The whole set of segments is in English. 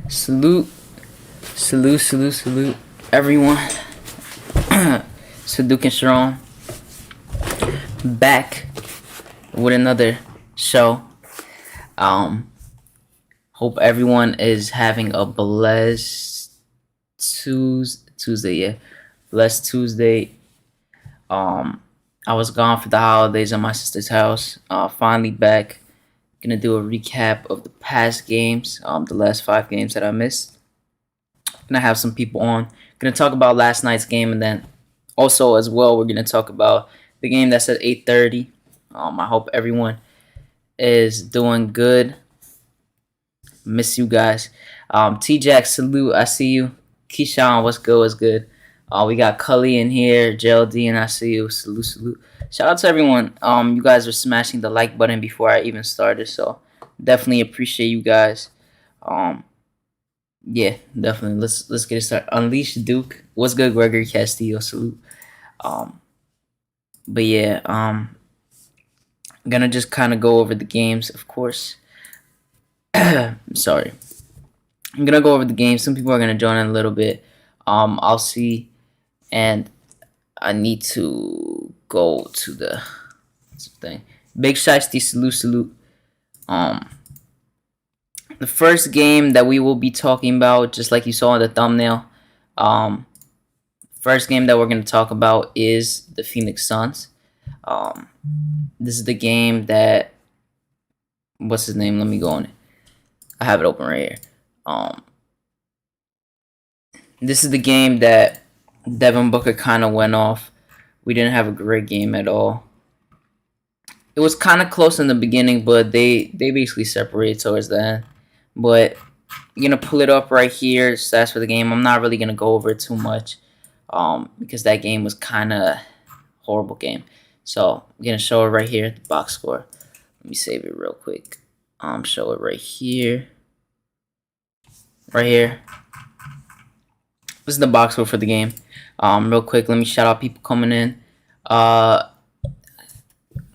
Salute, salute, everyone. It's HadukenSharon back with another show. Hope everyone is having a blessed Tuesday. Yeah, blessed Tuesday. I was gone for the holidays at my sister's house. Finally back. Gonna do a recap of the past games. The last 5 games that I missed. Gonna have some people on. Gonna talk about last night's game, and then also as well we're gonna talk about the game that's at 8:30. I hope everyone is doing good. Miss you guys. T-Jack, salute. I see you. Keyshawn, what's good? What's good? We got Cully in here. JLD, and I see you. Salute. Shout out to everyone. You guys are smashing the like button before I even started, so definitely appreciate you guys. Yeah, definitely. Let's get it started. Unleash Duke. What's good, Gregory Castillo? Salute. But yeah, I'm gonna just kind of go over the games, of course. Sorry. I'm gonna go over the games. Some people are gonna join in a little bit. I'll see, and I need to go to the thing. Big Shiesty, salute. The first game that we will be talking about, just like you saw in the thumbnail, first game that we're going to talk about is the Phoenix Suns. This is the game that, what's his name? Let me go on it. I have it open right here. This is the game that Devin Booker kind of went off. We didn't have a great game at all. It was kind of close in the beginning, but they basically separated towards the end. But I'm going to pull it up right here, stats for the game. I'm not really going to go over it too much because that game was kind of horrible game. So I'm going to show it right here, the box score. Let me save it real quick. Show it right here. Right here. This is the box score for the game. Real quick, let me shout out people coming in.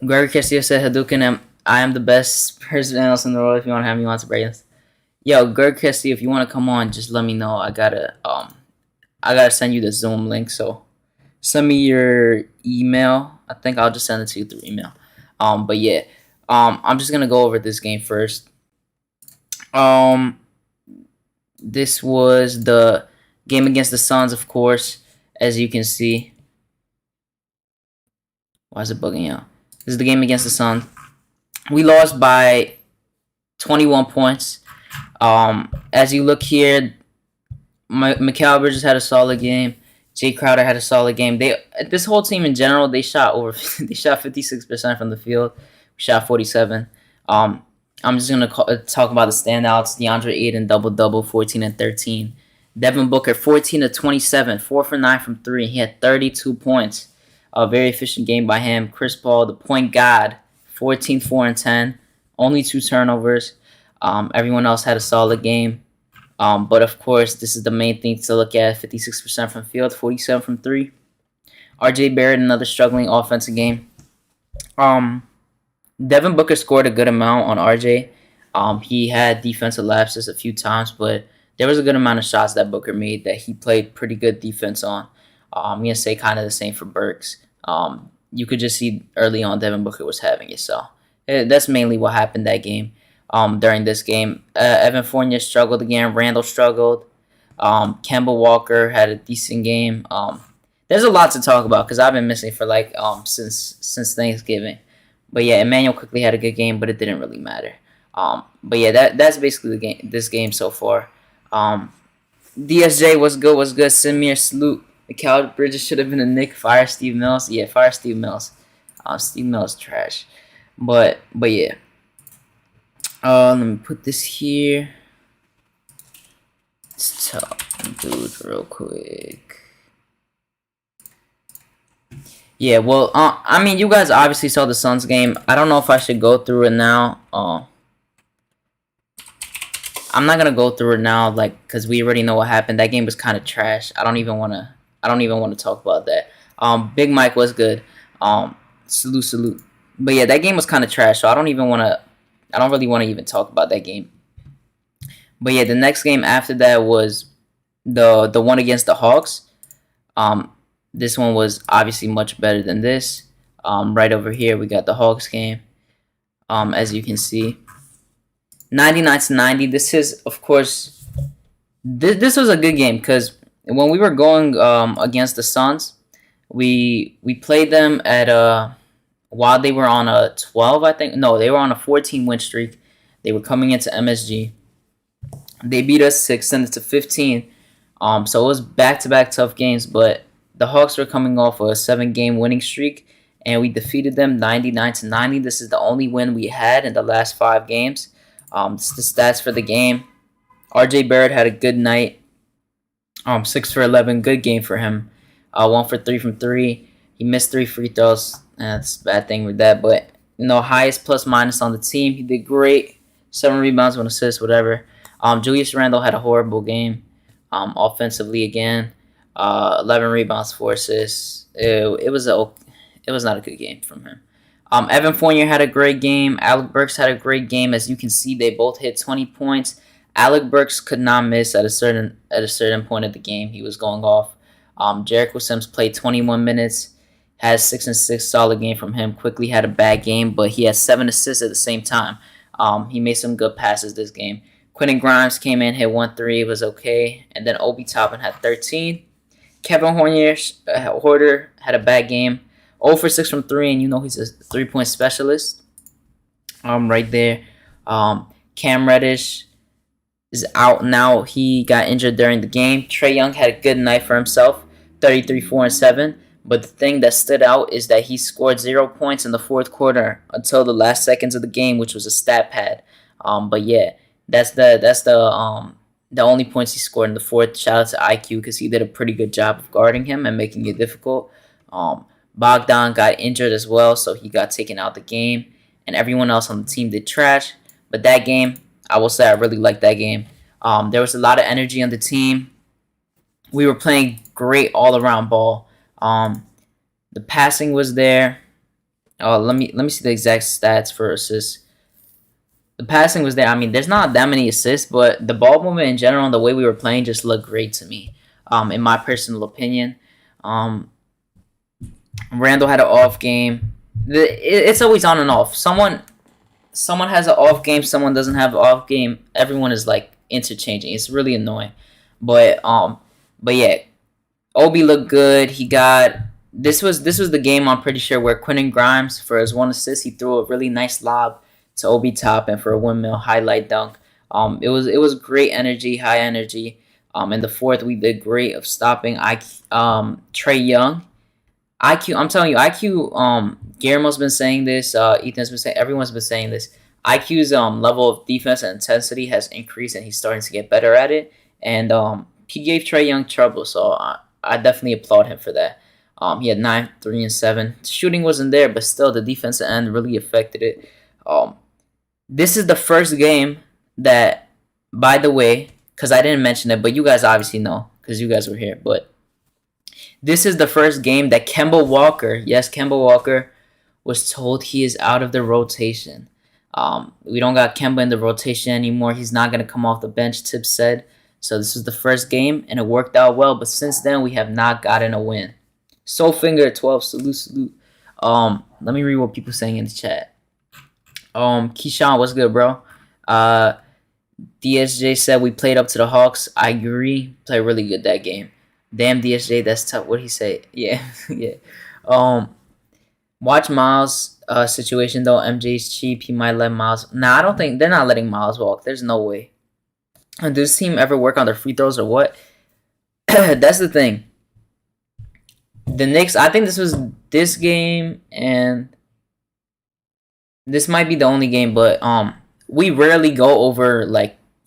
Gregory Castillo said, Hadouken, I am the best person else in the world. If you want to have me on to break. Yo, Greg Castillo, if you want to come on, just let me know. I gotta send you the Zoom link. So send me your email. I think I'll just send it to you through email. But yeah, I'm just gonna go over this game first. This was the game against the Suns, of course, as you can see. Why is it bugging out? This is the game against the Suns. We lost by 21 points. As you look here, Mikal Bridges had a solid game. Jay Crowder had a solid game. This whole team in general, they shot 56% from the field. We shot 47. I'm just gonna talk about the standouts. DeAndre Ayton double 14 and 13. Devin Booker 14 to 27, 4 for 9 from 3. He had 32 points. A very efficient game by him. Chris Paul, the point guard, 14, 4 and 10. Only 2 turnovers. Everyone else had a solid game. But of course, this is the main thing to look at. 56% from field, 47 from 3. Rj Barrett, another struggling offensive game. Devin Booker scored a good amount on RJ. He had defensive lapses a few times, but there was a good amount of shots that Booker made that he played pretty good defense on. I'm going to say kind of the same for Burks. You could just see early on Devin Booker was having it. So that's mainly what happened that game. During this game, Evan Fournier struggled again. Randall struggled. Kemba Walker had a decent game. There's a lot to talk about because I've been missing for since Thanksgiving. But yeah, Emmanuel quickly had a good game, but it didn't really matter. But yeah, that's basically the game. This game so far. DSJ, what's good? Samir, salute. Mikal Bridges should have been a Knick. Fire Steve Mills. Yeah, fire Steve Mills. Steve Mills trash. But yeah. Let me put this here. Let's talk, dude, real quick. Yeah, well, I mean, you guys obviously saw the Suns game. I don't know if I should go through it now. I'm not gonna go through it now, cause we already know what happened. That game was kind of trash. I don't even wanna talk about that. Big Mike was good. Salute. But yeah, that game was kind of trash. So I don't really want to even talk about that game. But yeah, the next game after that was the one against the Hawks. Um, this one was obviously much better than this. Right over here we got the Hawks game. As you can see, 99-90. This is, of course, this was a good game because when we were going against the Suns, we played them at while they were on a 12, I think. No, they were on a 14 win streak. They were coming into MSG. They beat us 6, sent it to 15. So it was back-to-back tough games, but the Hawks were coming off a 7-game winning streak, and we defeated them 99-90. This is the only win we had in the last 5 games. This is the stats for the game. Rj Barrett had a good night. 6 for 11, good game for him. 1 for 3 from 3. He missed 3 free throws. That's a bad thing with that, but highest plus minus on the team. He did great. 7 rebounds, 1 assist, whatever. Julius Randle had a horrible game. Offensively again, 11 rebounds, 4 assists. It was not a good game from him. Evan Fournier had a great game. Alec Burks had a great game. As you can see, they both hit 20 points. Alec Burks could not miss at a certain point of the game. He was going off. Jericho Sims played 21 minutes. Had 6 and 6, solid game from him. Quickly had a bad game, but he had 7 assists at the same time. He made some good passes this game. Quentin Grimes came in, hit 1 3, was okay. And then Obi Toppin had 13. Kevin Hoarder had a bad game. 0 for 6 from 3, and he's a 3-point specialist. Right there. Cam Reddish is out now. He got injured during the game. Trae Young had a good night for himself. 33, 4, and 7. But the thing that stood out is that he scored 0 points in the fourth quarter until the last seconds of the game, which was a stat pad. But yeah, that's the only points he scored in the fourth. Shout out to IQ because he did a pretty good job of guarding him and making it difficult. Bogdan got injured as well, so he got taken out the game. And everyone else on the team did trash. But that game, I will say I really liked that game. There was a lot of energy on the team. We were playing great all-around ball. The passing was there. Let me see the exact stats for assists. The passing was there. I mean, there's not that many assists, but the ball movement in general and the way we were playing just looked great to me. In my personal opinion. Randall had an off game. It's always on and off. Someone has an off game, someone doesn't have an off game. Everyone is like interchanging. It's really annoying. But yeah, Obi looked good. He got this was the game I'm pretty sure where Quentin Grimes for his 1 assist, he threw a really nice lob to Obi Toppin for a windmill highlight dunk. It was great energy, high energy. In the fourth, we did great of stopping Trae Young. IQ, I'm telling you, IQ. Guillermo's been saying this. Ethan's been saying. Everyone's been saying this. IQ's level of defense and intensity has increased, and he's starting to get better at it. And he gave Trae Young trouble, so I definitely applaud him for that. He had 9, 3, and 7. Shooting wasn't there, but still the defensive end really affected it. This is the first game that, by the way, because I didn't mention it, but you guys obviously know because you guys were here. But this is the first game that Kemba Walker, yes, Kemba Walker, was told he is out of the rotation. We don't got Kemba in the rotation anymore. He's not going to come off the bench, Thibs said. So this was the first game, and it worked out well. But since then, we have not gotten a win. Soulfinger 12, salute. Let me read what people saying in the chat. Keyshawn, what's good, bro? DSJ said we played up to the Hawks. I agree. Played really good that game. Damn, DSJ, that's tough. What'd he say? Yeah, yeah. Watch Miles' situation, though. MJ's cheap. He might let Miles... Nah, I don't think... They're not letting Miles walk. There's no way. Does this team ever work on their free throws or what? That's the thing. The Knicks... I think this was this game, and... This might be the only game, but we rarely go over,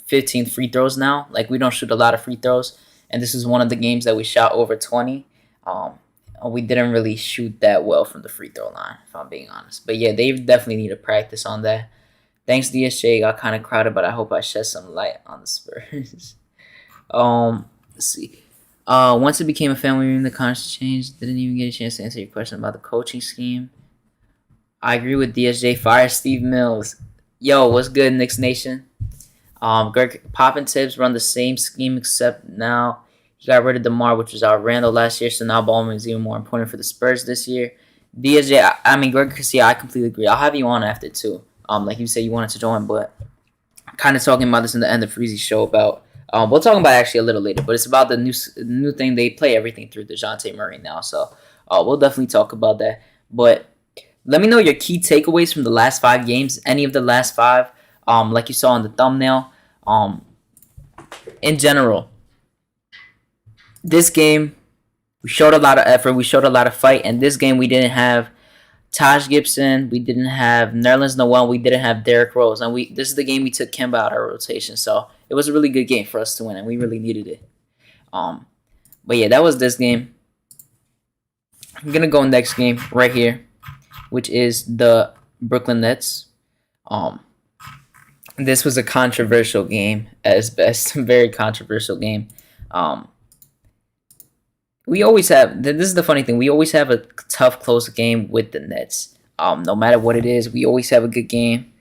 15 free throws now. We don't shoot a lot of free throws. And this is one of the games that we shot over 20. We didn't really shoot that well from the free throw line, if I'm being honest. But yeah, they definitely need to practice on that. Thanks, DSJ. Got kind of crowded, but I hope I shed some light on the Spurs. Let's see. Once it became a family room, the conscience changed. Didn't even get a chance to answer your question about the coaching scheme. I agree with DSJ. Fire Steve Mills. Yo, what's good, Knicks Nation? Greg Pop and Thibs run the same scheme, except now he got rid of DeMar, which was our Randall last year, so now Ballman is even more important for the Spurs this year. DSJ, I mean, Greg Garcia, I completely agree. I'll have you on after too. Like you said, you wanted to join, but kind of talking about this in the end of Freezy's show about. We'll talk about it actually a little later, but it's about the new thing. They play everything through DeJounte Murray now, so we'll definitely talk about that. But let me know your key takeaways from the last 5 games, any of the last 5, like you saw in the thumbnail. In general, this game, we showed a lot of effort, we showed a lot of fight, and this game we didn't have Taj Gibson, we didn't have Nerlens Noel, we didn't have Derrick Rose, and this is the game we took Kemba out of our rotation, so it was a really good game for us to win, and we really needed it. But yeah, that was this game. I'm gonna go next game right here, which is the Brooklyn Nets. This was a controversial game as best, very controversial game. We always have, this is the funny thing, we always have a tough, close game with the Nets. No matter what it is, we always have a good game.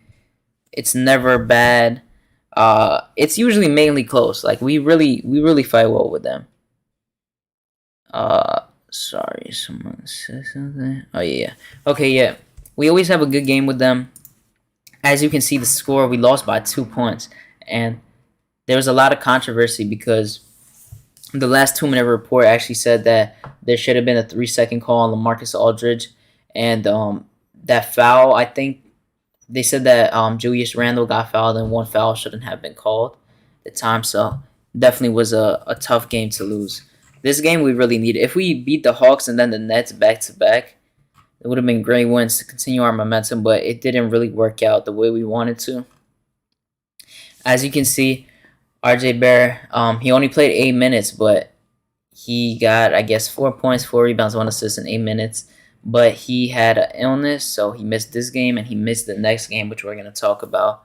It's never bad. It's usually mainly close. Like, we really fight well with them. Sorry, someone said something. Oh, yeah. Okay, yeah. We always have a good game with them. As you can see, the score, we lost by 2 points. And there was a lot of controversy because the last 2-minute report actually said that there should have been a 3-second call on LaMarcus Aldridge. And that foul, I think, they said that Julius Randle got fouled and one foul shouldn't have been called at the time. So definitely was a tough game to lose. This game we really needed. If we beat the Hawks and then the Nets back-to-back, it would have been great wins to continue our momentum, but it didn't really work out the way we wanted to. As you can see, Rj Barrett, he only played 8 minutes, but he got, I guess, 4 points, 4 rebounds, 1 assist in 8 minutes. But he had an illness, so he missed this game, and he missed the next game, which we're going to talk about,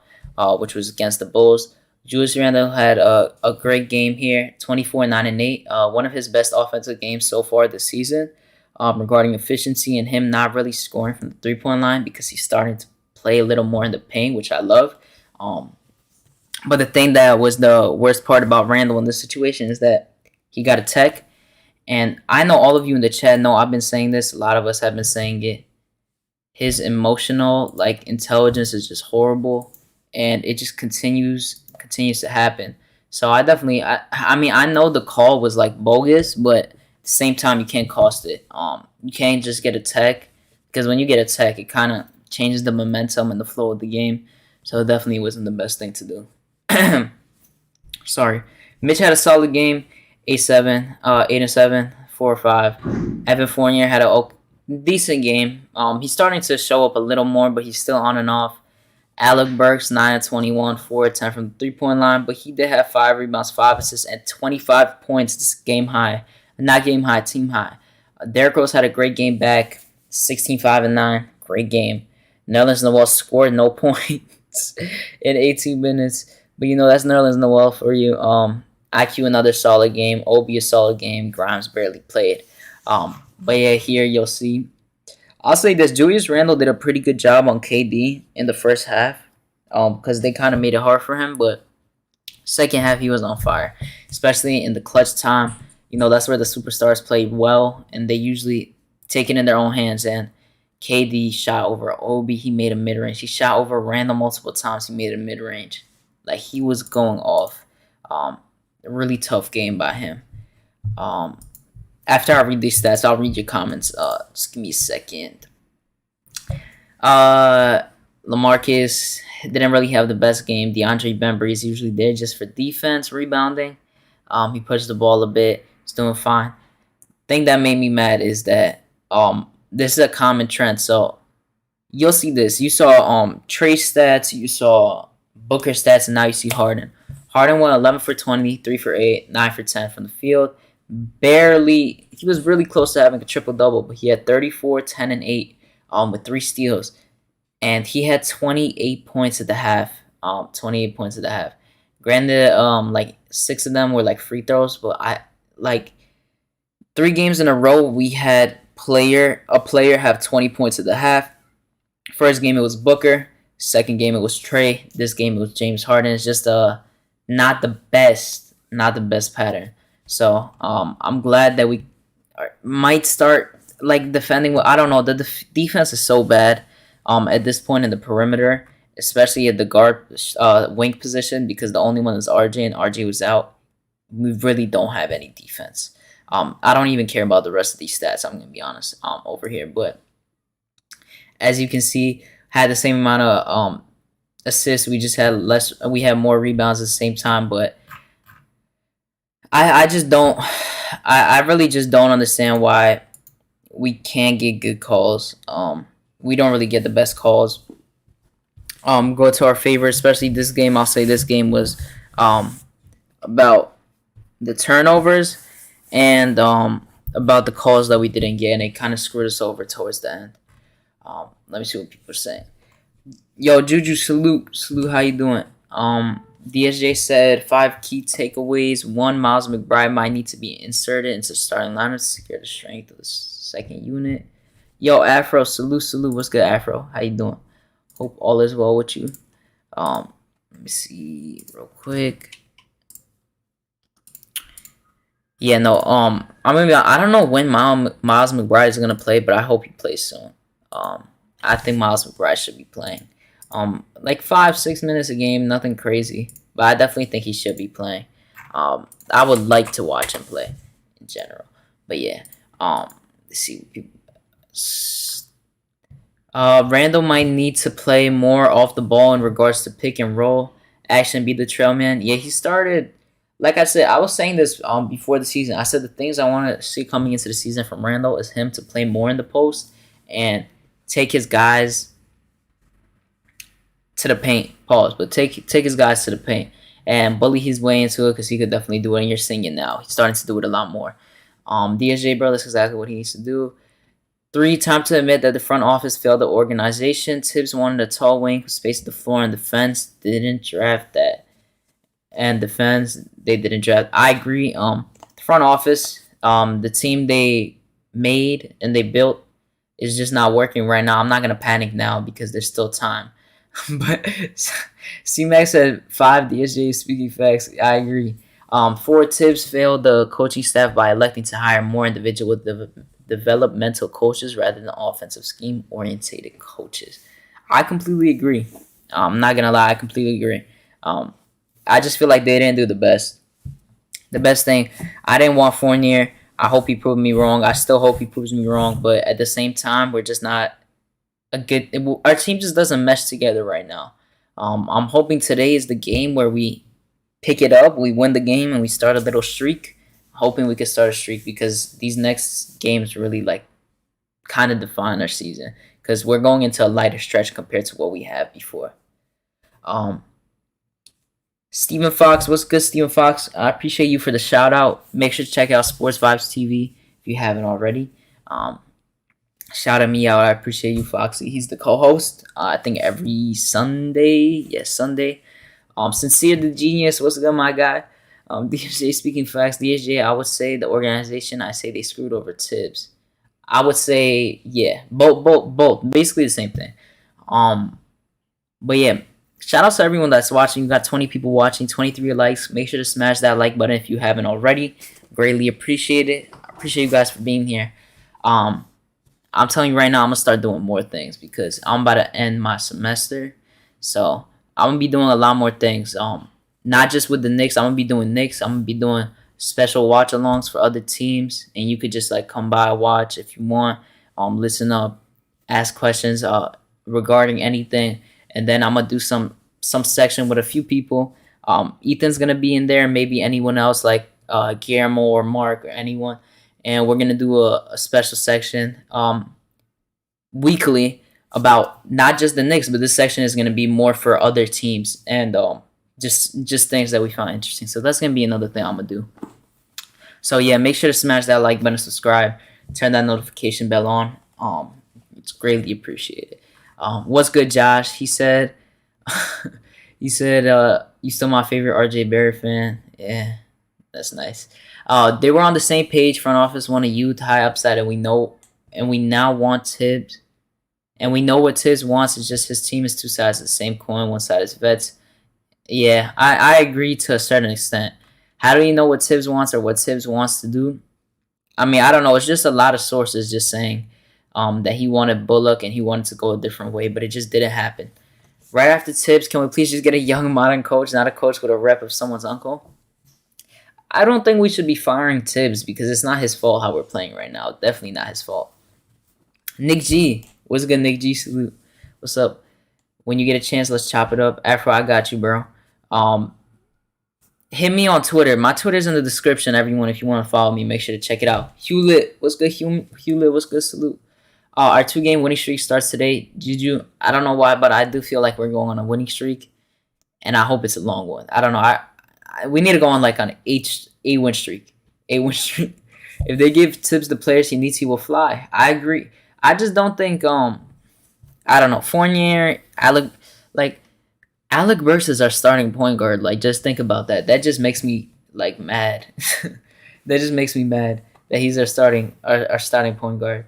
which was against the Bulls. Julius Randle had a great game here, 24, 9, and 8. One of his best offensive games so far this season regarding efficiency and him not really scoring from the three-point line because he's starting to play a little more in the paint, which I love. But the thing that was the worst part about Randle in this situation is that he got a tech. And I know all of you in the chat know I've been saying this. A lot of us have been saying it. His emotional intelligence is just horrible. And it just continues to happen. So I definitely, I mean, I know the call was bogus, but at the same time, you can't cost it. You can't just get a tech, because when you get a tech, it kind of changes the momentum and the flow of the game. So it definitely wasn't the best thing to do. Sorry. Mitch had a solid game, 8-7, 8-7, 4-5. Evan Fournier had a decent game. He's starting to show up a little more, but he's still on and off. Alec Burks, 9-21, 4-10 from the three-point line, but he did have 5 rebounds, 5 assists, and 25 points. This game high. Not game high, team high. Derrick Rose had a great game back, 16, 5, and 9. Great game. Nerlens Noel scored no points in 18 minutes. But, that's Nerlens Noel for you. IQ, another solid game. Obi, a solid game. Grimes barely played. But, yeah, here you'll see. I'll say this. Julius Randle did a pretty good job on KD in the first half because they kind of made it hard for him. But second half, he was on fire, especially in the clutch time. That's where the superstars play well, and they usually take it in their own hands. And KD shot over Obi. He made a mid-range. He shot over Randle multiple times. He made a mid-range. He was going off. A really tough game by him. After I read these stats, I'll read your comments. Just give me a second. LaMarcus didn't really have the best game. DeAndre Bembry is usually there just for defense, rebounding. He pushed the ball a bit. He's doing fine. Thing that made me mad is that this is a common trend. So you'll see this. You saw Trey stats. You saw Booker stats, and now you see Harden. Harden went 11 for 20, 3 for 8, 9 for 10 from the field. Barely, he was really close to having a triple-double, but he had 34, 10, and 8 with 3 steals. And he had 28 points at the half. 28 points at the half. Granted, 6 of them were free throws, but 3 games in a row we had a player have 20 points at the half. First game it was Booker. Second game it was Trey. This game it was James Harden. It's just not the best pattern. So I'm glad that we might start like defending. I don't know. The defense is so bad at this point in the perimeter, especially at the guard wing position, because the only one is RJ, and RJ was out. We really don't have any defense. I don't even care about the rest of these stats. I'm gonna be honest. Over here, but as you can see, had the same amount of assists. We just had less. We had more rebounds at the same time, but I just don't. I really just don't understand why we can't get good calls. We don't really get the best calls. Go to our favor, especially this game. I'll say this game was about the turnovers and about the calls that we didn't get, and it kind of screwed us over towards the end. Let me see what people are saying. Yo, Juju, salute, how you doing? DSJ said 5 key takeaways. 1, Miles McBride might need to be inserted into the starting lineup to secure the strength of the second unit. Yo, Afro, salute. What's good, Afro? How you doing? Hope all is well with you. Let me see real quick. Yeah, no. I don't know when Miles McBride is gonna play, but I hope he plays soon. I think Miles McBride should be playing. Like 5-6 minutes a game, nothing crazy, but I definitely think he should be playing. I would like to watch him play in general, but yeah. Let's see what people. Randall might need to play more off the ball in regards to pick and roll action. Be the trail man. Yeah, he started. Like I said, I was saying this before the season. I said the things I want to see coming into the season from Randall is him to play more in the post and take his guys to the paint. Pause. But take his guys to the paint and bully his way into it, because he could definitely do it. And you're seeing it now. He's starting to do it a lot more. DSJ, bro, that's exactly what he needs to do. 3, time to admit that the front office failed the organization. Thibs wanted a tall wing who spaced the floor and defense. Didn't draft that. And defense, they didn't draft. I agree. The front office, the team they made and they built is just not working right now. I'm not gonna panic now because there's still time. But C-Max said 5 DSJ speaking facts. I agree. 4, Thibs failed the coaching staff by electing to hire more individual developmental coaches rather than offensive scheme orientated coaches. I completely agree. I'm not gonna lie, I completely agree. I just feel like they didn't do the best. The best thing, I didn't want Fournier. I hope he proved me wrong. I still hope he proves me wrong. But at the same time, we're just not a good. Our team just doesn't mesh together right now. I'm hoping today is the game where we pick it up, we win the game, and we start a little streak. Hoping we can start a streak, because these next games really like kind of define our season, because we're going into a lighter stretch compared to what we had before. Stephen Fox, what's good, Stephen Fox? I appreciate you for the shout out. Make sure to check out Sports Vibes TV if you haven't already. Shout at me out. I appreciate you, Foxy. He's the co-host. I think every Sunday. Yes, Sunday. Sincere the Genius, what's good, my guy? DSJ speaking facts. DSJ, I would say the organization. I say they screwed over Thibs. I would say yeah, both. Basically the same thing. But yeah. Shout out to everyone that's watching. You got 20 people watching, 23 likes. Make sure to smash that like button if you haven't already. Greatly appreciate it. I appreciate you guys for being here. I'm telling you right now, I'm going to start doing more things because I'm about to end my semester. So I'm going to be doing a lot more things. Not just with the Knicks. I'm going to be doing Knicks. I'm going to be doing special watch-alongs for other teams. And you could just like come by, watch if you want. Listen up, ask questions regarding anything. And then I'm going to do some section with a few people. Ethan's going to be in there. Maybe anyone else like Guillermo or Mark or anyone. And we're going to do a special section weekly about not just the Knicks, but this section is going to be more for other teams and just things that we find interesting. So that's going to be another thing I'm going to do. So yeah, make sure to smash that like button, subscribe, turn that notification bell on. It's greatly appreciated. What's good, Josh? He said, you still my favorite Rj Barrett fan. Yeah, that's nice. They were on the same page. Front office wanted youth, high upside, and we now want Thibs. And we know what Thibs wants is just his team is two sides of the same coin. One side is vets, Yeah, I agree to a certain extent. How do you know what Thibs wants or what Thibs wants to do? I mean, I don't know. It's just a lot of sources just saying that he wanted Bullock and he wanted to go a different way, but it just didn't happen. Right after Thibs, can we please just get a young modern coach, not a coach with a rep of someone's uncle? I don't think we should be firing Thibs because it's not his fault how we're playing right now. Definitely not his fault. Nick G. What's good, Nick G? Salute. What's up? When you get a chance, let's chop it up. Afro, I got you, bro. Hit me on Twitter. My Twitter's in the description, everyone. If you want to follow me, make sure to check it out. Hewlett, what's good? Hewlett, what's good? Salute. Our 2-game winning streak starts today. Juju, I don't know why, but I do feel like we're going on a winning streak, and I hope it's a long one. I don't know. We need to go on like on a win streak. A win streak. If they give Thibs the players he needs, he will fly. I agree. I just don't think I don't know, Fournier, Alec Burks is our starting point guard. Like, just think about that. That just makes me like mad. That just makes me mad that he's our starting point guard.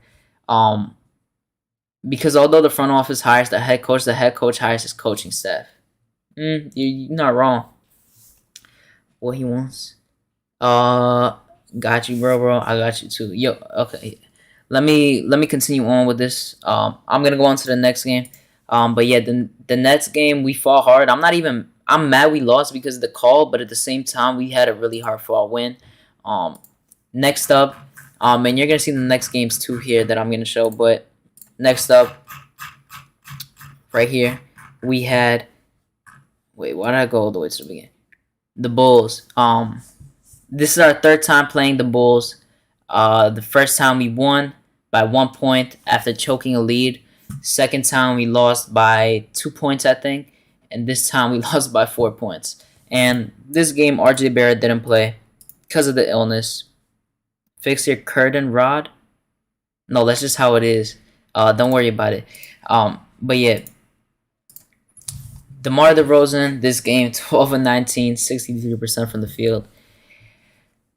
Because although the front office hires the head coach hires his coaching staff. You're not wrong. What he wants. Got you, bro. I got you too. Yo, okay. Let me continue on with this. I'm gonna go on to the next game. But yeah, the Nets game, we fought hard. I'm mad we lost because of the call, but at the same time we had a really hard fought win. Next up, and you're gonna see the next games too here that I'm gonna show, but next up, right here, we had why did I go all the way to the beginning? The Bulls. This is our third time playing the Bulls. The first time we won by 1 point after choking a lead. Second time we lost by 2 points, I think. And this time we lost by 4 points. And this game, Rj Barrett didn't play because of the illness. Fix your curtain rod. No, that's just how it is. Don't worry about it. But yeah. DeMar DeRozan, this game, 12 and 19, 63% from the field.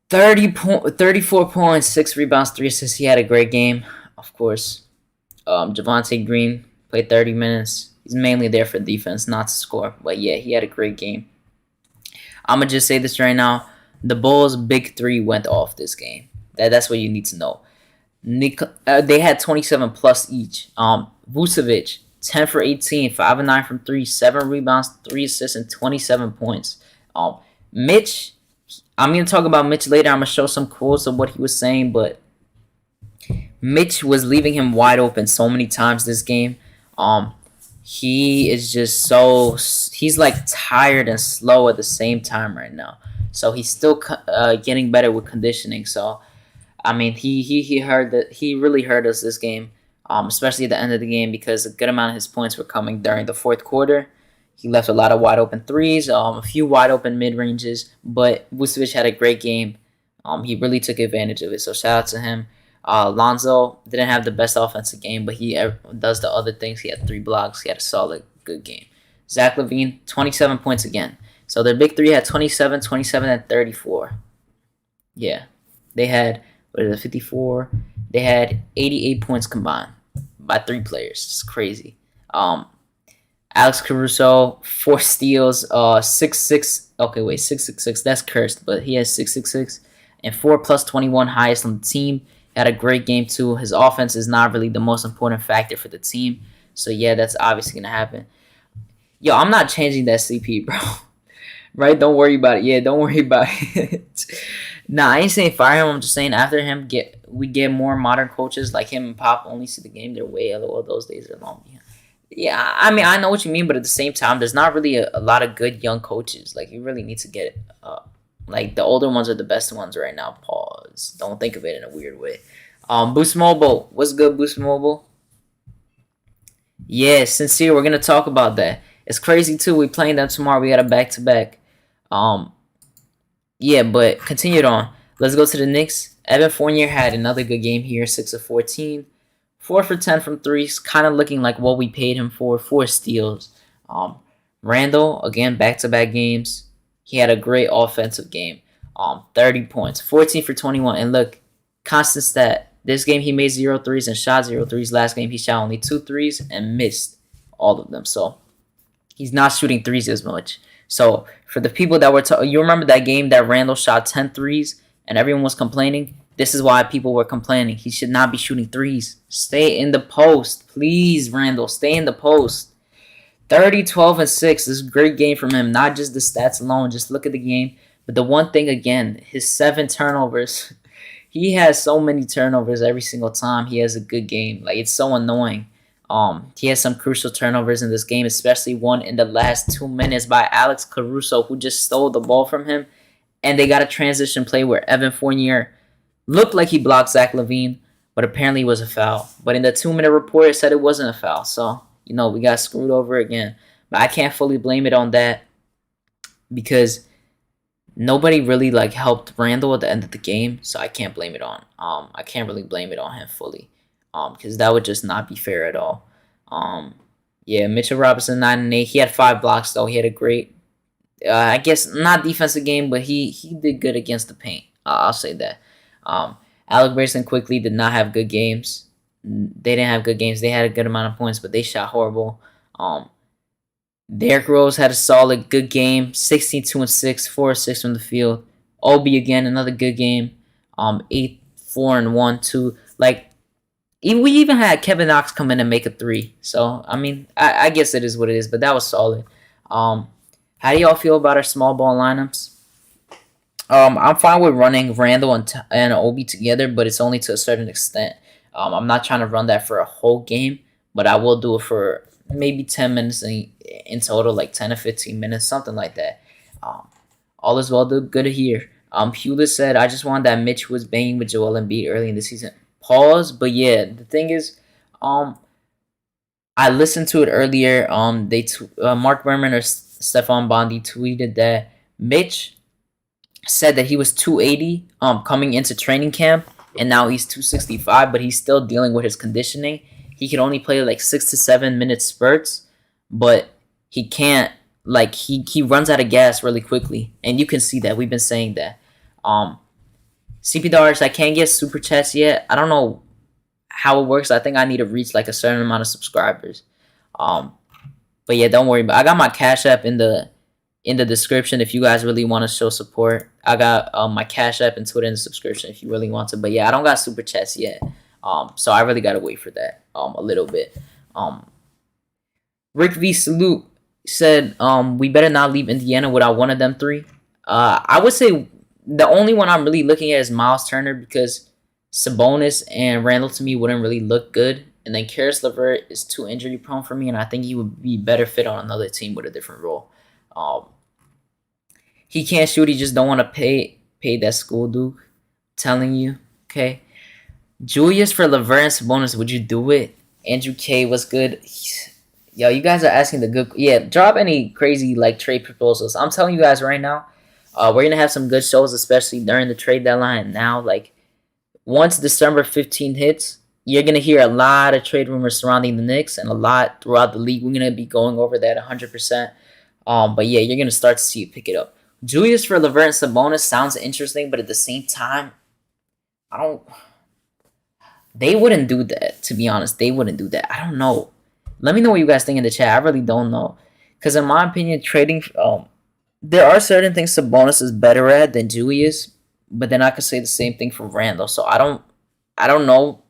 34 points, 6 rebounds, 3 assists. He had a great game, of course. Javonte Green played 30 minutes. He's mainly there for defense, not to score. But yeah, he had a great game. I'm going to just say this right now. The Bulls' big three went off this game. That's what you need to know. They had 27 plus each. Vucevic, 10 for 18, 5 and 9 from 3, 7 rebounds, 3 assists, and 27 points. Mitch, I'm going to talk about Mitch later. I'm going to show some quotes of what he was saying, but Mitch was leaving him wide open so many times this game. He is just he's like tired and slow at the same time right now. So he's still getting better with conditioning. So, I mean, he really hurt us this game, especially at the end of the game because a good amount of his points were coming during the fourth quarter. He left a lot of wide open threes, a few wide open mid ranges, but Vucevic had a great game. He really took advantage of it. So shout out to him. Lonzo didn't have the best offensive game, but he does the other things. He had 3 blocks. He had a solid, good game. Zach LaVine, 27 points again. So their big three had 27, 27, and 34. Yeah. They had, 54? They had 88 points combined by 3 players. It's crazy. Alex Caruso, 4 steals, 6'6". Okay, wait, 6'6". That's cursed, but he has 6'6", and 4 plus 21 highest on the team. Had a great game too. His offense is not really the most important factor for the team. So yeah, that's obviously gonna happen. Yo, I'm not changing that CP, bro. Right? Don't worry about it. Yeah, don't worry about it. Nah, I ain't saying fire him. I'm just saying after him, we get more modern coaches like him and Pop only see the game their way. Although those days are long. Yeah, I mean, I know what you mean, but at the same time, there's not really a lot of good young coaches. Like, you really need to get it. Like, the older ones are the best ones right now. Pause. Don't think of it in a weird way. Boost Mobile. What's good, Boost Mobile? Yeah, sincere. We're going to talk about that. It's crazy, too. We're playing them tomorrow. We got a back-to-back. Yeah, but continued on. Let's go to the Knicks. Evan Fournier had another good game here. 6 of 14. 4 for 10 from 3. Kind of looking like what we paid him for. 4 steals. Randall, again, back-to-back games. He had a great offensive game. 30 points. 14 for 21. And look, constant stat. This game he made 0 threes and shot 0 threes. Last game he shot only 2 threes and missed all of them. So he's not shooting threes as much. So for the people that were, you remember that game that Randall shot 10 threes and everyone was complaining? This is why people were complaining. He should not be shooting threes. Stay in the post. Please, Randall, stay in the post. 30, 12, and 6. This is a great game from him. Not just the stats alone. Just look at the game. But the one thing, again, his 7 turnovers. He has so many turnovers every single time he has a good game. Like, it's so annoying. He has some crucial turnovers in this game, especially one in the last 2 minutes by Alex Caruso, who just stole the ball from him. And they got a transition play where Evan Fournier looked like he blocked Zach LaVine, but apparently it was a foul. But in the 2-minute report, it said it wasn't a foul. So, we got screwed over again. But I can't fully blame it on that because nobody really helped Randall at the end of the game. So I can't blame it on. I can't really blame it on him fully. Because that would just not be fair at all. Yeah, Mitchell Robertson 9 and 8. He had 5 blocks though. He had a great, I guess not defensive game, but he did good against the paint. I'll say that. Alec Burks quickly did not have good games. They didn't have good games. They had a good amount of points, but they shot horrible. Derrick Rose had a solid, good game. 16, 2 and 6, 4 6 from the field. Obi again, another good game. 8, 4 and 1, 2. We even had Kevin Knox come in and make a 3. So I guess it is what it is, but that was solid. How do y'all feel about our small ball lineups? I'm fine with running Randall and Obi together, but it's only to a certain extent. I'm not trying to run that for a whole game, but I will do it for maybe 10 minutes in total, 10 to 15 minutes, something like that. All is well, good to hear. Hewlett said, I just wanted that Mitch was banging with Joel Embiid early in the season. Pause, but yeah, the thing is, I listened to it earlier. Mark Berman or Stephon Bondi tweeted that Mitch said that he was 280 coming into training camp, and now he's 265, but he's still dealing with his conditioning. He can only play 6 to 7 minute spurts, but he can't, he runs out of gas really quickly, and you can see that. We've been saying that. CP Dollars, I can't get super chats yet. I don't know how it works. I think I need to reach a certain amount of subscribers. But yeah, don't worry about it. I got my Cash App in the description if you guys really want to show support. I got my Cash App and Twitter in the description if you really want to. But yeah, I don't got super chats yet. So I really gotta wait for that a little bit. Rick V Salute said we better not leave Indiana without one of them 3. I would say the only one I'm really looking at is Miles Turner because Sabonis and Randall to me wouldn't really look good. And then Karis LeVert is too injury prone for me, and I think he would be better fit on another team with a different role. He can't shoot. He just don't want to pay that school dude. I'm telling you, okay. Julius for LeVert and Sabonis, would you do it? Andrew K, what's good? Yo, you guys are asking the good. Yeah, drop any crazy trade proposals. I'm telling you guys right now. We're gonna have some good shows, especially during the trade deadline. Now, once December 15th hits, you're gonna hear a lot of trade rumors surrounding the Knicks and a lot throughout the league. We're gonna be going over that 100%. But yeah, you're gonna start to see it pick it up. Julius for LeVert and Sabonis sounds interesting, but at the same time, they wouldn't do that. To be honest, they wouldn't do that. I don't know. Let me know what you guys think in the chat. I really don't know, because in my opinion, trading there are certain things Sabonis is better at than Julius, but then I could say the same thing for Randall. So I don't know.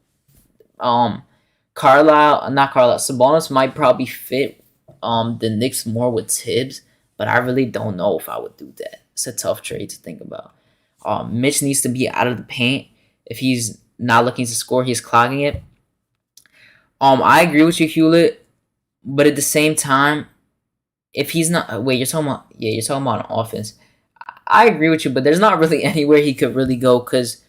Sabonis might probably fit the Knicks more with Thibs, but I really don't know if I would do that. It's a tough trade to think about. Mitch needs to be out of the paint. If he's not looking to score, he's clogging it. I agree with you, Hewlett, but at the same time, if he's not, you're talking about offense. I agree with you, but there's not really anywhere he could really go, because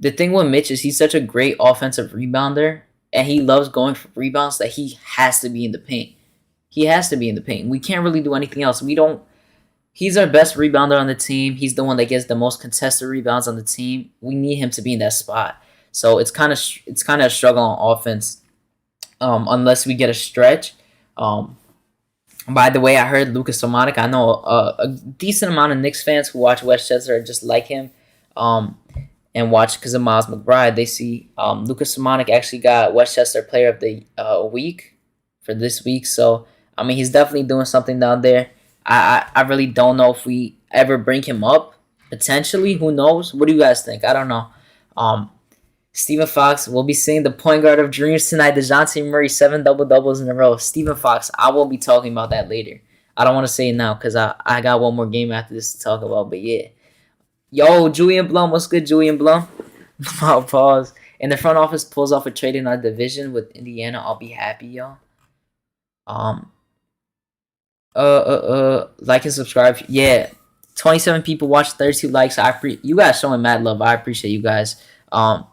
the thing with Mitch is he's such a great offensive rebounder, and he loves going for rebounds that he has to be in the paint. He has to be in the paint. We can't really do anything else. He's our best rebounder on the team. He's the one that gets the most contested rebounds on the team. We need him to be in that spot. So it's kind of a struggle on offense, unless we get a stretch. By the way, I heard Lucas Somatic. I know a decent amount of Knicks fans who watch Westchester are just like him, and watch because of Miles McBride. They see Lucas Somatic actually got Westchester Player of the Week for this week. So he's definitely doing something down there. I really don't know if we ever bring him up. Potentially, who knows? What do you guys think? I don't know. Um, Stephen Fox will be seeing the point guard of dreams tonight. DeJounte Murray, 7 double-doubles in a row. Stephen Fox, I will be talking about that later. I don't want to say it now because I got one more game after this to talk about. But yeah. Yo, Julian Blum, what's good, Julian Blum? I'll pause. And the front office pulls off a trade in our division with Indiana. I'll be happy, y'all. Like and subscribe. Yeah, 27 people watched, 32 likes. You guys showing mad love. I appreciate you guys. But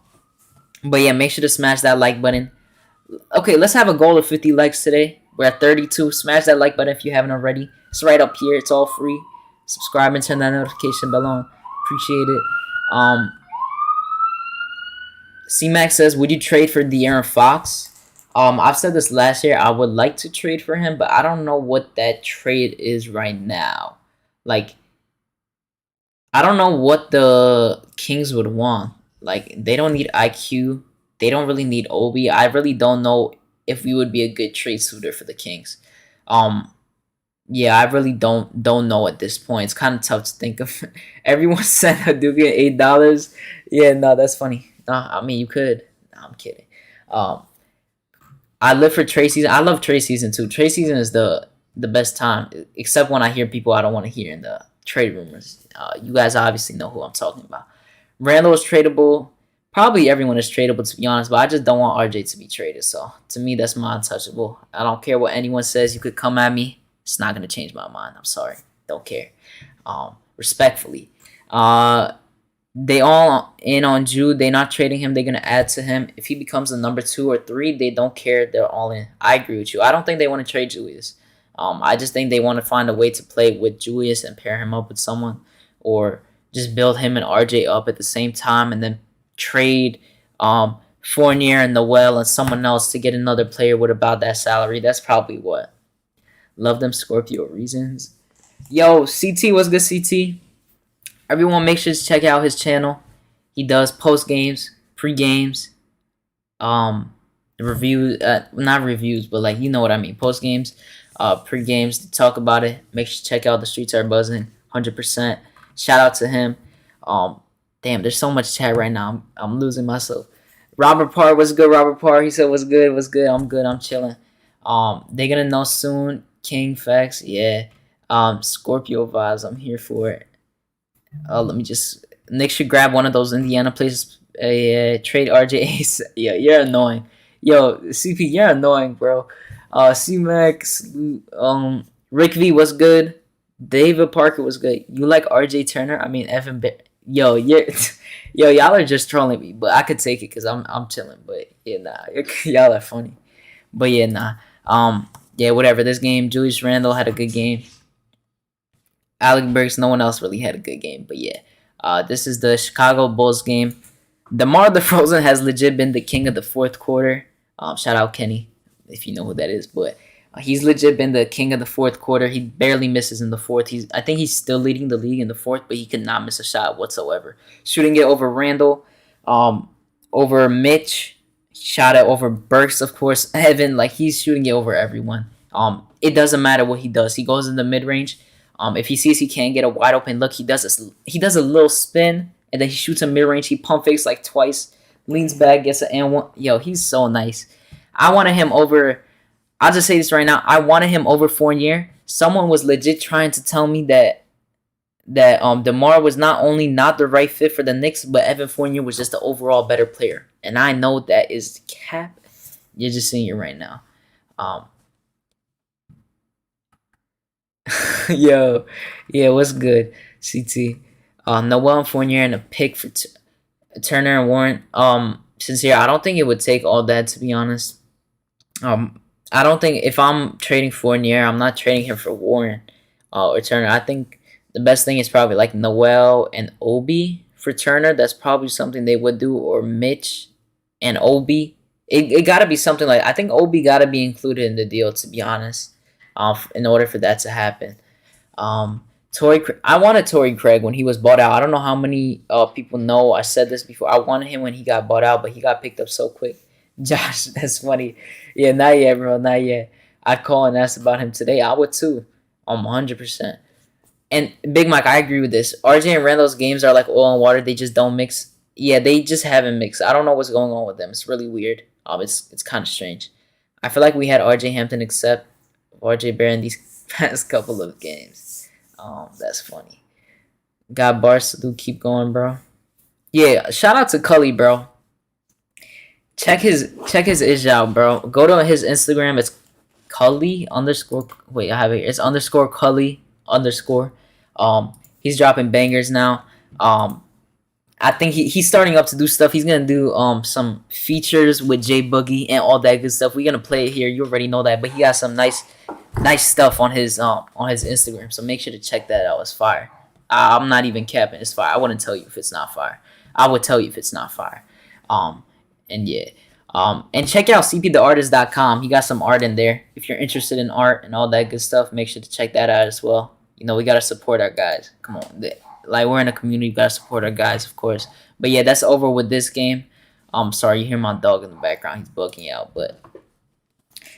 yeah, make sure to smash that like button. Okay, let's have a goal of 50 likes today. We're at 32. Smash that like button if you haven't already. It's right up here. It's all free. Subscribe and turn that notification bell on. Appreciate it. C-Max says, would you trade for De'Aaron Fox? I've said this last year. I would like to trade for him, but I don't know what that trade is right now. Like, I don't know what the Kings would want. Like, they don't need IQ. They don't really need Obi. I really don't know if we would be a good trade suitor for the Kings. Yeah, I really don't know at this point. It's kind of tough to think of. Everyone sent Hadouken $8. Yeah, no, that's funny. No, I mean, you could. No, I'm kidding. I live for trade season. I love trade season too. Trade season is the best time, except when I hear people I don't want to hear in the trade rumors. You guys obviously know who I'm talking about. Randall is tradable. Probably everyone is tradable, to be honest, but I just don't want RJ to be traded. So to me, that's my untouchable. I don't care what anyone says. You could come at me. It's not going to change my mind. I'm sorry. Don't care. Respectfully. They all in on Jude. They're not trading him. They're going to add to him. If he becomes the number 2 or 3, they don't care. They're all in. I agree with you. I don't think they want to trade Julius. I just think they want to find a way to play with Julius and pair him up with someone, or just build him and RJ up at the same time and then trade Fournier and Noel and someone else to get another player with about that salary. That's probably what. Love them Scorpio reasons. Yo, CT, what's good, CT? Everyone, make sure to check out his channel. He does post games, pre games, reviews, not reviews, but like, you know what I mean, post games, pre games to talk about it. Make sure to check out The Streets Are Buzzing, 100%. Shout out to him. Damn, there's so much chat right now. I'm losing myself. Robert Parr, what's good, Robert Parr? He said, what's good, what's good? I'm good, I'm chilling. They're gonna know soon. King facts, yeah. Scorpio vibes, I'm here for it. Let me just. Nick should grab one of those Indiana players. Trade RJ. Yeah, you're annoying. Yo, CP, you're annoying, bro. C-Max, Rick V was good. David Parker was good. You like RJ Turner? I mean, Evan. Yo, y'all are just trolling me, but I could take it because I'm chilling. But yeah, nah, y'all are funny. But yeah, nah. Yeah, whatever. This game, Julius Randle had a good game. Alec Burks, no one else really had a good game. But yeah, this is the Chicago Bulls game. DeMar DeRozan has legit been the king of the fourth quarter. Shout out Kenny, if you know who that is. But he's legit been the king of the fourth quarter. He barely misses in the fourth. I think he's still leading the league in the fourth, but he could not miss a shot whatsoever. Shooting it over Randall, over Mitch, shot it over Burks, of course. Evan, like, he's shooting it over everyone. It doesn't matter what he does. He goes in the mid-range. If he sees he can't get a wide open look, he does a little spin, and then he shoots a mid-range. He pump fakes like twice, leans back, gets an and one. Yo, he's so nice. I wanted him over. I'll just say this right now. I wanted him over Fournier. Someone was legit trying to tell me that DeMar was not only not the right fit for the Knicks, but Evan Fournier was just the overall better player. And I know that is cap. You're just seeing it right now. Yo, yeah, what's good, CT? Noel and Fournier and a pick for Turner and Warren. Sincere, I don't think it would take all that, to be honest. I don't think if I'm trading Fournier, I'm not trading him for Warren or Turner. I think the best thing is probably like Noel and Obi for Turner. That's probably something they would do, or Mitch and Obi. It got to be something like, I think Obi got to be included in the deal, to be honest, in order for that to happen. I wanted Torrey Craig when he was bought out. I don't know how many people know I said this before. I wanted him when he got bought out, but he got picked up so quick. Josh, that's funny. Yeah, not yet, bro. Not yet. I'd call and ask about him today. I would too. 100%. And Big Mike, I agree with this. RJ and Randall's games are like oil and water. They just don't mix. Yeah, they just haven't mixed. I don't know what's going on with them. It's really weird. It's kind of strange. I feel like we had RJ Hampton except RJ Barrett in these past couple of games. That's funny. Got Barcelona. Keep going, bro. Yeah, shout out to Cully, bro. Check his ish out, bro. Go to his Instagram. It's Cully underscore. Wait, I have it here. It's underscore Cully underscore. He's dropping bangers now. I think he's starting up to do stuff. He's gonna do some features with J Boogie and all that good stuff. We're gonna play it here. You already know that, but he got some nice stuff on his Instagram. So make sure to check that out. It's fire. I'm not even capping. It's fire. I wouldn't tell you if it's not fire. I would tell you if it's not fire. And yeah. And check out cptheartist.com. He got some art in there. If you're interested in art and all that good stuff, make sure to check that out as well. You know, we gotta support our guys. Come on. Like, we're in a community, we gotta support our guys, of course. But yeah, that's over with this game. Sorry, you hear my dog in the background. He's bugging out. But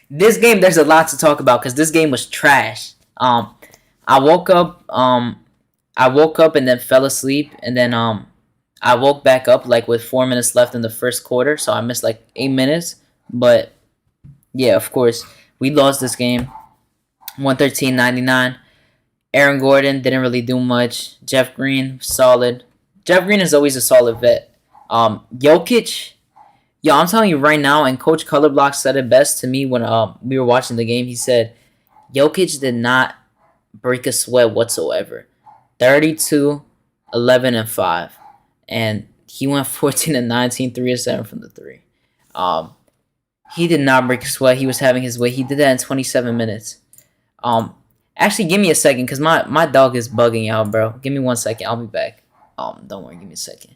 this game, there's a lot to talk about because this game was trash. I woke up and then fell asleep, and then I woke back up like with 4 minutes left in the first quarter, so I missed like 8 minutes. But yeah, of course, we lost this game, 113-99. Aaron Gordon didn't really do much. Jeff Green, solid. Jeff Green is always a solid vet. Jokic, yo, I'm telling you right now, and Coach Colorblock said it best to me when we were watching the game. He said, Jokic did not break a sweat whatsoever. 32, 11, and 5. And he went 14 and 19, 3 of 7 from the 3. He did not break a sweat. He was having his way. He did that in 27 minutes. Actually, give me a second, because my dog is bugging out, bro. Give me 1 second. I'll be back. Don't worry. Give me a second.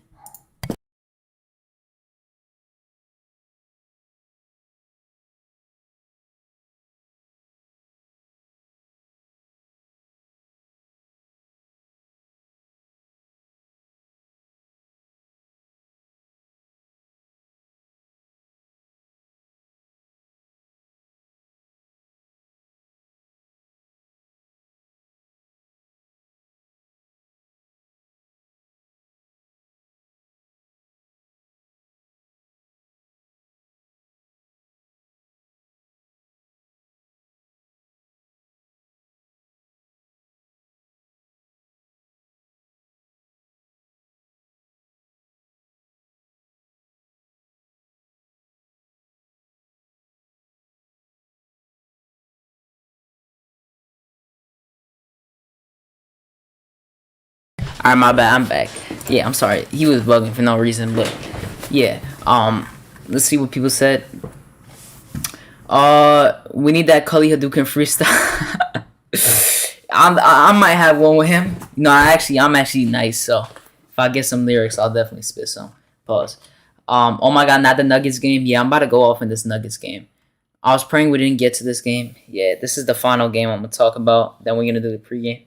All right, my bad. I'm back. Yeah, I'm sorry. He was bugging for no reason, but yeah. Let's see what people said. We need that Cully Hadouken freestyle. I might have one with him. No, I'm actually nice. So if I get some lyrics, I'll definitely spit some. Pause. Oh my God, not the Nuggets game. Yeah, I'm about to go off in this Nuggets game. I was praying we didn't get to this game. Yeah, this is the final game I'm gonna talk about. Then we're gonna do the pregame.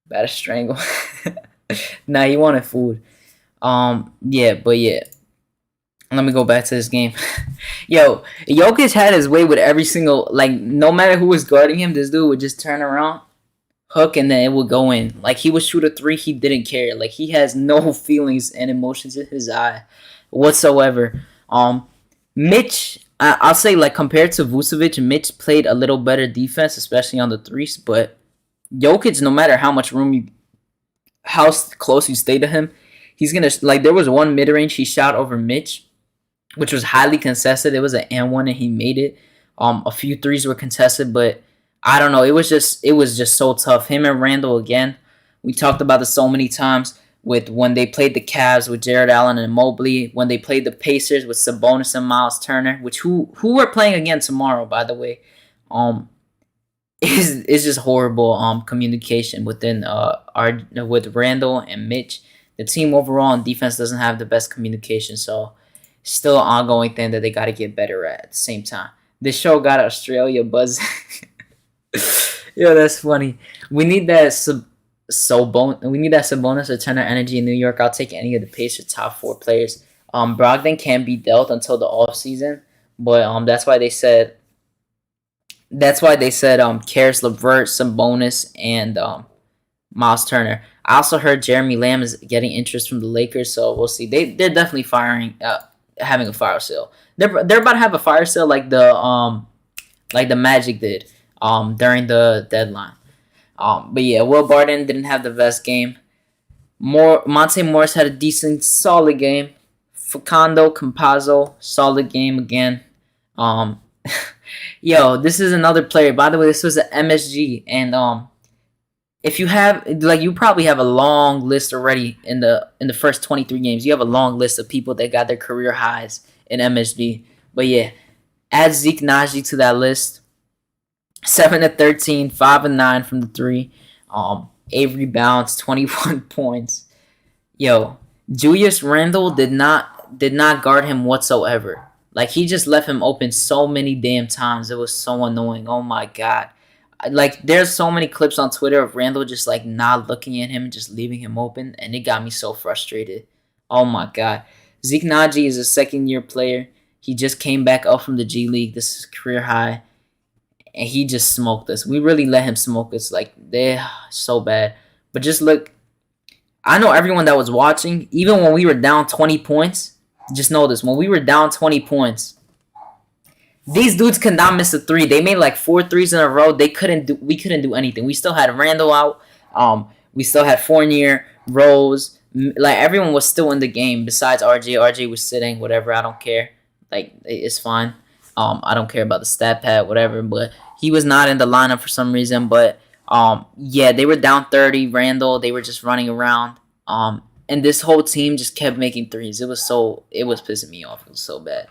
About to strangle. Nah, he wanted food. Yeah, but yeah. Let me go back to this game. Yo, Jokic had his way with every single, like, no matter who was guarding him, this dude would just turn around, hook, and then it would go in. Like, he would shoot a 3, he didn't care. Like, he has no feelings and emotions in his eye whatsoever. Mitch, I'll say, like, compared to Vucevic, Mitch played a little better defense, especially on the 3s, but Jokic, no matter how much room how close you stay to him, he's gonna, like, there was one mid-range he shot over Mitch, which was highly contested. It was an and one, and he made it. A few 3s were contested, but I don't know. It was just so tough. Him and Randall again. We talked about this so many times with when they played the Cavs with Jared Allen and Mobley, when they played the Pacers with Sabonis and Miles Turner, which who we're playing again tomorrow, by the way. It's just horrible communication within with Randall and Mitch. The team overall in defense doesn't have the best communication, so still an ongoing thing that they got to get better at the same time. This show got Australia buzzing. Yo, that's funny. We need that Sabonis or Turner energy in New York. I'll take any of the Pacers' top 4 players. Brogdon can't be dealt until the offseason, but that's why they said That's why they said Karis LeVert, Sabonis, and Miles Turner. I also heard Jeremy Lamb is getting interest from the Lakers, so we'll see. They're definitely having a fire sale. They're about to have a fire sale like the Magic did during the deadline. But yeah, Will Barton didn't have the best game. Monte Morris had a decent, solid game. Facundo Campazzo, solid game again. Um, Yo, this is another player. By the way, this was an MSG, and if you have you probably have a long list already in the first 23 games. You have a long list of people that got their career highs in MSG. But yeah, add Zeke Naji to that list. 7 of 13, 5 of 9 from the three. 8 rebounds, 21 points. Yo, Julius Randle did not guard him whatsoever. Like, he just left him open so many damn times. It was so annoying. Oh my god. Like, there's so many clips on Twitter of Randle just like not looking at him and just leaving him open, and it got me so frustrated. Oh my god. Zeke Naji is a second-year player. He just came back up from the G League. This is career high. And he just smoked us. We really let him smoke us. Like, they're so bad. But just look, I know everyone that was watching, even when we were down 20 points, just know this. When we were down 20 points, these dudes could not miss a three. They made like 4 threes in a row. We couldn't do anything. We still had Randall out. We still had Fournier, Rose. Like, everyone was still in the game besides RJ. RJ was sitting, whatever. I don't care. Like, it's fine. I don't care about the stat pad, whatever. But he was not in the lineup for some reason. But yeah, they were down 30. Randall, they were just running around. And this whole team just kept making threes. It was pissing me off. It was so bad.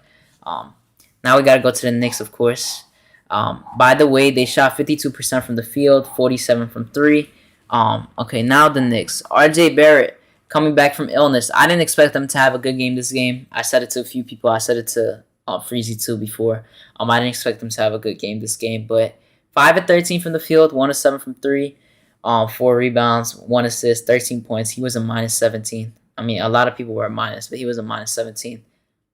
Now we gotta go to the Knicks, of course. By the way, they shot 52% from the field, 47 from three. Okay, now the Knicks. Rj Barrett coming back from illness. I didn't expect them to have a good game this game. I said it to a few people. I said it to Freezy too before. I didn't expect them to have a good game this game, but 5 of 13 from the field, 1 of 7 from three. 4 rebounds, 1 assist, 13 points. He was a minus 17. I mean, a lot of people were a minus, but he was a minus 17.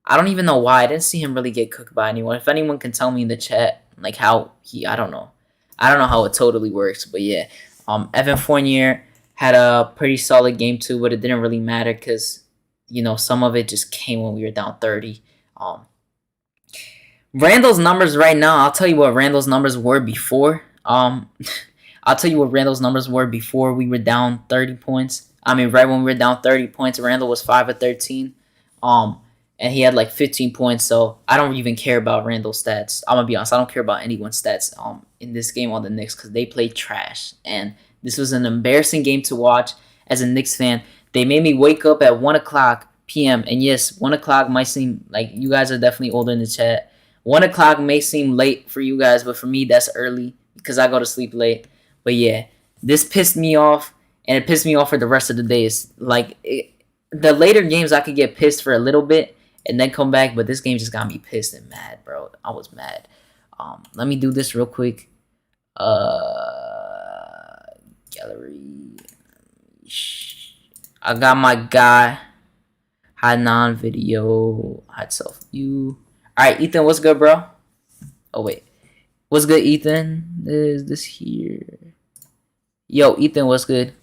I don't even know why. I didn't see him really get cooked by anyone. If anyone can tell me in the chat, like, how I don't know. I don't know how it totally works, but yeah. Evan Fournier had a pretty solid game too, but it didn't really matter because, some of it just came when we were down 30. Randall's numbers right now, I'll tell you what Randall's numbers were before. I'll tell you what Randall's numbers were before we were down 30 points. I mean, right when we were down 30 points, Randall was 5 of 13. And he had like 15 points, so I don't even care about Randall's stats. I'm going to be honest, I don't care about anyone's stats in this game on the Knicks because they played trash. And this was an embarrassing game to watch as a Knicks fan. They made me wake up at 1 o'clock p.m. And yes, 1 o'clock might seem like you guys are definitely older in the chat. 1 o'clock may seem late for you guys, but for me, that's early because I go to sleep late. But yeah, this pissed me off, and it pissed me off for the rest of the days. Like, the later games, I could get pissed for a little bit and then come back, but this game just got me pissed and mad, bro. I was mad. Let me do this real quick. Gallery. I got my guy. High non-video. High self-view. All right, Ethan, what's good, bro? Oh, wait. What's good, Ethan? Is this here? Yo, Ethan, what's good?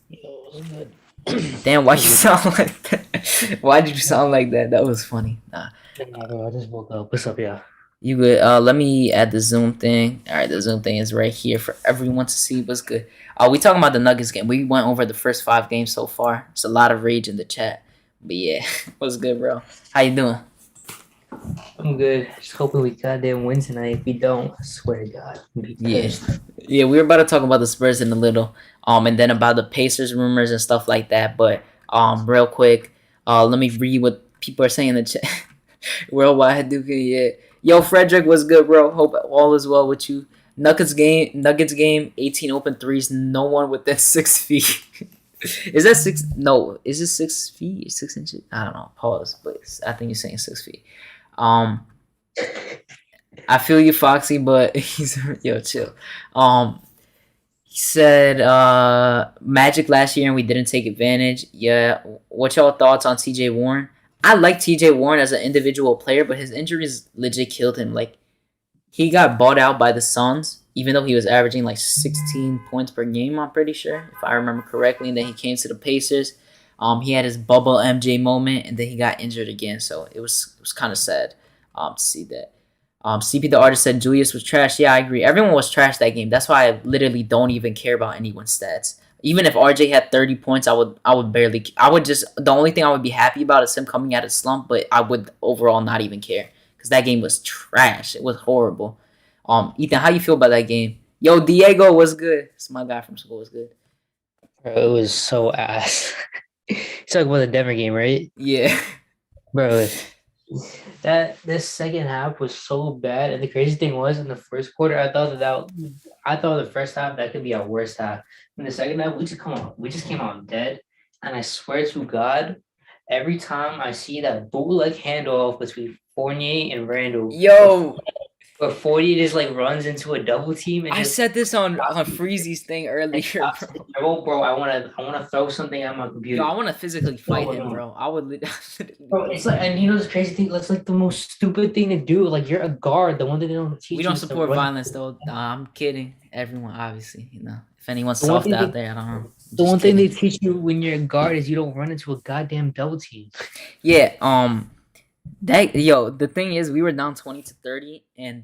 Yo, what's good? Damn, why you sound like that? Why'd you sound like that? That was funny. Nah. I just woke up. What's up, yeah? You good? Let me add the Zoom thing. All right, the Zoom thing is right here for everyone to see. What's good? We talking about the Nuggets game. We went over the first 5 games so far. It's a lot of rage in the chat. But yeah, what's good, bro? How you doing? I'm good. Just hoping we goddamn win tonight. If we don't, I swear to God, I'm be pissed. Yeah, we were about to talk about the Spurs in a little, and then about the Pacers rumors and stuff like that. But real quick, let me read what people are saying in the chat. Worldwide Hadouken, yeah. Yo, Frederick, what's good, bro? Hope all is well with you. Nuggets game, 18 open threes, no one within 6 feet. Is that 6? No, is it 6 feet? 6 inches? I don't know. Pause, but I think you're saying 6 feet. I feel you, Foxy, but he's chill. He said Magic last year and we didn't take advantage. Yeah. What y'all thoughts on TJ Warren? I like TJ Warren as an individual player, but his injuries legit killed him. Like, he got bought out by the Suns, even though he was averaging like 16 points per game. I'm pretty sure, if I remember correctly. And then he came to the Pacers. He had his bubble MJ moment, and then he got injured again. So it was kind of sad to see that. CP the artist said Julius was trash. Yeah, I agree. Everyone was trash that game. That's why I literally don't even care about anyone's stats. Even if RJ had 30 points, I would just the only thing I would be happy about is him coming out of slump, but I would overall not even care because that game was trash. It was horrible. Ethan, how you feel about that game? Yo, Diego was good. It's my guy from school was good. Bro, it was so ass. It's like the Denver game, right? Yeah. Bro, that this second half was so bad, and the crazy thing was in the first quarter, I thought the first half that could be our worst half. In the second half, we just came out dead, and I swear to God, every time I see that bootleg handoff between Fournier and Randall, Yo, where 40 just like runs into a double team and I just said this on Freezy's thing earlier, bro. bro, I wanna throw something at my computer. Yo, I want to physically fight him, bro. I would. Bro, it's like, and you know, this crazy thing. That's like the most stupid thing to do. Like, you're a guard. The one thing they don't teach We you don't is to support run. violence, though. I'm kidding. Everyone, obviously, if anyone's The one soft thing out they- there, I don't know. The one thing they teach you when you're a guard is you don't run into a goddamn double team. Yeah. The thing is, we were down 20-30, and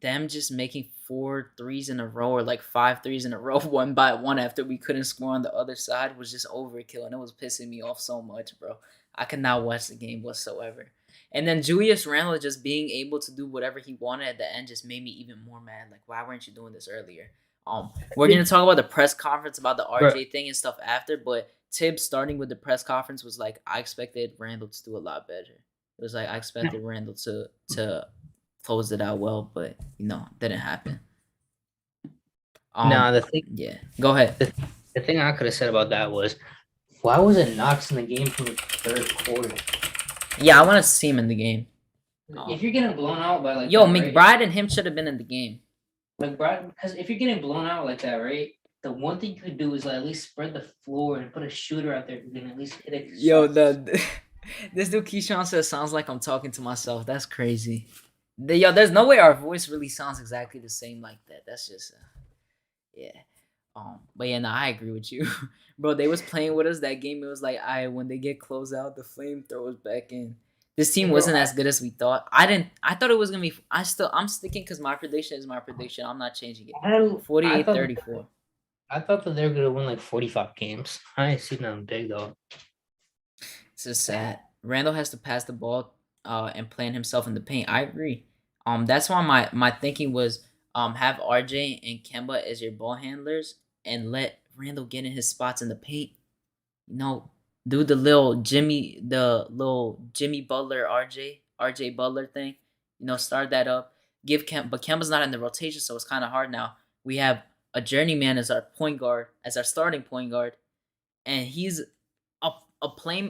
them just making 4 threes in a row or like 5 threes in a row, one by one, after we couldn't score on the other side was just overkill, and it was pissing me off so much, bro. I could not watch the game whatsoever. And then Julius Randle just being able to do whatever he wanted at the end just made me even more mad. Like, why weren't you doing this earlier? We're gonna talk about the press conference about the RJ thing and stuff after, but Thibs starting with the press conference was like, I expected Randle to do a lot better. It was like I expected Randle to close it out well, but didn't happen. Nah, the thing Go ahead. the thing I could have said about that was, why was it Knox in the game from the third quarter? Yeah, I want to see him in the game. If you're getting blown out by like McBride and him should have been in the game. McBride, because if you're getting blown out like that, right? The one thing you could do is at least spread the floor and put a shooter out there who can at least hit it. This dude Keyshawn says sounds like I'm talking to myself. That's crazy. There's no way our voice really sounds exactly the same like that. That's just but yeah, I agree with you. Bro, they was playing with us that game. It was like, when they get closed out, the flame throws back in. This team wasn't as good as we thought. I thought it was gonna be. I'm sticking because my prediction is my prediction. I'm not changing it. 48-34. I thought that they were gonna win like 45 games. I ain't seen them big though. It's just sad. Randall has to pass the ball and plant himself in the paint. I agree. That's why my thinking was have RJ and Kemba as your ball handlers and let Randall get in his spots in the paint. Do the little Jimmy Butler RJ Butler thing. Start that up. But Kemba's not in the rotation, so it's kind of hard now. We have a journeyman as our point guard, as our starting point guard, and he's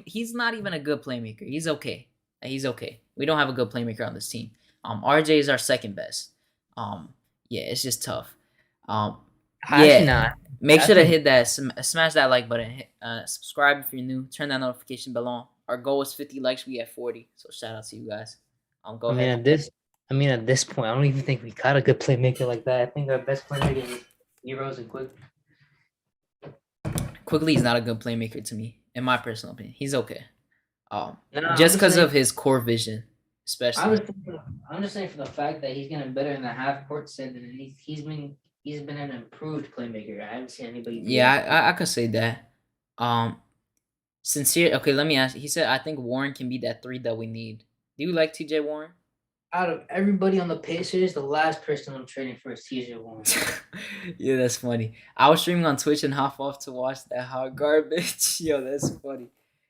he's not even a good playmaker. He's okay. We don't have a good playmaker on this team. RJ is our second best. It's just tough. Make sure to hit that, smash that like button, subscribe if you're new, turn that notification bell on. Our goal is 50 likes. We at 40, so shout out to you guys. Go ahead. At this point, I don't even think we got a good playmaker like that. I think our best playmaker is Heroes and Quick. Quickly is not a good playmaker to me, in my personal opinion. He's okay. Just because of his core vision, especially. I'm just saying for the fact that he's getting better in the half court set, and he's been an improved playmaker. I haven't seen anybody. I could say that. Sincere. Okay, let me ask you. He said, I think Warren can be that 3 that we need. Do you like TJ Warren? Out of everybody on the Pacers, the last person I'm trading for is TJ Warren. Yeah, that's funny. I was streaming on Twitch and hop off to watch that hot garbage. Yo, that's funny.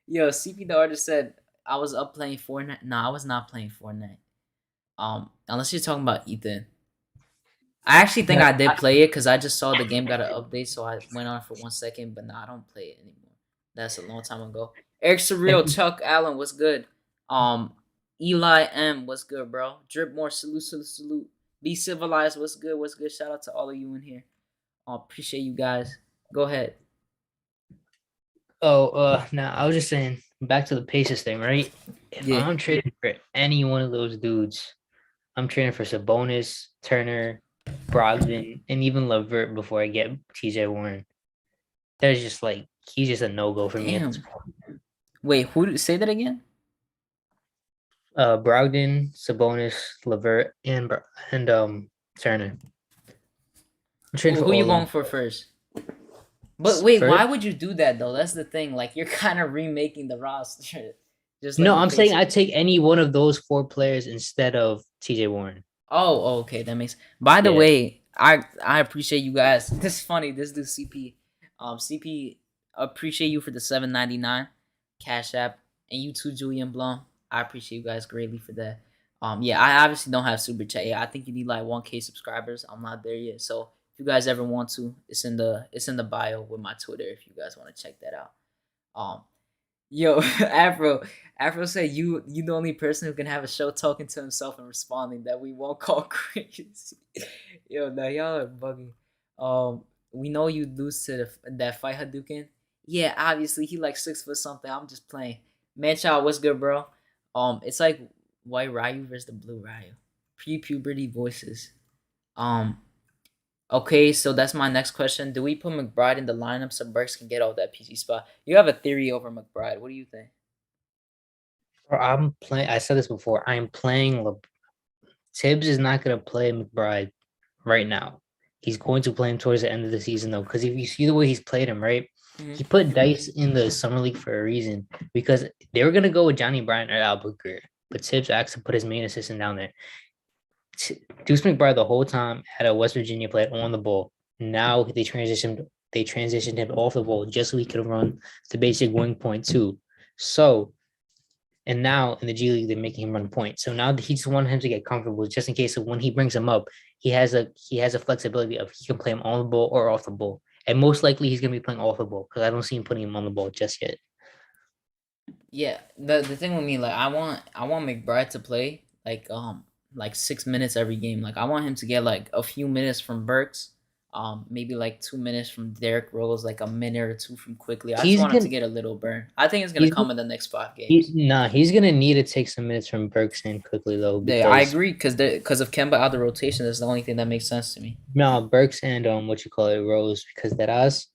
Yo, CP the artist said I was up playing Fortnite. No, I was not playing Fortnite. Unless you're talking about Ethan. I actually think I did play it because I just saw the game got an update, so I went on for 1 second. But I don't play it anymore. That's a long time ago. Eric Surreal, Chuck Allen, what's good? Eli M, what's good, bro? Drip more, salute. Be civilized, what's good? Shout out to all of you in here. Appreciate you guys. Go ahead. Now I was just saying, back to the Pacers thing, right? If I'm trading for any one of those dudes, I'm trading for Sabonis, Turner, Brogdon, and even LeVert before I get TJ Warren. There's just like he's just a no-go for me at this Damn. point. Wait, say that again? Brogdon, Sabonis, LeVert, and Turner. I'm trading for Who you all of going them. for first? But wait, First, why would you do that though? That's the thing. Like you're kind of remaking the roster, just no, like the I'm saying I Pacers. take any one of those four players instead of TJ Warren. Okay, that makes. By the Yeah. way, I appreciate you guys. This is funny. This dude CP, CP appreciate you for the 7.99 Cash App, and you too, Julian Blum. I appreciate you guys greatly for that. Yeah, I obviously don't have super chat. Yeah, I think you need like 1K subscribers. I'm not there yet. So if you guys ever want to, it's in the bio with my Twitter. If you guys want to check that out. Um, Yo, Afro said you the only person who can have a show talking to himself and responding that we won't call crazy. Yo, now y'all are bugging. We know you lose to that fight Hadouken. Yeah, obviously he like 6 foot something. I'm just playing. Man, child, what's good, bro? It's like white Ryu versus the blue Ryu. Pre-puberty voices. Um, Okay, so that's my next question. Do we put McBride in the lineup so Burks can get all that PC spot? You have a theory over McBride. What do you think? Or I'm playing. I said this before. I'm playing. Thibs is not going to play McBride right now. He's going to play him towards the end of the season though, because if you see the way he's played him, right? Mhm. He put Dice in the summer league for a reason because they were going to go with Johnny Bryant or Al Booker, but Thibs actually put his main assistant down there. Deuce McBride the whole time had a West Virginia player on the ball. Now they transitioned him off the ball just so he could run the basic wing point too. So and now in the G League they're making him run point. So now he just wanted him to get comfortable just in case of when he brings him up, he has a flexibility of he can play him on the ball or off the ball. And most likely he's gonna be playing off the ball because I don't see him putting him on the ball just yet. Yeah, the thing with me, like I want McBride to play like 6 minutes every game. Like I want him to get like a few minutes from Burks, maybe like 2 minutes from Derrick Rose, like a minute or two from Quickly. I just He's want him to gonna get a little burn. I think it's gonna he's come in the next 5 games. he's gonna need to take some minutes from Burks in quickly though I because agree because of Kemba out the rotation. That's the only thing that makes sense to me. no Burks and what you call it Rose because that us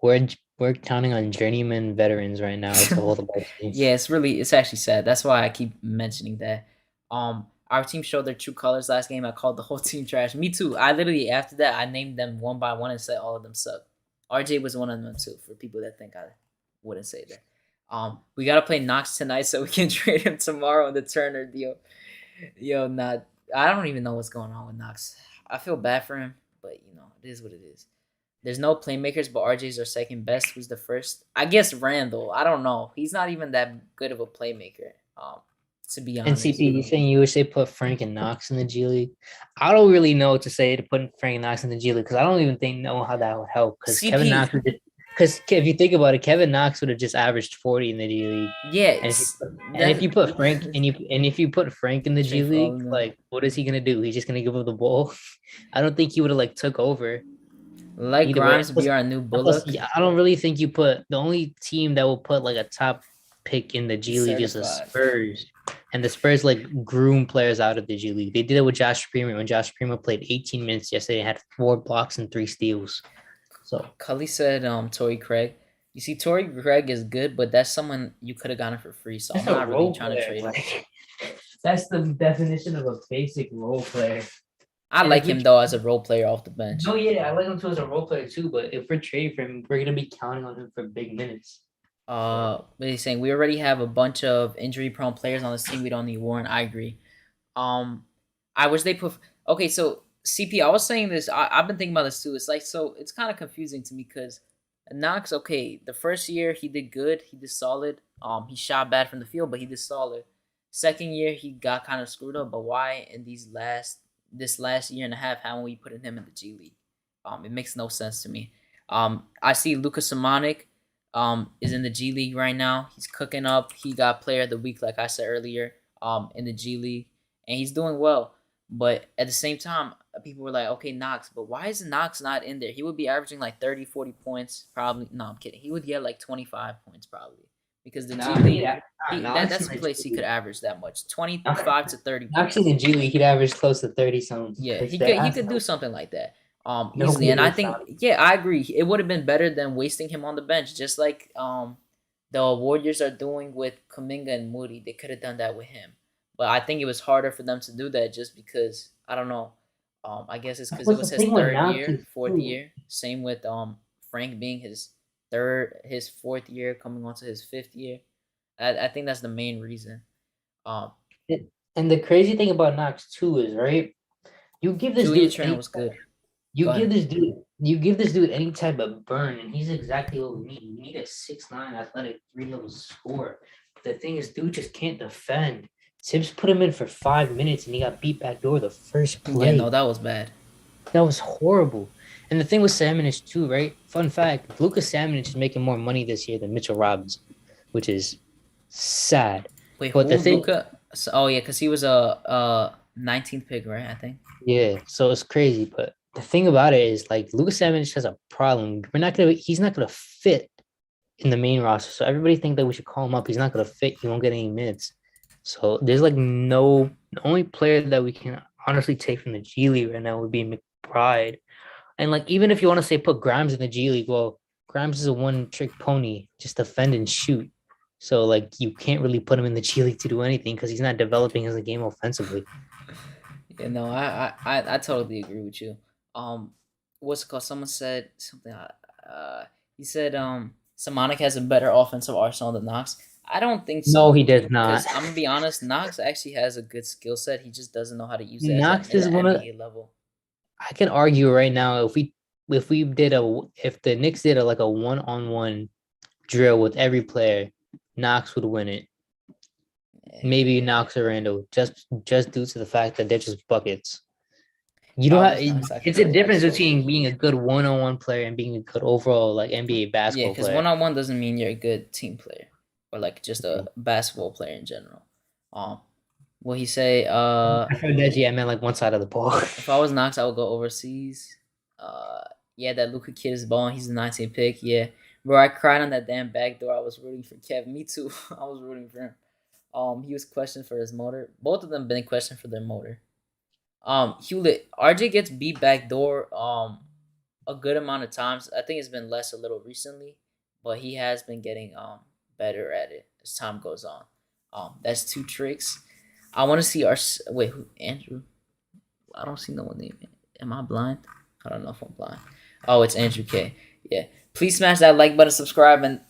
we're counting on journeyman veterans right now to hold the ball team. Yeah, it's actually sad. That's why I keep mentioning that. Our team showed their true colors last game. I called the whole team trash. Me too. I literally after that I named them one by one and said all of them suck. RJ was one of them too. For people that think I wouldn't say that. We gotta play Knox tonight so we can trade him tomorrow in the Turner deal. Yo, not. I don't even know what's going on with Knox. I feel bad for him, but it is what it is. There's no playmakers, but RJ's our second best. Who's the first? I guess Randall. I don't know. He's not even that good of a playmaker. To be And honest. CP, you saying you wish they put Frank and Knox in the G League? I don't really know what to say to put Frank and Knox in the G League because I don't even know how that would help. Because Kevin Knox CP. would because if you think about it, Kevin Knox would have just averaged 40 in the G League. And Yes. if you put Frank and if you put Frank in the G Trade for all League, of them. like what is he gonna do? He's just gonna give up the ball. I don't think he would have like took over Like either way. Grimes be our new Plus, Bullock. yeah, I don't really think you put the only team that will put like a top pick in the G League is the Certified. Spurs. And the Spurs like groom players out of the G League. They did it with Josh Primo when Josh Primo played 18 minutes yesterday and had 4 blocks and 3 steals. So Cully said Torrey Craig. You see, Torrey Craig is good, but that's someone you could have gotten for free. So I'm not really trying to trade him. That's the definition of a basic role player. I like him though as a role player off the bench. No, yeah, I like him too as a role player too. But if we're trading for him, we're gonna be counting on him for big minutes. What he's saying, we already have a bunch of injury-prone players on this team. We don't need Warren. I agree. I wish they put. Okay, so CP, I was saying this. I've been thinking about this too. It's like so. It's kind of confusing to me because Knox. Okay, the first year he did good. He did solid. He shot bad from the field, but he did solid. Second year he got kind of screwed up. But why in this last year and a half haven't we put him in the G League? It makes no sense to me. I see Lucas Simonik is in the G League right now. He's cooking up. He got Player of the Week, like I said earlier, in the G League, and he's doing well. But at the same time, people were like, okay, Knox, but why is Knox not in there? He would be averaging like 30, 40 points, probably. No, I'm kidding. He would get like 25 points, probably. because the Nah, G League, Knox that's a in the place G he could League. average that much, 25 to 30 Knox points. in the G League, he'd average close to 30 something. Yeah, he That's could no, do something like that. Easily. nobody And I will think, stop him. yeah, I agree. It would have been better than wasting him on the bench, just like the Warriors are doing with Kuminga and Moody. They could have done that with him. But I think it was harder for them to do that just because I don't know. I guess it's That because it was was the his thing with third Knox year, is fourth too. year. Same with Frank being his fourth year, coming on to his fifth year. I think that's the main reason. Um, And the crazy thing about Knox too is right. You give this Julian dude Trent any was good. You Go give ahead. this dude, you give this dude any type of burn, and he's exactly what we need. We need a 6'9" athletic 3-level scorer. But the thing is, dude just can't defend. Thibs put him in for 5 minutes, and he got beat back door the first Yeah, play. no, that was bad. That was horrible. And the thing with Samanich too, right? Fun fact: Lucas Samanich is making more money this year than Mitchell Robinson, which is sad. Wait, But the who? thing, Luca? So, oh yeah, because he was a 19th pick, right? I think. yeah, so it's crazy. But the thing about it is, like, Lucas Samanich has a problem. He's not gonna fit in the main roster. So everybody think that we should call him up. He's not gonna fit. He won't get any minutes. So there's like the only player that we can honestly take from the G League right now would be McBride. And like even if you want to say put Grimes in the G League, well, Grimes is a one-trick pony, just defend and shoot. So like you can't really put him in the G League to do anything because he's not developing as a game offensively. Yeah, no, I totally agree with you. Um, what's it called? Someone said something. He said Samanic has a better offensive arsenal than Knox. I don't think so. No, he does not. Because I'm gonna be honest, Knox actually has a good skill set. He just doesn't know how to use it Knox at is the one of NBA level. I can argue right now if the Knicks did like a one-on-one drill with every player, Knox would win it. Maybe Knox or Randall, just due to the fact that they're just buckets. You don't have it's a difference between being a good one-on-one player and being a good overall like NBA Yeah, basketball because player. one-on-one doesn't mean you're a good team player or like just a basketball player in general. What he say? I heard that. Yeah, I meant like one side of the ball. If I was Knox, I would go overseas. Yeah, that Luka kid is balling. He's the 19th pick. Yeah, bro, I cried on that damn backdoor. I was rooting for Kev. Me too. I was rooting for him. He was questioned for his motor. Both of them been questioned for their motor. Hewlett, RJ gets beat backdoor. A good amount of times. I think it's been less a little recently, but he has been getting better at it as time goes on. That's two tricks. I want to see our who Andrew. I don't see no one name. Am I blind? I don't know if I'm blind. Oh, it's Andrew K. Yeah. Please smash that like button, subscribe, and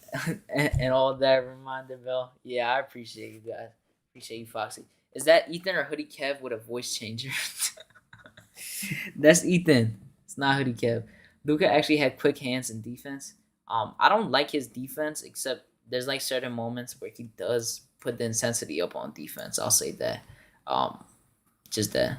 and all that reminder bell. Yeah, I appreciate you guys. Appreciate you, Foxy. Is that Ethan or Hoodie Kev with a voice changer? That's Ethan. It's not Hoodie Kev. Luka actually had quick hands in defense. I don't like his defense, except there's like certain moments where he does put the intensity up on defense. I'll say that. Just that.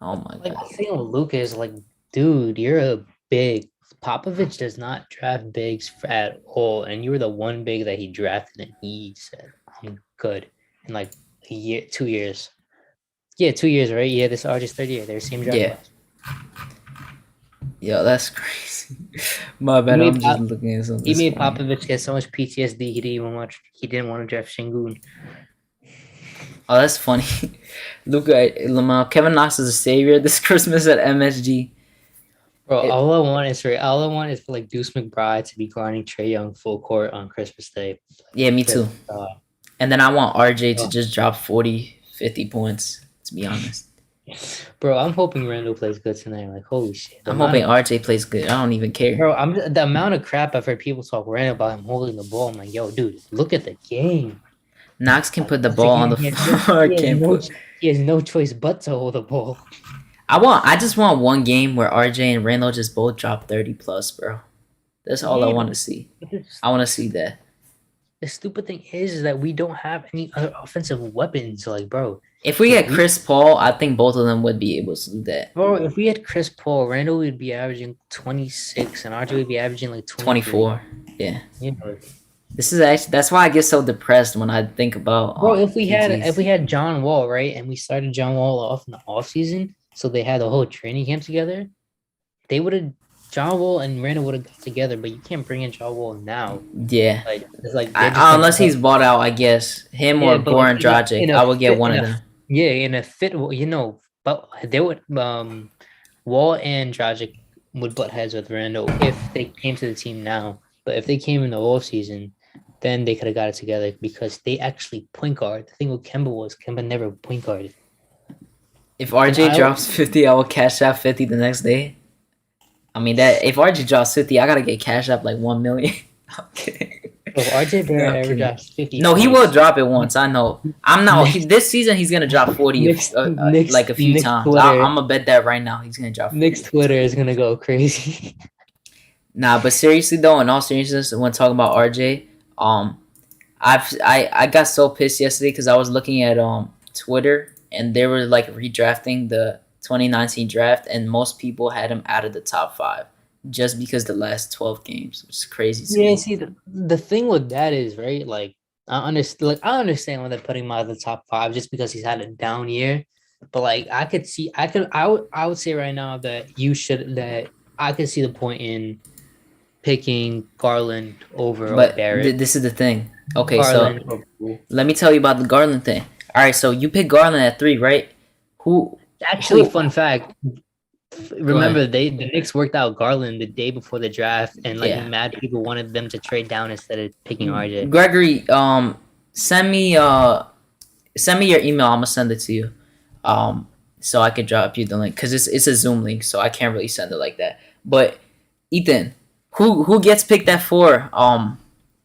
Oh my Like god. the thing with Luka is like, dude, you're a big. Popovich does not draft bigs at all, and you were the one big that he drafted, and he said, "I'm good." In like a year, 2 years. Yeah, 2 years, right? Yeah, this RJ's third year. They're the same draft class. Yo, that's crazy. My bad. I'm just looking at something. He made Popovich get so much PTSD. He didn't want to draft Şengün. Oh, that's funny. Luka, Lamar, Kevin Knox is a savior this Christmas at MSG. Bro, all I want is for like Deuce McBride to be guarding Trae Young full court on Christmas Day. Yeah, me too. And then I want RJ to just drop 40, 50 points, to be honest. Bro, I'm hoping Randall plays good tonight. Like, holy shit. I'm hoping RJ plays good. I don't even care. Bro, the amount of crap I've heard people talk Randall about him holding the ball. I'm like, yo, dude, look at the game. Knox can put the ball on the floor. He has no choice but to hold the ball. I just want one game where RJ and Randall just both drop 30 plus, bro. That's all I want to see. I want to see that. The stupid thing is that we don't have any other offensive weapons. Like, bro. If we had Chris Paul, I think both of them would be able to do that. Bro, if we had Chris Paul, Randall would be averaging 26 and RJ would be averaging like 24. Yeah. You know. This is actually that's why I get so depressed when I think about bro, if we had John Wall, right, and we started John Wall off in the offseason, so they had the whole training camp together, they would have John Wall and Randall would have got together, but you can't bring in John Wall now. Yeah. Like it's like they're just Unless he's bought out, I guess him or but like Goran Dragic. I would get one of them. in a fit, but they would Wall and Dragic would butt heads with Randall if they came to the team now. But if they came in the off season, then they could have got it together because they actually point guard. The thing with Kemba never point guarded. If RJ drops 50, I will cash out 50 the next day. I mean that if RJ drops 50, I gotta get cash up like 1 million. I'm kidding. If RJ Barrett ever drops 50, no, he will drop it once. I know. I'm not. This season, he's gonna drop 40 like a few times. I'm gonna bet that right now. He's gonna drop 40. Knicks Twitter is gonna go crazy. Nah, but seriously though, in all seriousness, when talking about RJ, I got so pissed yesterday because I was looking at Twitter and they were like redrafting the 2019 draft, and most people had him out of the top 5. Just because the last 12 games, which is crazy. Yeah, see, the thing with that is, right, like, I understand when they're putting him out of the top 5 just because he's had a down year. But, like, I would say right now that I could see the point in picking Garland over Barrett. This is the thing. Okay, Garland so let me tell you about the Garland thing. All right, so you pick Garland at 3, right? Fun fact. Remember, the Knicks worked out Garland the day before the draft, and mad people wanted them to trade down instead of picking RJ. Gregory, send me your email. I'm gonna send it to you, so I can drop you the link because it's a Zoom link, so I can't really send it like that. But Ethan, who gets picked at 4?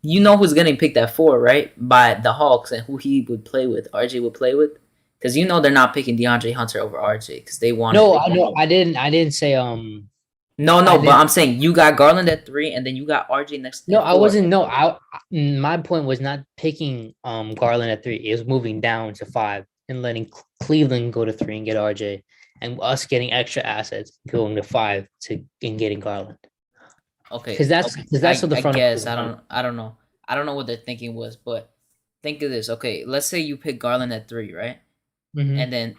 You know who's getting picked at 4, right? By the Hawks, and who he would play with. RJ would play with. Because you know they're not picking DeAndre Hunter over RJ because they want. No, I know. I didn't say No, but I'm saying you got Garland at 3, and then you got RJ next. No, I wasn't. No, my point was not picking Garland at 3. It was moving down to 5 and letting Cleveland go to 3 and get RJ, and us getting extra assets going to 5 and getting Garland. Okay, because that's what the front. I guess I don't know. I don't know what their thinking was, but think of this. Okay, let's say you pick Garland at 3, right? Mm-hmm. And then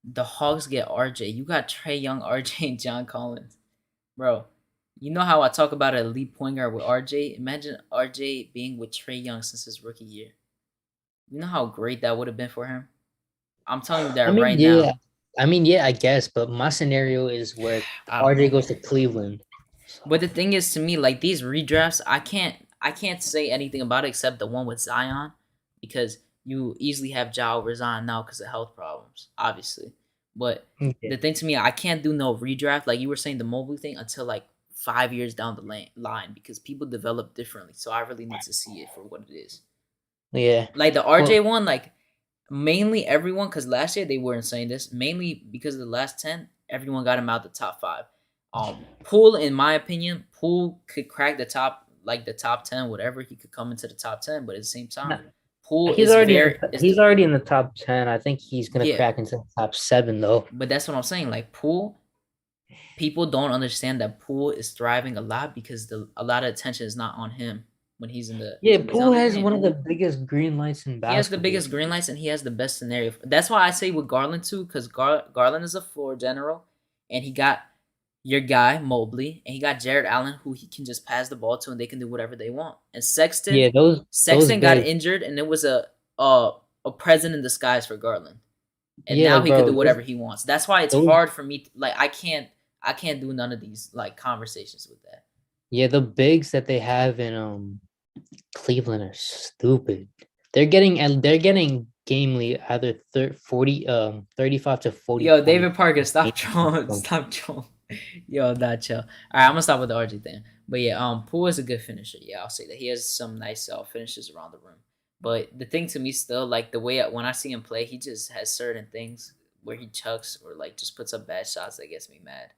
the Hawks get RJ. You got Trae Young, RJ, and John Collins. Bro, you know how I talk about an elite point guard with RJ? Imagine RJ being with Trae Young since his rookie year. You know how great that would have been for him? I'm telling you that now. I mean, yeah, I guess. But my scenario is where RJ goes to Cleveland. But the thing is, to me, like these redrafts, I can't say anything about it except the one with Zion. Because you easily have Ja over Zion now because of health problems, obviously. But the thing to me, I can't do no redraft, like you were saying, the Mobley thing, until like 5 years down the line because people develop differently. So I really need to see it for what it is. Yeah. Like the RJ one, like mainly everyone, because last year they weren't saying this, mainly because of the last 10, everyone got him out the top 5. Poole, in my opinion, Poole could crack the top 10, whatever. He could come into the top 10, but at the same time, Poole he's already in the top 10. I think he's gonna crack into the top 7 though. But that's what I'm saying. Like Poole, people don't understand that Poole is thriving a lot because a lot of attention is not on him when he's in the. Yeah, Poole has one of the biggest green lights in basketball. He has the biggest green lights, and he has the best scenario. That's why I say with Garland too, because Garland is a floor general, and he got your guy Mobley, and he got Jared Allen, who he can just pass the ball to, and they can do whatever they want. And Sexton, Sexton got injured, and it was a present in disguise for Garland. And now he could do whatever he wants. That's why it's hard for me. I can't do none of these like conversations with that. Yeah, the bigs that they have in Cleveland are stupid. They're getting gamely either 35 to 40. Yo, David Parker, stop trolling. Stop trolling. Yo, that chill. All right, I'm gonna stop with the RJ thing. But yeah, Poole is a good finisher. Yeah, I'll say that he has some nice finishes around the rim. But the thing to me still, like the way when I see him play, he just has certain things where he chucks or like just puts up bad shots that gets me mad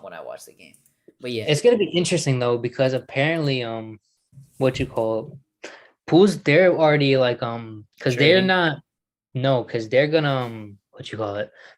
when I watch the game. But yeah, it's gonna be interesting though because apparently Poole's they're already like because they're not because they're gonna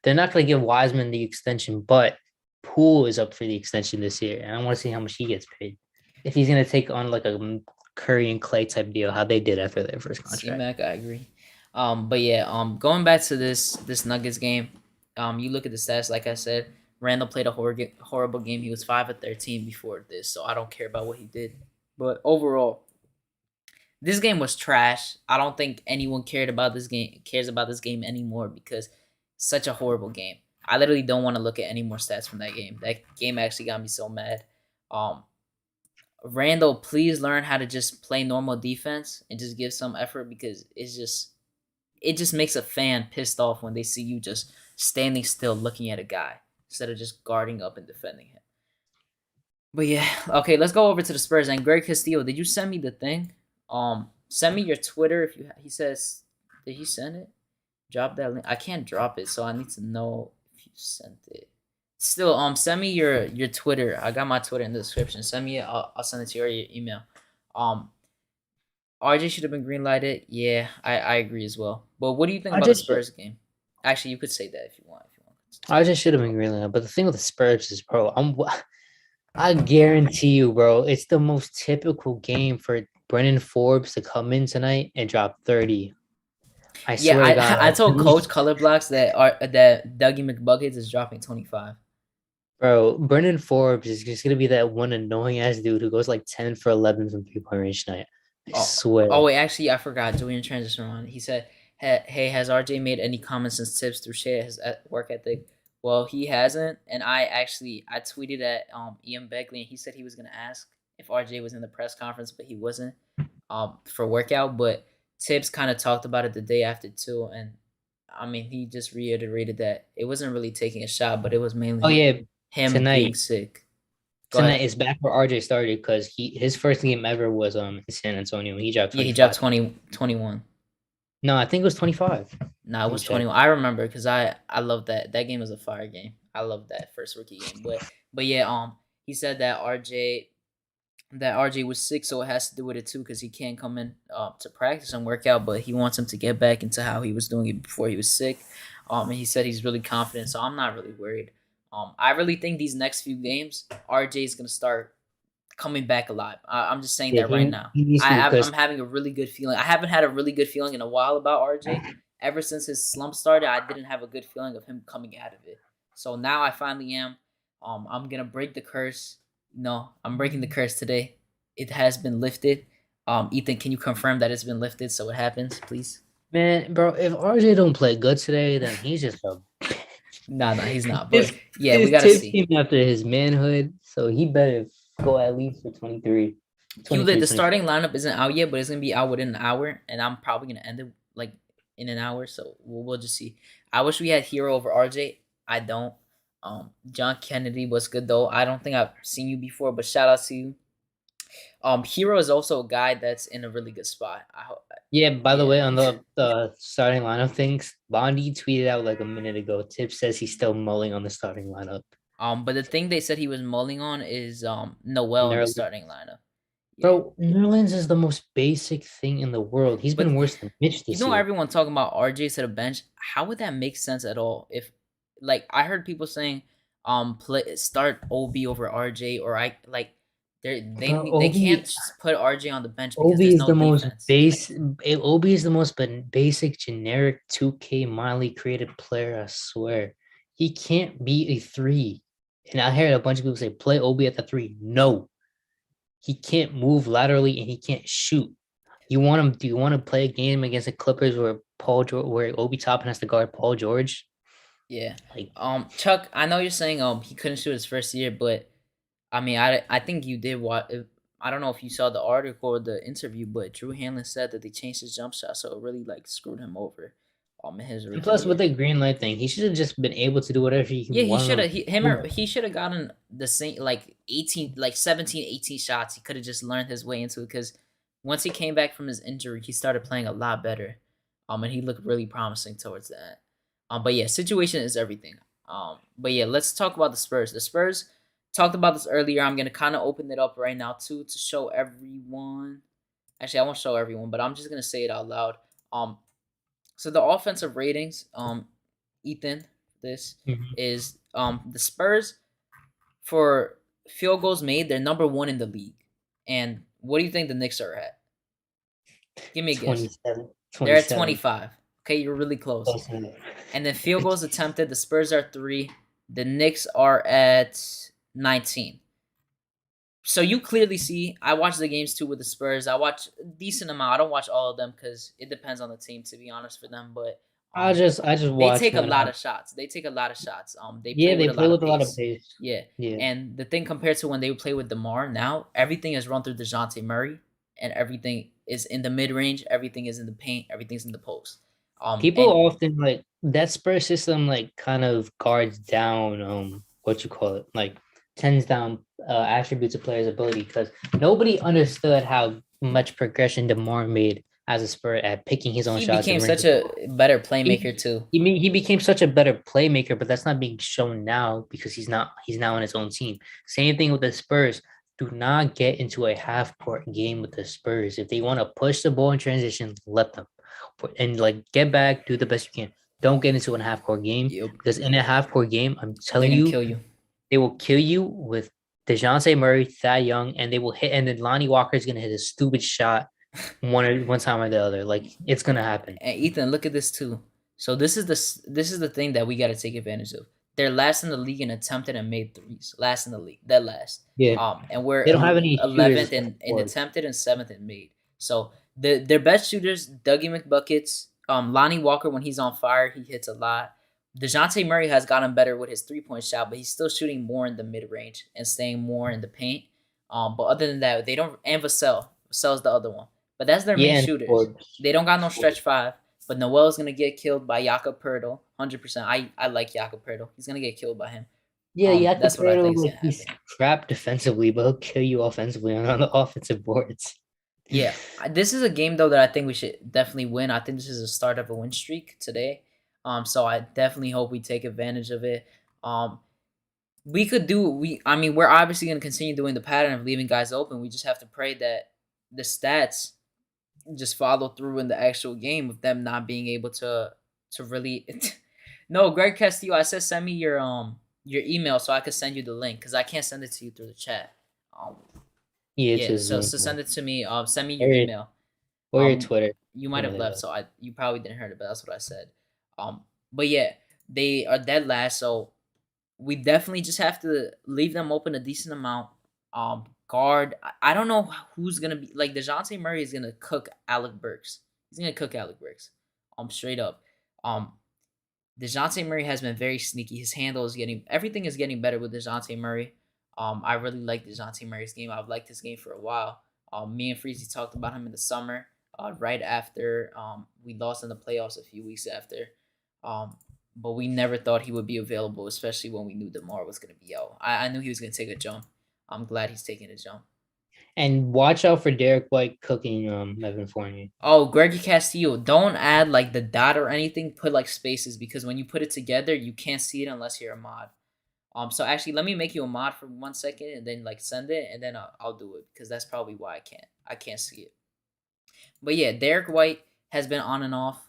they're not gonna give Wiseman the extension, but Poole is up for the extension this year, and I want to see how much he gets paid. If he's gonna take on like a Curry and Clay type deal, how they did after their first contract. C-Mac, I agree. But yeah, going back to this Nuggets game, you look at the stats. Like I said, Randall played a horrible game. He was 5 of 13 before this, so I don't care about what he did. But overall, this game was trash. I don't think anyone cares about this game anymore because it's such a horrible game. I literally don't want to look at any more stats from that game. That game actually got me so mad. Um, Randall, please learn how to just play normal defense and just give some effort because it just makes a fan pissed off when they see you just standing still looking at a guy instead of just guarding up and defending him. But yeah, okay, let's go over to the Spurs and Greg Castillo. Did you send me the thing? Send me your Twitter if you. He says, did he send it? Drop that link. I can't drop it, so I need to know if you sent it. Still, send me your Twitter. I got my Twitter in the description. Send me it. I'll send it to your email. RJ should have been green lighted. Yeah, I agree as well. But what do you think about the Spurs game? Actually, you could say that if you want. RJ should have been green lighted, but the thing with the Spurs is, bro, I guarantee you, bro, it's the most typical game for Brennan Forbes to come in tonight and drop 30. I swear to God. I told Coach Color Blocks that Dougie McBuckets is dropping 25. Bro, Brennan Forbes is just gonna be that one annoying ass dude who goes like 10 for 11 from 3-point range tonight. I swear. Oh wait, actually, I forgot. Julian transition on. He said, "Hey, has RJ made any comments since Thibs through share his work ethic?" Well, he hasn't, and I tweeted at Ian Begley, and he said he was gonna ask if RJ was in the press conference, but he wasn't for workout. But Thibs kind of talked about it the day after too, and I mean he just reiterated that it wasn't really taking a shot, but it was mainly him being sick. Tonight is back where RJ started because his first game ever was in San Antonio. He dropped 25. He dropped 21. No, I think it was 25. No, it was 21. I remember because I love that. That game was a fire game. I love that first rookie game. But yeah, he said that RJ was sick, so it has to do with it too because he can't come in to practice and work out, but he wants him to get back into how he was doing it before he was sick. And he said he's really confident, so I'm not really worried. I really think these next few games, RJ is gonna start coming back alive. I'm just saying that right now. I'm having a really good feeling. I haven't had a really good feeling in a while about RJ. Ever since his slump started, I didn't have a good feeling of him coming out of it. So now I finally am. I'm gonna break the curse. No, I'm breaking the curse today. It has been lifted. Ethan, can you confirm that it's been lifted so it happens, please? Man, bro, if RJ don't play good today, then he's just a No, he's not. But yeah, we gotta see. Him after his manhood, so he better go at least for 23. The starting lineup isn't out yet, but it's gonna be out within an hour, and I'm probably gonna end it like in an hour. So we'll just see. I wish we had Hero over RJ. I don't. John Kennedy was good though. I don't think I've seen you before, but shout out to you. Hero is also a guy that's in a really good spot. I hope. Yeah, by the way, on the starting lineup things, Bondi tweeted out like a minute ago. Thibs says he's still mulling on the starting lineup. But the thing they said he was mulling on is Noel in the starting lineup. Bro, Nerlens is the most basic thing in the world. He's been worse than Mitch this year. Everyone talking about RJ to the bench. How would that make sense at all? If I heard people saying start OB over RJ or they can't put RJ on the bench because OB is the most basic. OB is the most basic generic 2K Miley created player. I swear, he can't be a 3. And I heard a bunch of people say play OB at the 3. No, he can't move laterally and he can't shoot. You want him? Do you want to play a game against the Clippers where Obi Toppin has to guard Paul George? Yeah. Chuck, I know you're saying he couldn't shoot his first year, but I mean, I think you did watch. I don't know if you saw the article or the interview, but Drew Hanlon said that they changed his jump shot, so it really screwed him over. In his and plus, with the green light thing, he should have just been able to do whatever he wanted. He should have gotten the same 17, 18 shots. He could have just learned his way into it because once he came back from his injury, he started playing a lot better. And he looked really promising towards that. But yeah, situation is everything. But yeah, let's talk about the Spurs. The Spurs. Talked about this earlier. I'm gonna kind of open it up right now too to show everyone. Actually, I won't show everyone, but I'm just gonna say it out loud. So the offensive ratings, Ethan, this is the Spurs for field goals made. They're number 1 in the league. And what do you think the Knicks are at? Give me a guess. 27. They're at 25. Okay, you're really close. And then field goals attempted. The Spurs are 3. The Knicks are at 19. So you clearly see, I watch the games too with the Spurs. I watch a decent amount. I don't watch all of them because it depends on the team, to be honest, for them. But I just they watch take a when lot of shots. They take a lot of shots. They yeah, play with they a play lot of with a lot of pace. pace. Yeah. Yeah. And the thing compared to when they play with DeMar, now everything is run through DeJounte Murray, and everything is in the mid range. Everything is in the paint. Everything's in the post. People And often like that Spurs system like kind of guards down what you call it, like tens down attributes of players' ability because nobody understood how much progression DeMar made as a Spur at picking his own he shots became and such range. a better playmaker He, too. he became such a better playmaker, but that's not being shown now because he's now on his own team. Same thing with the Spurs. Do not get into a half court game with the Spurs. If they want to push the ball in transition, let them. And like get back, do the best you can. Don't get into a half court game Yep. because in a half court game, I'm They're telling gonna you, kill you. they will kill you with DeJounte Murray, Thad Young, and they will hit. And then Lonnie Walker is gonna hit a stupid shot one time or the other. Like it's gonna happen. And Ethan, look at this too. So this is the thing that we got to take advantage of. They're last in the league in attempted and made threes. Last in the league, dead last. Yeah, And we're they don't have any shooters. 11th in attempted and 7th in made. So their best shooters, Dougie McBuckets, Lonnie Walker when he's on fire, he hits a lot. Dejounte Murray has gotten better with his 3-point shot, but he's still shooting more in the mid range and staying more in the paint. But other than that, they don't. And Vassell's the other one. But that's their main Yeah, and shooters. They don't got no stretch five. But Noel's gonna get killed by Jakob Pertl, 100%. I like Jakob Pertl. He's gonna get killed by him. yeah, That's what I think is like gonna he's happen. crap defensively, but he'll kill you offensively on the offensive boards. Yeah, this is a game though that I think we should definitely win. I think this is a start of a win streak today. So I definitely hope we take advantage of it. We could do we. I mean, we're obviously gonna continue doing the pattern of leaving guys open. We just have to pray that the stats just follow through in the actual game with them not being able to really. No, Greg Castillo, I said send me your email so I could send you the link because I can't send it to you through the chat. Um, Yeah, it's yeah, just so send it to me. Send me or your your, email. or your Twitter. You might One have of the left, so you probably didn't hear it, but that's what I said. But yeah, they are dead last, so we definitely just have to leave them open a decent amount. Guard. I don't know who's gonna be like Dejounte Murray is gonna cook Alec Burks. He's gonna cook Alec Burks. Straight up. Um, Dejounte Murray has been very sneaky. His handle is getting everything is getting better with Dejounte Murray. I really like Dejounte Murray's game. I've liked his game for a while. Me and Freezy talked about him in the summer, right after we lost in the playoffs a few weeks after. But we never thought he would be available, especially when we knew DeMar was going to be out. I knew he was going to take a jump. I'm glad he's taking a jump. And watch out for Derek White cooking Evan Fournier. Oh, Gregory Castillo, don't add like the dot or anything. Put like spaces because when you put it together, you can't see it unless you're a mod. So actually, let me make you a mod for 1 second and then like send it, and then I'll do it because that's probably why I can't see it. But yeah, Derek White has been on and off.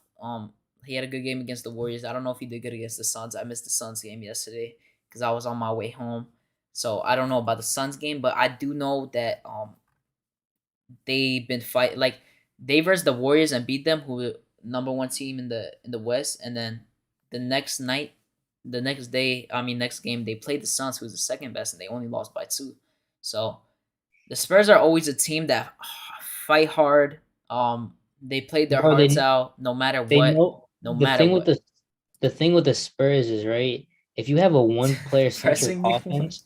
He had a good game against the Warriors. I don't know if he did good against the Suns. I missed the Suns game yesterday because I was on my way home. So I don't know about the Suns game, but I do know that they've been fight like they versed the Warriors and beat them, who number one team in the West, and then the next night, next game they played the Suns, who's the second best, and they only lost by 2. So the Spurs are always a team that fight hard. They played their Bro, hearts out no matter they what. know No the matter thing with what. the thing with the Spurs is right. If you have a one player centric Pressing me. offense,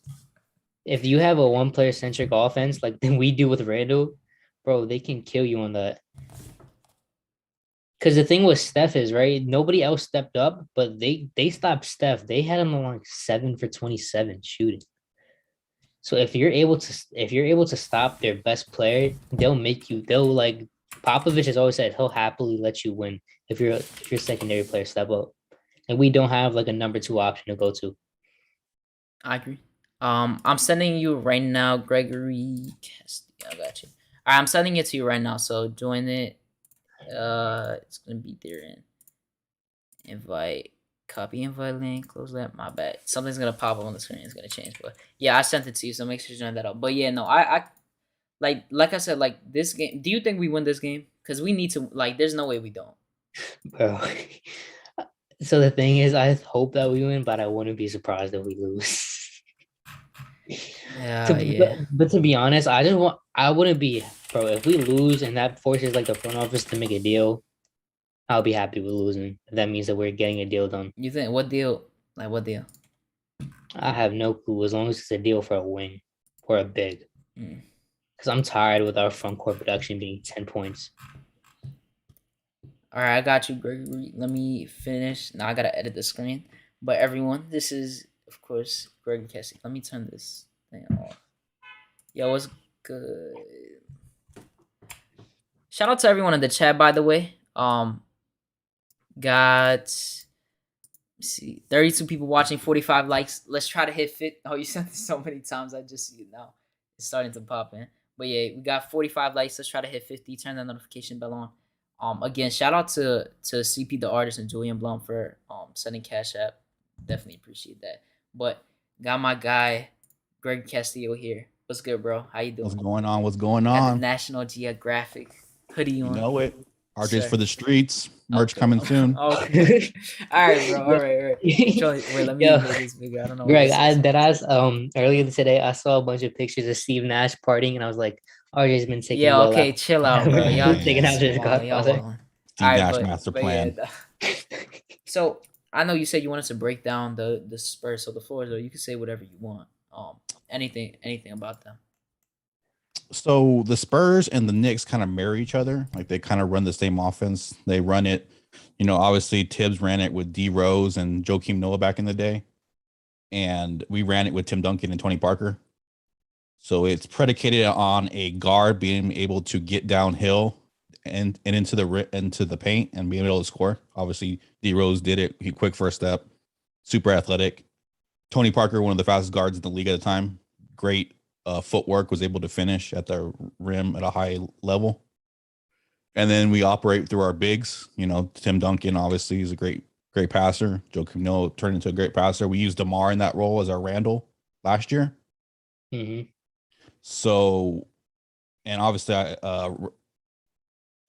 if you have a one player centric offense like we do with Randall, bro, they can kill you on that. Because the thing with Steph is right, nobody else stepped up, but they stopped Steph. They had him on like 7 for 27 shooting. So if you're able to stop their best player, they'll make you. They'll like Popovich has always said he'll happily let you win if your secondary player step up, and we don't have like a number 2 option to go to. I agree. I'm sending you right now, Gregory Castillo. I got you. All right, I'm sending it to you right now. So join it. It's gonna be there in invite, copy invite link, close that. My bad. Something's gonna pop up on the screen. It's gonna change, but yeah, I sent it to you. So make sure you join that up. But yeah, no, I like I said, like this game. Do you think we win this game? Because we need to. Like, there's no way we don't. Bro, So the thing is, I hope that we win, but I wouldn't be surprised if we lose. Yeah. But to be honest, I wouldn't be, bro. If we lose and that forces like the front office to make a deal, I'll be happy with losing. That means that we're getting a deal done. You think what deal? Like what deal? I have no clue as long as it's a deal for a wing or a big. Mm. Because I'm tired with our front court production being 10 points. All right, I got you, Gregory. Let me finish. Now I gotta edit the screen. But everyone, this is of course Greg Kessie. Let me turn this thing off. Yo, what's good? Shout out to everyone in the chat, by the way. Got see 32 people watching, 45 likes. Let's try to hit fit. Oh, you sent this so many times. I just see it now. It's starting to pop in. But yeah, we got 45 likes. Let's try to hit 50. Turn that notification bell on. Again, shout out to CP the artist and Julian Blum for sending cash app. Definitely appreciate that. But got my guy Greg Castillo here. What's good, bro? How you doing? What's going on? What's going Got the on? National Geographic hoodie You on. know it. RJ's Sir. for the streets. Merch Okay. coming soon. Okay. All right, bro. All right. Wait, let me Yo, make this bigger. I don't know. Greg, earlier today I saw a bunch of pictures of Steve Nash partying, and I was like, RJ's been taking Yeah, well okay, out. chill out, bro. Y'all Taking out his come on, y'all godfather. wildin'. Steve All right, Nash master plan. Yeah, so I know you said you wanted to break down the Spurs, so the floor is there. You can say whatever you want. Anything about them. So the Spurs and the Knicks kind of marry each other. Like they kind of run the same offense. They run it. You know, obviously Thibs ran it with D Rose and Joakim Noah back in the day. And we ran it with Tim Duncan and Tony Parker. So it's predicated on a guard being able to get downhill and into the paint and being able to score. Obviously, D Rose did it. He quick first step, super athletic. Tony Parker, one of the fastest guards in the league at the time, great footwork, was able to finish at the rim at a high level. And then we operate through our bigs. You know, Tim Duncan obviously is a great passer. Joakim Noah turned into a great passer. We used DeMar in that role as our Randall last year. Mm-hmm. So, and obviously,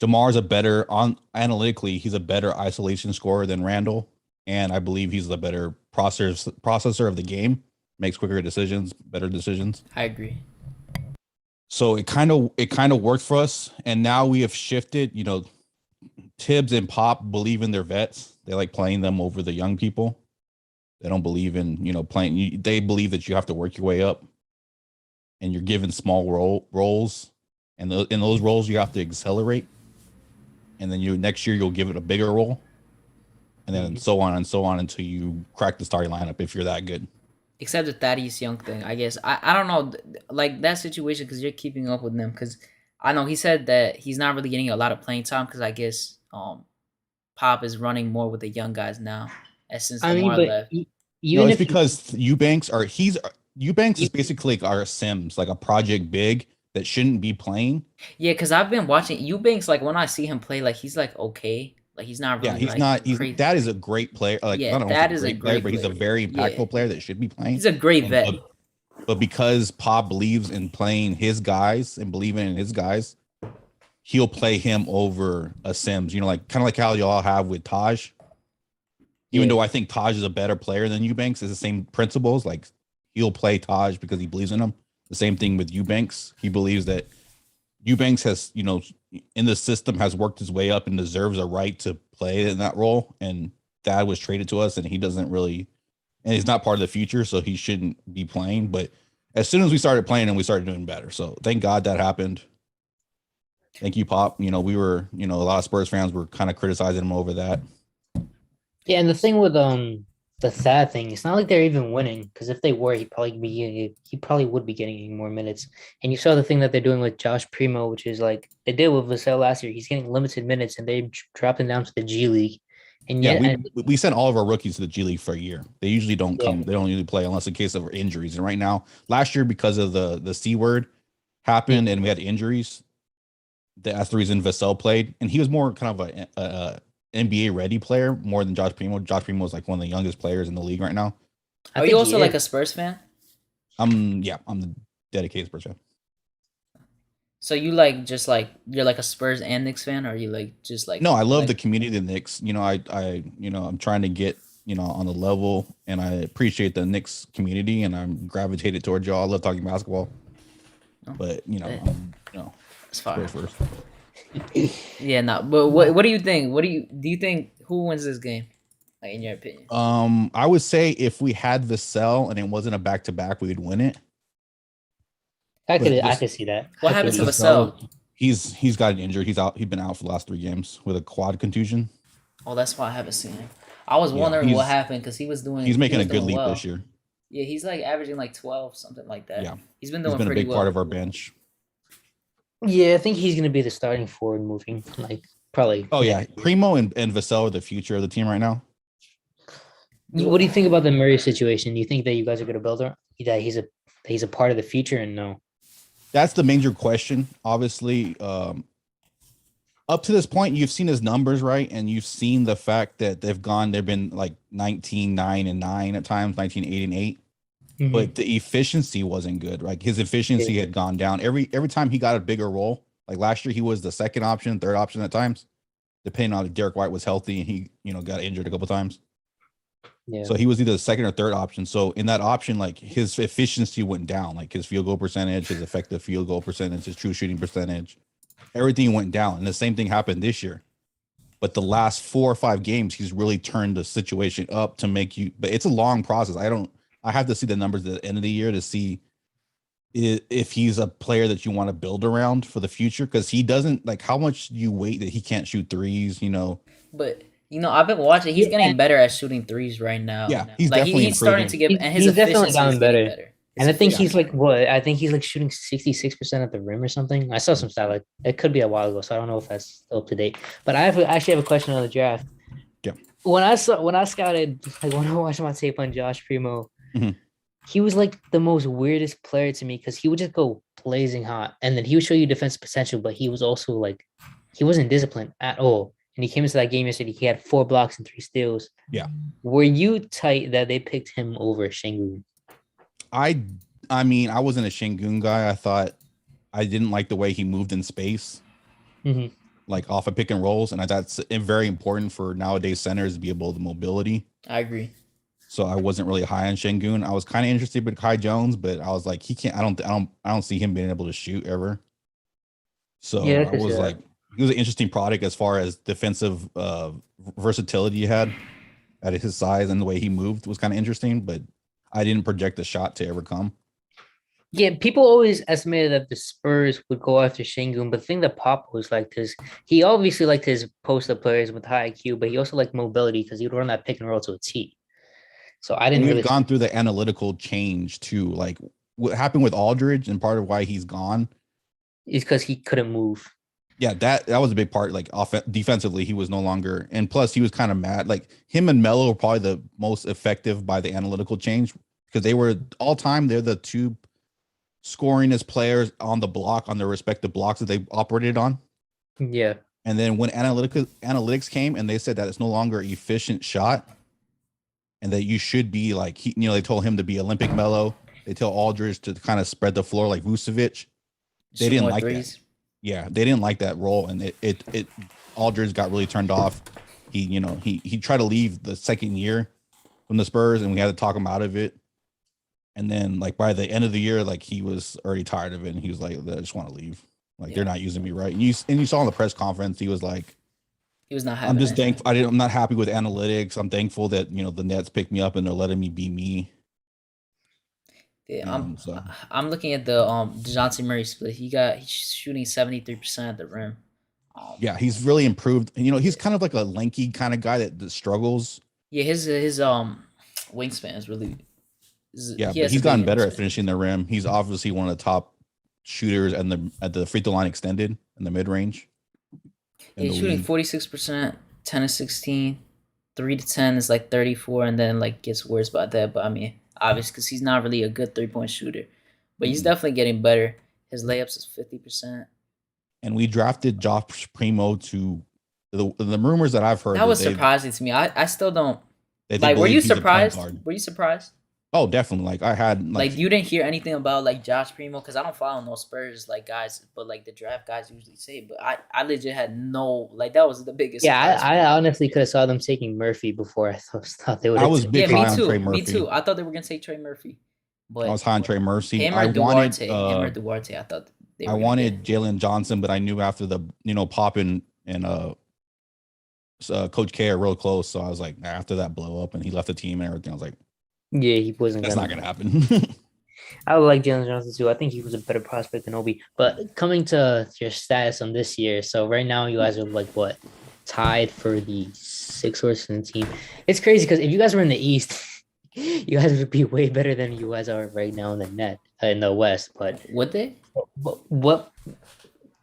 DeMar's analytically, he's a better isolation scorer than Randall, and I believe he's the better processor of the game. Makes quicker decisions, better decisions. I agree. So it kind of worked for us, and now we have shifted. You know, Thibs and Pop believe in their vets. They like playing them over the young people. They don't believe in playing. They believe that you have to work your way up. And you're given small roles, and in those roles you have to accelerate, and then next year you'll give it a bigger role, and then so on until you crack the starting lineup if you're that good. Except the Thaddeus Young thing, I guess. I don't know, like that situation, because you're keeping up with them. Because I know he said that he's not really getting a lot of playing time because I guess Pop is running more with the young guys now. Since Lamar left. It's because Eubanks is basically like our Sims, like a project big that shouldn't be playing. Yeah, because I've been watching Eubanks. Like when I see him play, like he's like okay, like he's not really. Yeah, that is a great player. Like that is a great player, but he's a very impactful player that should be playing. He's a great vet. But because Pop believes in playing his guys and believing in his guys, he'll play him over a Sims. You know, like kind of like how y'all have with Taj. Even though I think Taj is a better player than Eubanks, it's the same principles. Like he'll play Taj because he believes in him. The same thing with Eubanks. He believes that Eubanks has, in the system has worked his way up and deserves a right to play in that role. And Thad was traded to us and he doesn't really, and he's not part of the future, so he shouldn't be playing. But as soon as we started playing him, we started doing better. So thank God that happened. Thank you, Pop. We were, a lot of Spurs fans were kind of criticizing him over that. Yeah, and the thing with the Thad thing, it's not like they're even winning, because if they were, he probably would be getting more minutes. And you saw the thing that they're doing with Josh Primo, which is like they did with Vassell last year. He's getting limited minutes, and they dropped him down to the G League. And we sent all of our rookies to the G League for a yeir. They usually don't come. Yeah. They don't usually play unless in case of injuries. And right now, last year, because of the C word happened and we had injuries, that's the reason Vassell played. And he was more kind of a NBA ready player more than Josh Primo. Josh Primo is like one of the youngest players in the league right now. Are you also like a Spurs fan? I'm the dedicated Spurs fan. So you like just like you're like a Spurs and Knicks fan, or are you like just like No, I love like the community of the Knicks. I'm trying to get, on the level, and I appreciate the Knicks community, and I'm gravitated towards y'all. I love talking basketball, no, but eh, I'm, it's fine. Spurs first. Yeah, no. But what do you think? Do you think who wins this game? Like in your opinion? I would say if we had Vassell and it wasn't a back to back, we'd win it. I But could see that. What I happened could to easily- Vassell? he's got injured. He's out. He's been out for the last 3 games with a quad contusion. Oh, that's why I haven't seen him. I was Yeah, wondering what happened because he's making was a good doing leap well. this year. Yeah, he's like averaging like 12, something like that. Yeah, He's been he's doing been a pretty big well. part of our bench. Yeah, I think he's gonna be the starting forward moving. Like probably. Oh yeah, Primo and Vassell are the future of the team right now. What do you think about the Murray situation? Do you think that you guys are gonna build around that he's a part of the future and no? That's the major question. Obviously, up to this point, you've seen his numbers, right? And you've seen the fact that they've been like 19-9-9 at times, 19-8-8. Mhm. But the efficiency wasn't good. Like his efficiency had gone down every time he got a bigger role. Like last year, he was the second option, third option at times, depending on if Derek White was healthy and he, got injured a couple times. Yeah. So he was either the second or third option. So in that option, like his efficiency went down, like his field goal percentage, his effective field goal percentage, his true shooting percentage, everything went down. And the same thing happened this year. But the last 4 or 5 games, he's really turned the situation up to make you. But it's a long process. I have to see the numbers at the end of the year to see if he's a player that you want to build around for the future. Because he doesn't, like, how much do you wait that he can't shoot threes, But I've been watching. He's getting better at shooting threes right now. Yeah, he's like definitely he's starting improving. to get, and his He's definitely efficiency gotten is getting better. better. And I think he's efficiency. like what? I think he's like shooting 66% at the rim or something. I saw some stat like it could be a while ago, so I don't know if that's still up to date. But actually have a question on the draft. Yeah. When I scouted, like when I watched my tape on Josh Primo, Mhm. he was like the most weirdest player to me because he would just go blazing hot, and then he would show you defensive potential, but he was also like he wasn't disciplined at all. And he came into that game yesterday. He had 4 blocks and 3 steals. Yeah. Were you tight that they picked him over Şengün? I mean, I wasn't a Şengün guy. I didn't like the way he moved in space, Mhm. like off of pick and rolls. And that's very important for nowadays centers to be able to mobility. I agree. So I wasn't really high on Şengün. I was kind of interested with Kai Jones, but I was like, he can't. I don't see him being able to shoot ever. So Yeah, I I could see was that. like, he was an interesting product as far as defensive versatility he had at his size, and the way he moved was kind of interesting. But I didn't project the shot to ever come. Yeah, people always estimated that the Spurs would go after Şengün, but the thing that Pop was like, because he obviously liked his post-up players with high IQ, but he also liked mobility because he would run that pick and roll to a T. So I And didn't we've really. gone through the analytical change too. Like what happened with Aldridge, and part of why he's gone. It's because he couldn't move. Yeah, that was a big part. Like defensively, he was no longer, and plus he was kind of mad. Like him and Melo were probably the most effective by the analytical change because they were all time. They're the 2 scoringest players on the block on their respective blocks that they operated on. Yeah. And then when analytics came and they said that it's no longer an efficient shot, and that you should be like they told him to be Olympic Melo. They tell Aldridge to kind of spread the floor like Vucevic. They Shoot didn't more like threes. that. Yeah, they didn't like that role, and it Aldridge got really turned off. He tried to leave the second year from the Spurs, and we had to talk him out of it. And then like by the end of the year, like he was already tired of it, and he was like, "I just want to leave. Like they're not using me right." And you saw in the press conference, he was like, He was not happy. "I'm just thankful. I'm not happy with analytics. I'm thankful that the Nets picked me up and they're letting me be me." Yeah, So I'm looking at the DeJounte Murray split. He's shooting 73% at the rim. yeah, he's really improved. And, he's kind of like a lanky kind of guy that struggles. Yeah, his wingspan is really. Yeah, he but has he's a gotten big better at wingspan. finishing the rim. He's obviously one of the top shooters and at the free throw line extended in the mid range. He's shooting 46%, 10 to 16, 3 to 10 is like 34, and then like gets worse about that. But I mean, obviously, because he's not really a good 3-point shooter, but he's definitely getting better. His layups is 50%. And we drafted Josh Primo to the rumors that I've heard. That was surprising to me. I still don't. They Like, were believe you he's a point surprised? guard. Were you surprised? Oh, definitely. Like I had Like you didn't hear anything about like Josh Primo because I don't follow no Spurs like guys, but like the draft guys usually say. But I legit had no like that was the biggest Yeah, surprise for I me. honestly could have saw them taking Murphy before thought they would I have. was big Yeah, me high on Trey too. Me Murphy. too. I thought they were gonna take Trey Murphy, I but was high on Trey Murphy. him or Duarte, I thought they I were gonna wanted get. Jalen Johnson, but I knew after the pop and Coach K are real close, so I was like, after that blow up and he left the team and everything, I was like, Yeah, he wasn't. that's not gonna happen. I would like Jalen Johnson too. I think he was a better prospect than Obi. But coming to your status on this year, so right now you guys are like what, tied for the sixth worst in the team. It's crazy because if you guys were in the East, you guys would be way better than you guys are right now in the net in the West. But Would they? what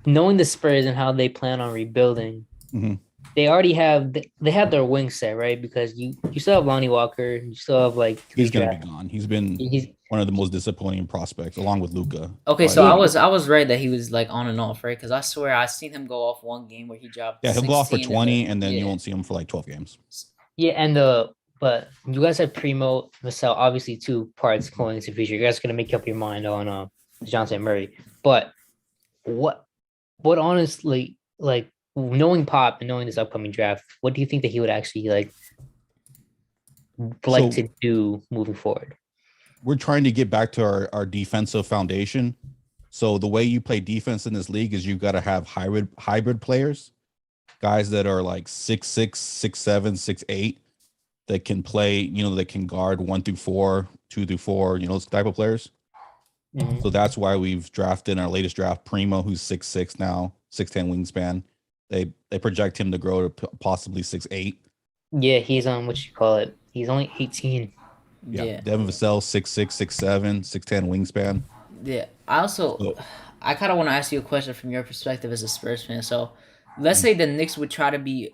knowing the Spurs and how they plan on rebuilding, Mhm. they already have they have their wings set, right? Because you still have Lonnie Walker, you still have like He's gonna be gone. He's been he's one of the most disappointing prospects, along with Luca. Okay, But, so I was right that he was like on and off, right? Because I swear I seen him go off one game where he dropped. yeah, he'll go off for 16 in 20, and then you yeah. won't see him for like 12 games. yeah, and but you guys have Primo, Vassell, obviously two parts going into the future. You guys are gonna make up your mind on Dejounte Murray. But what honestly, like knowing Pop and knowing this upcoming draft, what do you think that he would actually like So- to do moving forward? We're trying to get back to our defensive foundation. So the way you play defense in this league is you've got to have hybrid players, guys that are like 6'6", 6'7", 6'8", that can play, that can guard 1 through 4, 2 through 4, those type of players. Mhm. So that's why we've drafted in our latest draft Primo, who's 6'6" now, 6'10" wingspan. They project him to grow to possibly 6'8". Yeah, he's on what you call it. He's only 18. Yeah. Devin Vassell, 6'6", 6'7", 6'10" wingspan. Yeah. I also, So- I kind of want to ask you a question from your perspective as a Spurs fan. So, let's say the Knicks would try to be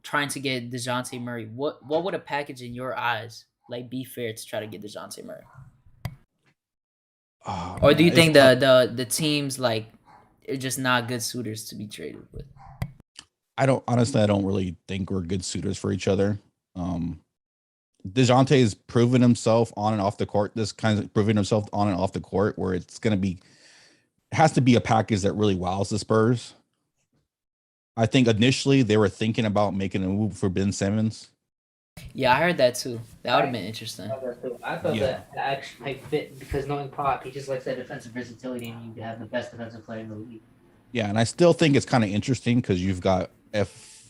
trying to get DeJounte Murray. What would a package in your eyes like be fair to try to get DeJounte Murray? Oh, Or do you man, think it's tough. the teams like are just not good suitors to be traded with? I don't really think we're good suitors for each other. DeJounte has proven himself on and off the court. This kind of proving himself on and off the court where it has to be a package that really wows the Spurs. I think initially they were thinking about making a move for Ben Simmons. Yeah, I heard that too. That would have been interesting. I thought Yeah. that actually might fit because knowing Pop, he just likes that defensive versatility and you have the best defensive player in the league. Yeah, and I still think it's kind of interesting because you've got if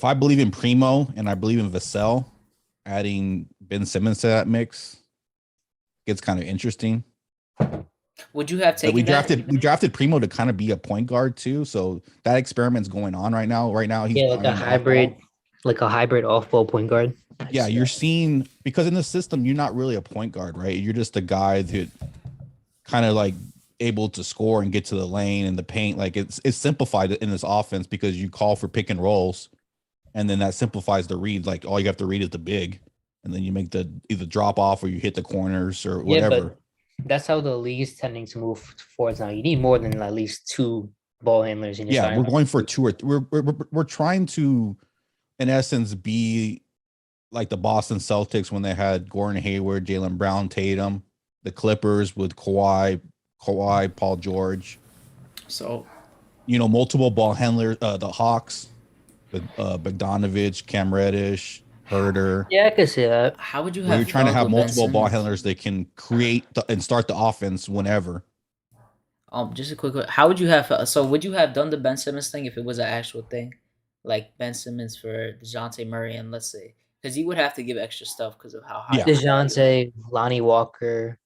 I believe in Primo and I believe in Vassell, adding Ben Simmons to that mix gets kind of interesting. Would you have But taken we that? drafted Primo to kind of be a point guard too, so that experiment's going on right now. Right now, he's Yeah, like playing a off hybrid, ball. off-ball point guard. Yeah, you're seeing because in the system you're not really a point guard, right? You're just a guy that kind of like able to score and get to the lane and the paint. Like it's simplified in this offense because you call for pick and rolls, and then that simplifies the read. Like all you have to read is the big, and then you make the either drop off or you hit the corners or whatever. Yeah, but that's how the league is tending to move forwards now. You need more than at least two ball handlers in your Yeah, starting we're going for two or we're trying to, in essence, be like the Boston Celtics when they had Gordon Hayward, Jaylen Brown, Tatum, the Clippers with Kawhi, Paul George. So Multiple ball handlers, the Hawks, with Bogdanovich, Cam Reddish, Herter. Yeah, I could see that. how would you Where have? you're trying to felt have with Ben multiple ball Simmons? handlers that can create and start the offense whenever. Just a quick. How would you have? So would you have done the Ben Simmons thing if it was an actual thing, like Ben Simmons for Dejounte Murray, and let's say because he would have to give extra stuff because of how high. Yeah. DeJounte, Lonnie Walker,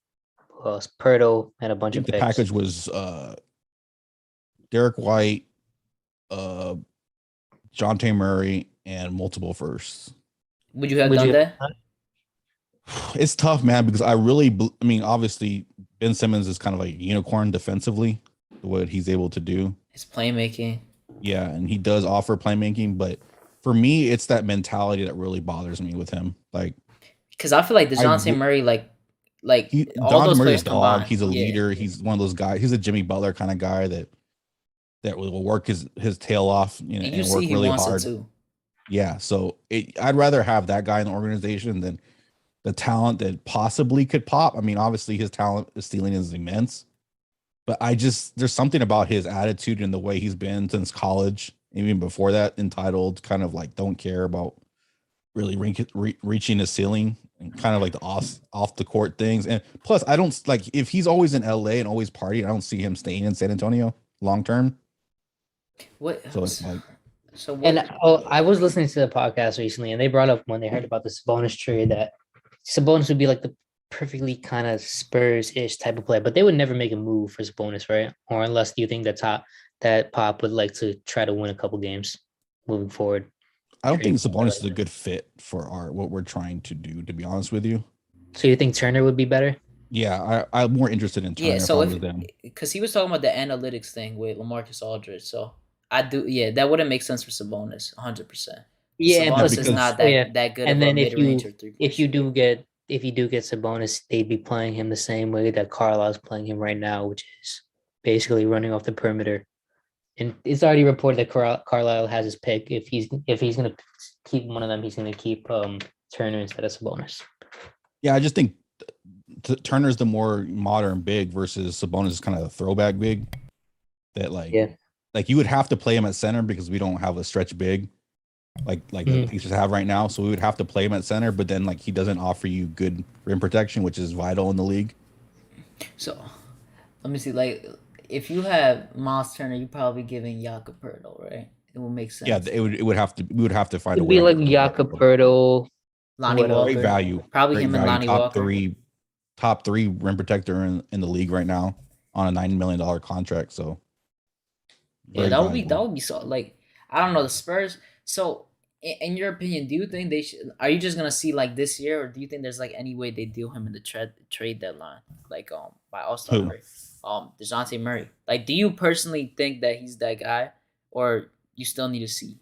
Pirtle, and a I bunch think of the picks. package was Derek White, Jonte Murray, and multiple firsts. Would you have Would done you- that? It's tough, man, because obviously Ben Simmons is kind of like a unicorn defensively, what he's able to do. His playmaking. Yeah, and he does offer playmaking, but for me, it's that mentality that really bothers me with him. Like Because I feel like Dejounte Murray, like all those Murray's players combined. He's a Yeah. leader. He's one of those guys. He's a Jimmy Butler kind of guy that will work his tail off, And you and see work he really wants hard. it too. Yeah, so I'd rather have that guy in the organization than the talent that possibly could pop. I mean, obviously his talent, his ceiling is immense, but there's something about his attitude and the way he's been since college, even before that, entitled, kind of like don't care about really reaching his ceiling, and kind of like the off the court things. And plus, I don't like if he's always in LA and always partying, I don't see him staying in San Antonio long term. What? So it's like, So what? And I was listening to the podcast recently, and they brought up when they heard about the Sabonis trade that Sabonis would be like the perfectly kind of Spurs-ish type of player, but they would never make a move for Sabonis, right? Or unless you think that Pop would like to try to win a couple games moving forward. I don't think Sabonis is a good fit for what we're trying to do, to be honest with you. So you think Turner would be better? Yeah, I'm more interested in Turner. Yeah, so if them. Because he was talking about the analytics thing with LaMarcus Aldridge, so I do. Yeah, that wouldn't make sense for Sabonis, 100%. Yeah, and plus Sabonis is not that good. And of then a if you do get, get Sabonis, they'd be playing him the same way that Carlisle's playing him right now, which is basically running off the perimeter. And it's already reported that Carlisle has his pick. If he's going to keep one of them, he's going to keep Turner instead of Sabonis. Yeah, I just think Turner's the more modern big versus Sabonis is kind of a throwback big. That like you would have to play him at center because we don't have a stretch big like the Pacers have right now. So we would have to play him at center, but then like he doesn't offer you good rim protection, which is vital in the league. So let me see, like if you have Miles Turner, you're probably giving Jakob Poeltl, right? It would make sense. Yeah, we would have to find a It'd way. be like Jakob Poeltl, Lonnie Walker, great value, probably great him value, and Lonnie Walker. Top three rim protector in the league right now on a $9 million contract. So yeah, that would be so. Like I don't know the Spurs. So in your opinion, do you think they should? Are you just gonna see like this year, or do you think there's like any way they deal him in the trade deadline, like by All-Star break? DeJounte Murray. Like, do you personally think that he's that guy, or you still need to see?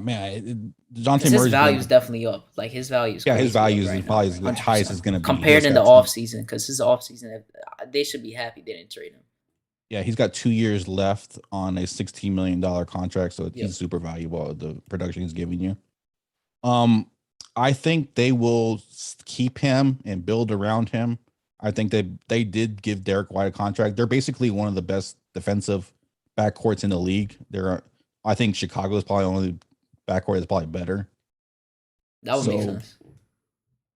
Man, DeJounte Murray's value is definitely up. Like his value is his value is probably the highest is going to be compared in the off season, because his off season they should be happy they didn't trade him. Yeah, he's got 2 years left on a $16 million contract, so he's super valuable. The production he's giving you. I think they will keep him and build around him. I think they did give Derek White a contract. They're basically one of the best defensive backcourts in the league. I think Chicago is probably only backcourt that's probably better. That would make sense.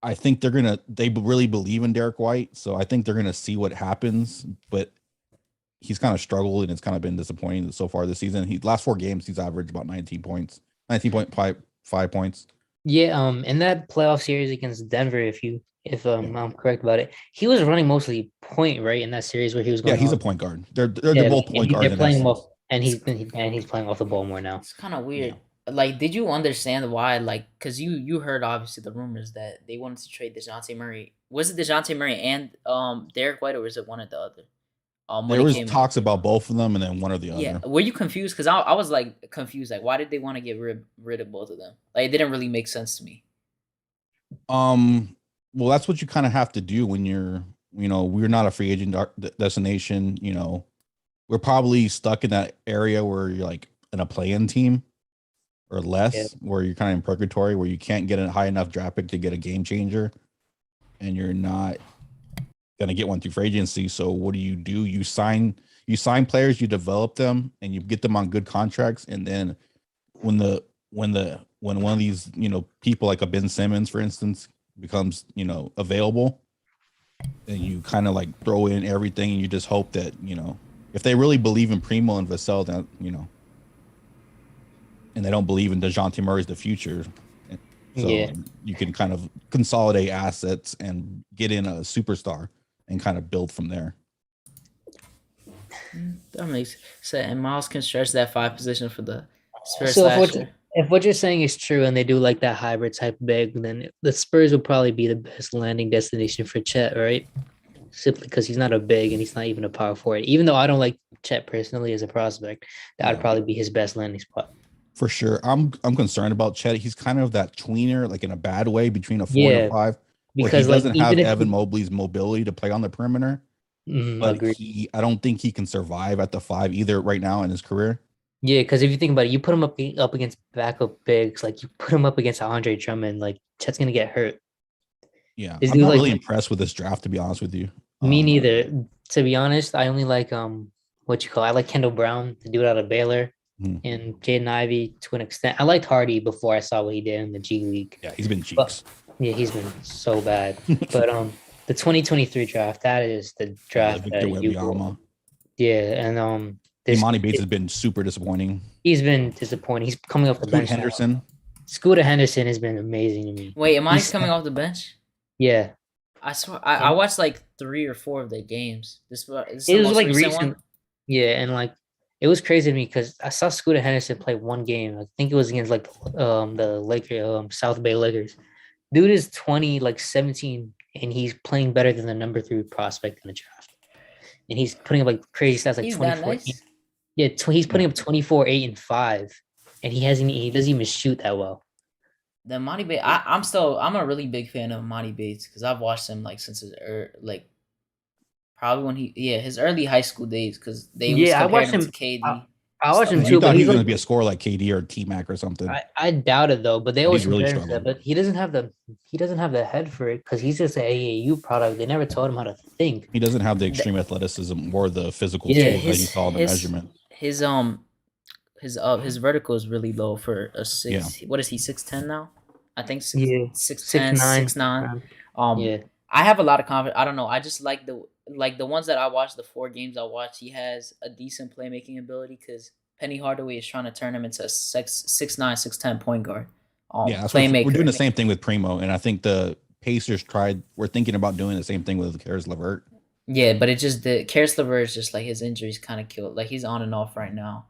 I think they really believe in Derek White, so I think they're gonna see what happens. But he's kind of struggled and it's kind of been disappointing so far this season. Last 4 games he's averaged about 19 points, 19.5 points. Yeah, in that playoff series against Denver, if I'm correct about it, he was running mostly point, right, in that series where he was going. Yeah, he's a point guard. They're both point guards. They're playing off, and he's playing off the ball more now. It's kind of weird. Yeah. Like, did you understand why? Like, because you heard obviously the rumors that they wanted to trade DeJounte Murray. Was it DeJounte Murray and Derek White, or was it one or the other? There was talks about both of them, and then one or the other. Yeah, were you confused? Because I was like confused. Like, why did they want to get rid of both of them? Like, it didn't really make sense to me. Well, that's what you kind of have to do when we're not a free agent destination. We're probably stuck in that area where you're like in a play-in team or less, where you're kind of in purgatory, where you can't get a high enough draft pick to get a game changer, and you're not gonna get one through free agency. So what do? You sign players, you develop them, and you get them on good contracts. And then when one of these people like a Ben Simmons, for instance, becomes available, then you kind of like throw in everything, and you just hope that if they really believe in Primo and Vassell, that and they don't believe in DeJounte Murray's the future. So you can kind of consolidate assets and get in a superstar and kind of build from there. That makes sense. And Miles can stretch that 5 position for the Spurs. So if what you're saying is true and they do like that hybrid type big, then the Spurs would probably be the best landing destination for Chet, right? Simply because he's not a big and he's not even a power forward. Even though I don't like Chet personally as a prospect, that would probably be his best landing spot. For sure. I'm concerned about Chet. He's kind of that tweener, like in a bad way, between a 4 and a 5. Because he doesn't have Evan Mobley's mobility to play on the perimeter. But I don't think he can survive at the 5 either right now in his career. Yeah, because if you think about it, you put him up against backup bigs, like you put him up against Andre Drummond, like Chet's gonna get hurt. Yeah, This I'm dude not like really impressed with this draft, to be honest with you. me neither. To be honest, I only like what you call I like Kendall Brown, the dude out of Baylor, Mhm. and Jaden Ivey to an extent. I liked Hardy before I saw what he did in the G League. Yeah, he's been But cheeks. yeah, he's been so bad. But the 2023 draft, that is the draft Victor that you Wembanyama. yeah, and this Imani Bates has been super disappointing. he's been disappointing. He's coming off the Scoot bench. Henderson. Scooter Henderson has been amazing to me. Wait, Imani's He's- coming off the bench? Yeah, I swear, I watched like 3 or 4 of the games. This is it the was most like recent recent. one. Yeah, and like it was crazy to me because I saw Scooter Henderson play one game. I think it was against like the Lakers, South Bay Lakers. Dude is 20, like 17, and he's playing better than the number 3 prospect in the draft. And he's putting up like crazy stats like He's that 24. nice. Yeah, he's putting up 24, 8, and 5. And he doesn't even shoot that well. The Imani Bates, I'm a really big fan of Imani Bates because I've watched him like since his probably when his early high school days because they always Yeah, I compared watched him him- to KD. I watched him You too, thought but he he's was going like, to be a scorer like KD or T Mac or something. I doubt it though, but they But always he's really compare him to that. struggled. But he doesn't have the head for it because he's just an AAU product. They never taught him how to think. He doesn't have the extreme athleticism or the physical Yeah, tools that you saw in the measurement. His vertical is really low for a 6. What is he, 6'10" now? I think 6'10", 6'9". Yeah. I have a lot of confidence. I don't know. I just like the ones that I watched, the 4 games I watched. He has a decent playmaking ability because Penny Hardaway is trying to turn him into a 6'9", 6'10" point guard. Yeah, that's playmaker. we're doing the same thing with Primo, and I think the Pacers we're thinking about doing the same thing with Karis LeVert. Yeah, but it just Karis LeVert is just like his injuries kind of killed. Like he's on and off right now.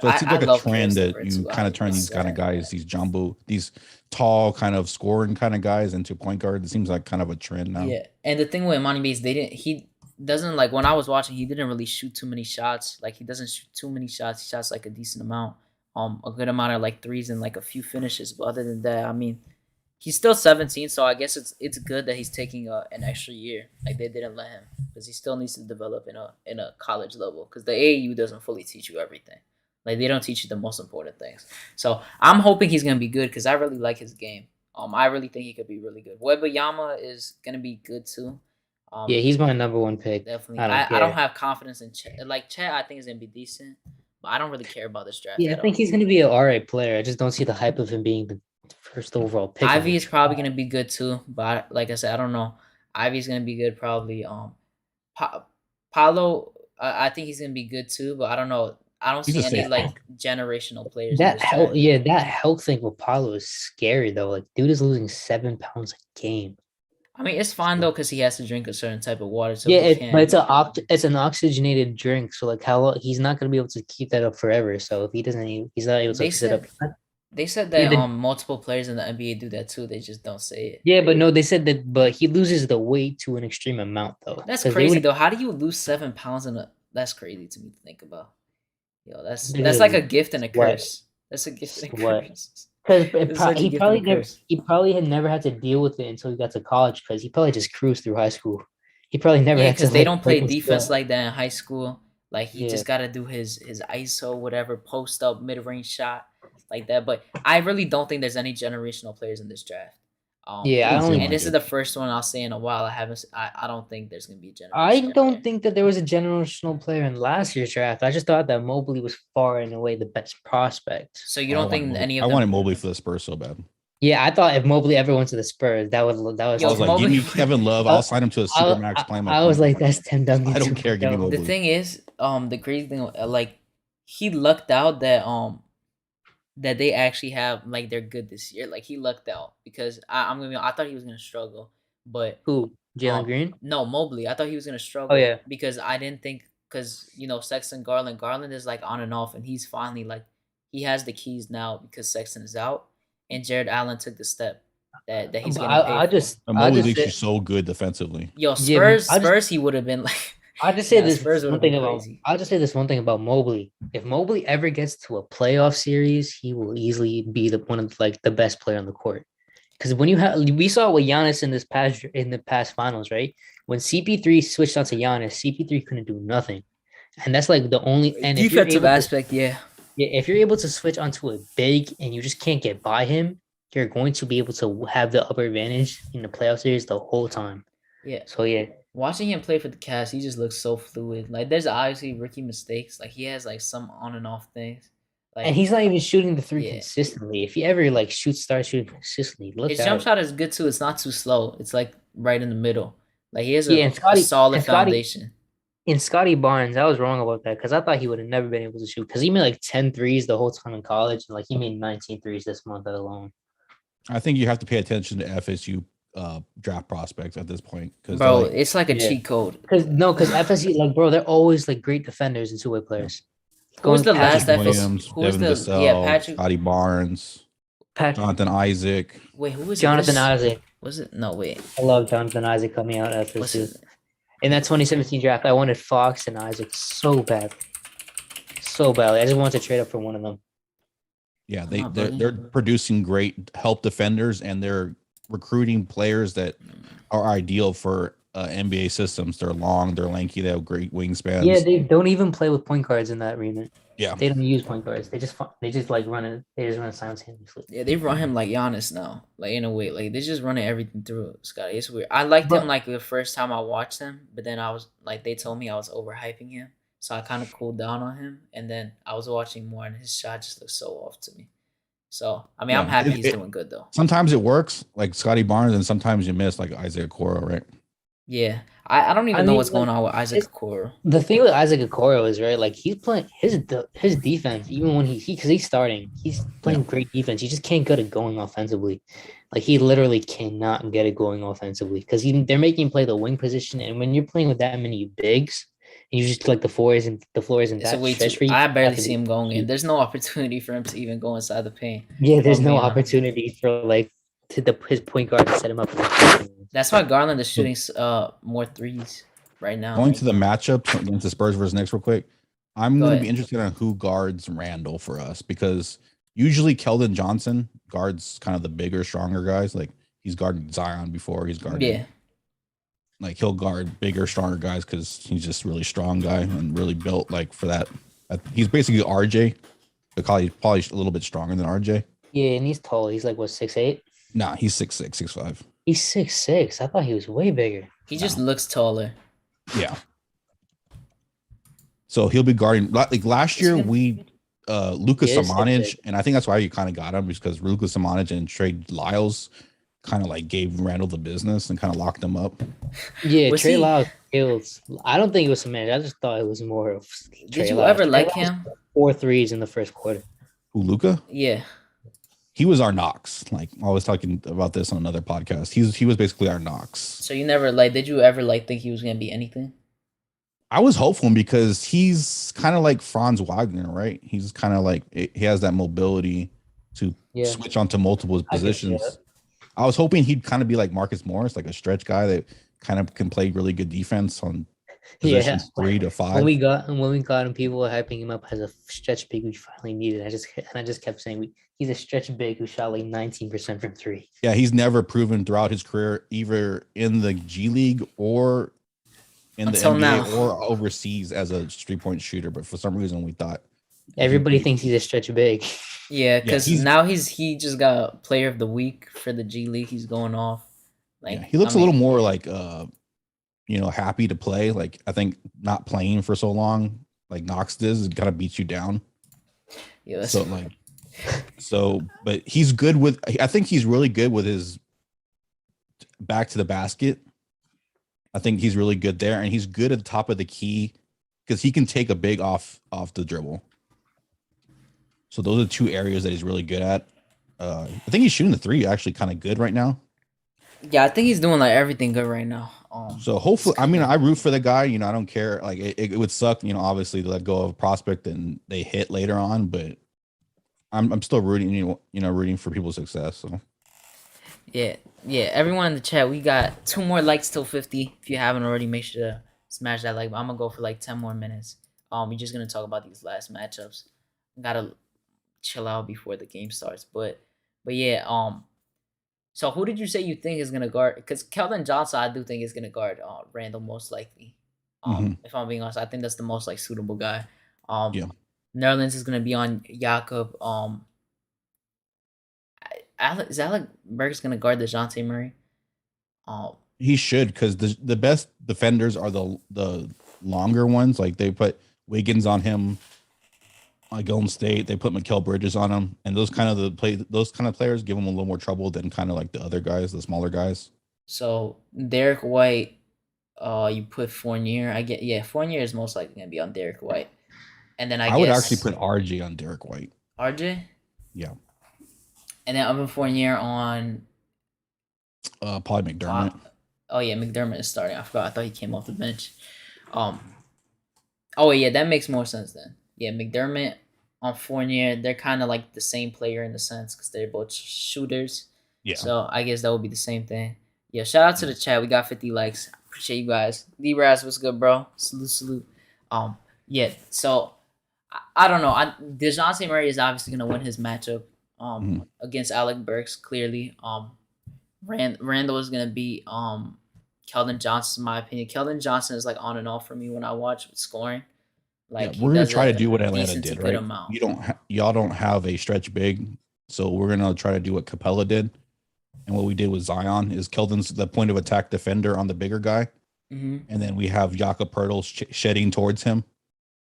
So it seems like a trend Karis that LeVert you too. kind of turn these kind of guys, these tall kind of scoring kind of guys into point guard. It seems like kind of a trend now. Yeah, and the thing with Imani Bates, he doesn't like when I was watching, he didn't really shoot too many shots. Like he doesn't shoot too many shots. He shots like a decent amount, a good amount of like threes and like a few finishes. But other than that, I mean, he's still 17, so I guess it's good that he's taking an extra year. Like they didn't let him because he still needs to develop in a college level because the AAU doesn't fully teach you everything. Like they don't teach you the most important things. So I'm hoping he's gonna be good because I really like his game. I really think he could be really good. Wembanyama is gonna be good too. Yeah, he's my number 1 pick. Definitely. I I don't have confidence in Chet. Like Chet, I think is gonna be decent, but I don't really care about this draft. Yeah, I think he's gonna be an alright player. I just don't see the hype of him being the first overall pick. Ivy is probably gonna be good too, but like I said, I don't know. Ivy's gonna be good probably. Paolo, I think he's gonna be good too, but I don't know. I don't see any like generational players. That health thing with Paolo is scary though. Like, dude is losing 7 pounds a game. I mean, it's fine though because he has to drink a certain type of water. So yeah, but it's an oxygenated drink. So like, how long he's not gonna be able to keep that up forever. So if he's not able to keep it up. They said that multiple players in the NBA do that too. They just don't say it. Yeah, but no, they said that. But he loses the weight to an extreme amount though. That's crazy though. How do you lose 7 pounds That's crazy to me to think about. Yo, that's like a gift and a curse. That's a gift and a curse. Because he probably had never had to deal with it until he got to college. Because he probably just cruised through high school. He probably never had to. Because they don't play defense like that in high school. Like he just got to do his ISO, whatever, post up, mid range shot like that. But I really don't think there's any generational players in this draft. And this is the first one I'll say in a while. I don't think there's gonna be a generational. I don't think that there was a generational player in last year's draft. I just thought that Mobley was far and away the best prospect. So you don't think any of them? I wanted Mobley for the Spurs so bad. Yeah, I thought if Mobley ever went to the Spurs, that was. I was like, give me Kevin Love. I'll sign him to a supermax plan. I was like, that's Tim Duncan. I don't care. Give me Mobley. The thing is, the crazy thing, like, he lucked out that they actually have like they're good this year. Like he lucked out because I thought he was gonna struggle, but who? Jalen Green? No, Mobley. I thought he was gonna struggle. Oh yeah, because I didn't think Sexton, Garland is like on and off, and he's finally like he has the keys now because Sexton is out, and Jared Allen took the step that he's gonna pay. Mobley makes you so good defensively. Yo, Spurs, he would have been like. I'll just say this one thing about Mobley. If Mobley ever gets to a playoff series, he will easily be one of the best player on the court. Because we saw with Giannis in the past finals, right? When CP3 switched onto Giannis, CP3 couldn't do nothing, and that's like the only defensive aspect. Yeah, Yeah, if you're able to switch onto a big and you just can't get by him, you're going to be able to have the upper advantage in the playoff series the whole time. Yeah. So yeah, Watching him play for the Cavs, he just looks so fluid. Like there's obviously rookie mistakes. Like he has like some on and off things. Like and he's not even shooting the three Yeah. consistently. If he ever like start shooting consistently, look his out. jump shot is good too. It's not too slow. It's like right in the middle. Like he has Yeah, a solid foundation. In Scotty Barnes, I was wrong about that because I thought he would have never been able to shoot because he made like 10 threes the whole time in college. And like he made 19 threes this month alone. I think you have to pay attention to FSU draft prospects at this point because Bro, it's like a cheat code. Because FSU, like, bro, they're always like great defenders and two-way players. Who was the last Patrick FSU? Williams, Who was Devin the Vassell, Patrick? Scotty Barnes, Jonathan Isaac. Wait, who was Jonathan it? Isaac. Was it? No, wait. I love Jonathan Isaac coming out at What's FSU. his? In that 2017 draft, I wanted Fox and Isaac so bad. So badly. I just wanted to trade up for one of them. Yeah, they're producing great help defenders and they're recruiting players that are ideal for NBA systems. They're long, they're lanky, they have great wingspans. Yeah, they don't even play with point guards in that remit. Yeah, they don't use point guards. They just like run it. They just run it simultaneously. Yeah, they run him like Giannis now, like in a way. Like they're just running everything through Scotty. It's weird. I liked him like the first time I watched him, but then I was like, they told me I was overhyping him, so I kind of cooled down on him. And then I was watching more, and his shot just looks so off to me. So I mean, I'm happy he's doing good though. Sometimes it works, like Scotty Barnes, and sometimes you miss, like Isaac Okoro, right? Yeah, I don't even know what's going on with Isaac Okoro. The thing with Isaac Okoro is right, like he's playing his defense even when because he's starting, he's playing great defense. He just can't get it going offensively. Like he literally cannot get it going offensively because they're making him play the wing position, and when you're playing with that many bigs, and you just like the floor isn't that stretch for you. I barely see him going in. There's no opportunity for him to even go inside the paint. Yeah, there's no opportunity for like his point guard to set him up. That's why Garland is shooting more threes right now. Going to the matchup against the Spurs versus Knicks real quick, I'm going to be interested in who guards Randall for us because usually Keldon Johnson guards kind of the bigger, stronger guys. Like he's guarded Zion before. He's guarded. Like he'll guard bigger, stronger guys because he's just really strong guy and really built like for that. He's basically RJ, but probably a little bit stronger than RJ. Yeah, and he's tall. He's like what 6'8"? Nah, he's 6'6", 6'5". He's 6'6". I thought he was way bigger. He just looks taller. Yeah. So he'll be guarding. Like last year, we Lucas Samanic, and I think that's why you kind of got him because Lucas Samanic and Trey Lyles kind of like gave Randall the business and kind of locked him up. Yeah, Trey Lyles kills. I don't think it was Samanic. I just thought it was more of Trey Did you Lyles. ever like him? 4 threes in the first quarter. Who, Luka? Yeah. He was our Knox. Like I was talking about this on another podcast. He was basically our Knox. So you never did you ever think he was gonna be anything? I was hopeful because he's kind of like Franz Wagner, right? He's kind of like he has that mobility to switch onto multiple positions. I was hoping he'd kind of be like Marcus Morris, like a stretch guy that kind of can play really good defense on positions 3 to 5. When we got him, people were hyping him up as a stretch big we finally needed. I just kept saying he's a stretch big who shot like 19% from 3. Yeah, he's never proven throughout his career, either in the G League or in the NBA or overseas as a 3-point shooter. But for some reason, we thought everybody thinks he's a stretch big. Yeah, because now he just got Player of the Week for the G League. He's going off. Like he looks a little more like happy to play. Like I think not playing for so long, like Knox does, it kind of beats you down. Yeah. But he's good with. I think he's really good with his back to the basket. I think he's really good there, and he's good at the top of the key because he can take a big off the dribble. So those are 2 areas that he's really good at. I think he's shooting the 3 actually kind of good right now. Yeah, I think he's doing like everything good right now. So hopefully, I mean, I root for the guy. I don't care. Like it would suck, obviously to let go of a prospect and they hit later on, but I'm still rooting, rooting for people's success. So yeah. Everyone in the chat, we got 2 more likes till 50. If you haven't already, make sure to smash that like. I'm gonna go for like 10 more minutes. We're just gonna talk about these last matchups. Gotta chill out before the game starts, but yeah. So who did you say you think is gonna guard? Because Keldon Johnson, I do think is gonna guard Randall most likely. If I'm being honest, I think that's the most like suitable guy. Netherlands is gonna be on Jakob. Alec Burks gonna guard DeJounte Murray. He should, because the best defenders are the longer ones. Like they put Wiggins on him. Like Golden State, they put Mikal Bridges on him, and those kind of players give him a little more trouble than kind of like the other guys, the smaller guys. So Derek White, you put Fournier. Fournier is most likely gonna be on Derek White, and then I would guess actually put RJ on Derek White. RJ. Yeah. And then Evan Fournier on. Probably McDermott. Oh yeah, McDermott is starting. I forgot. I thought he came off the bench. Oh yeah, that makes more sense then. Yeah, McDermott on Fournier. They're kind of like the same player in the sense because they're both shooters. Yeah. So I guess that would be the same thing. Yeah. Shout out to the chat. We got 50 likes. Appreciate you guys. D-Raz, what's good, bro? Salute. Yeah. So I don't know. DeJounte Murray is obviously gonna win his matchup. Against Alec Burks clearly. Randall is gonna be Keldon Johnson, in my opinion. Keldon Johnson is like on and off for me when I watch with scoring. Like we're gonna try to do what Atlanta decent to did, good right? amount. Y'all don't have a stretch big, so we're gonna try to do what Capella did, and what we did with Zion is Keldon's the point of attack defender on the bigger guy, and then we have Jakob Poeltl shedding towards him.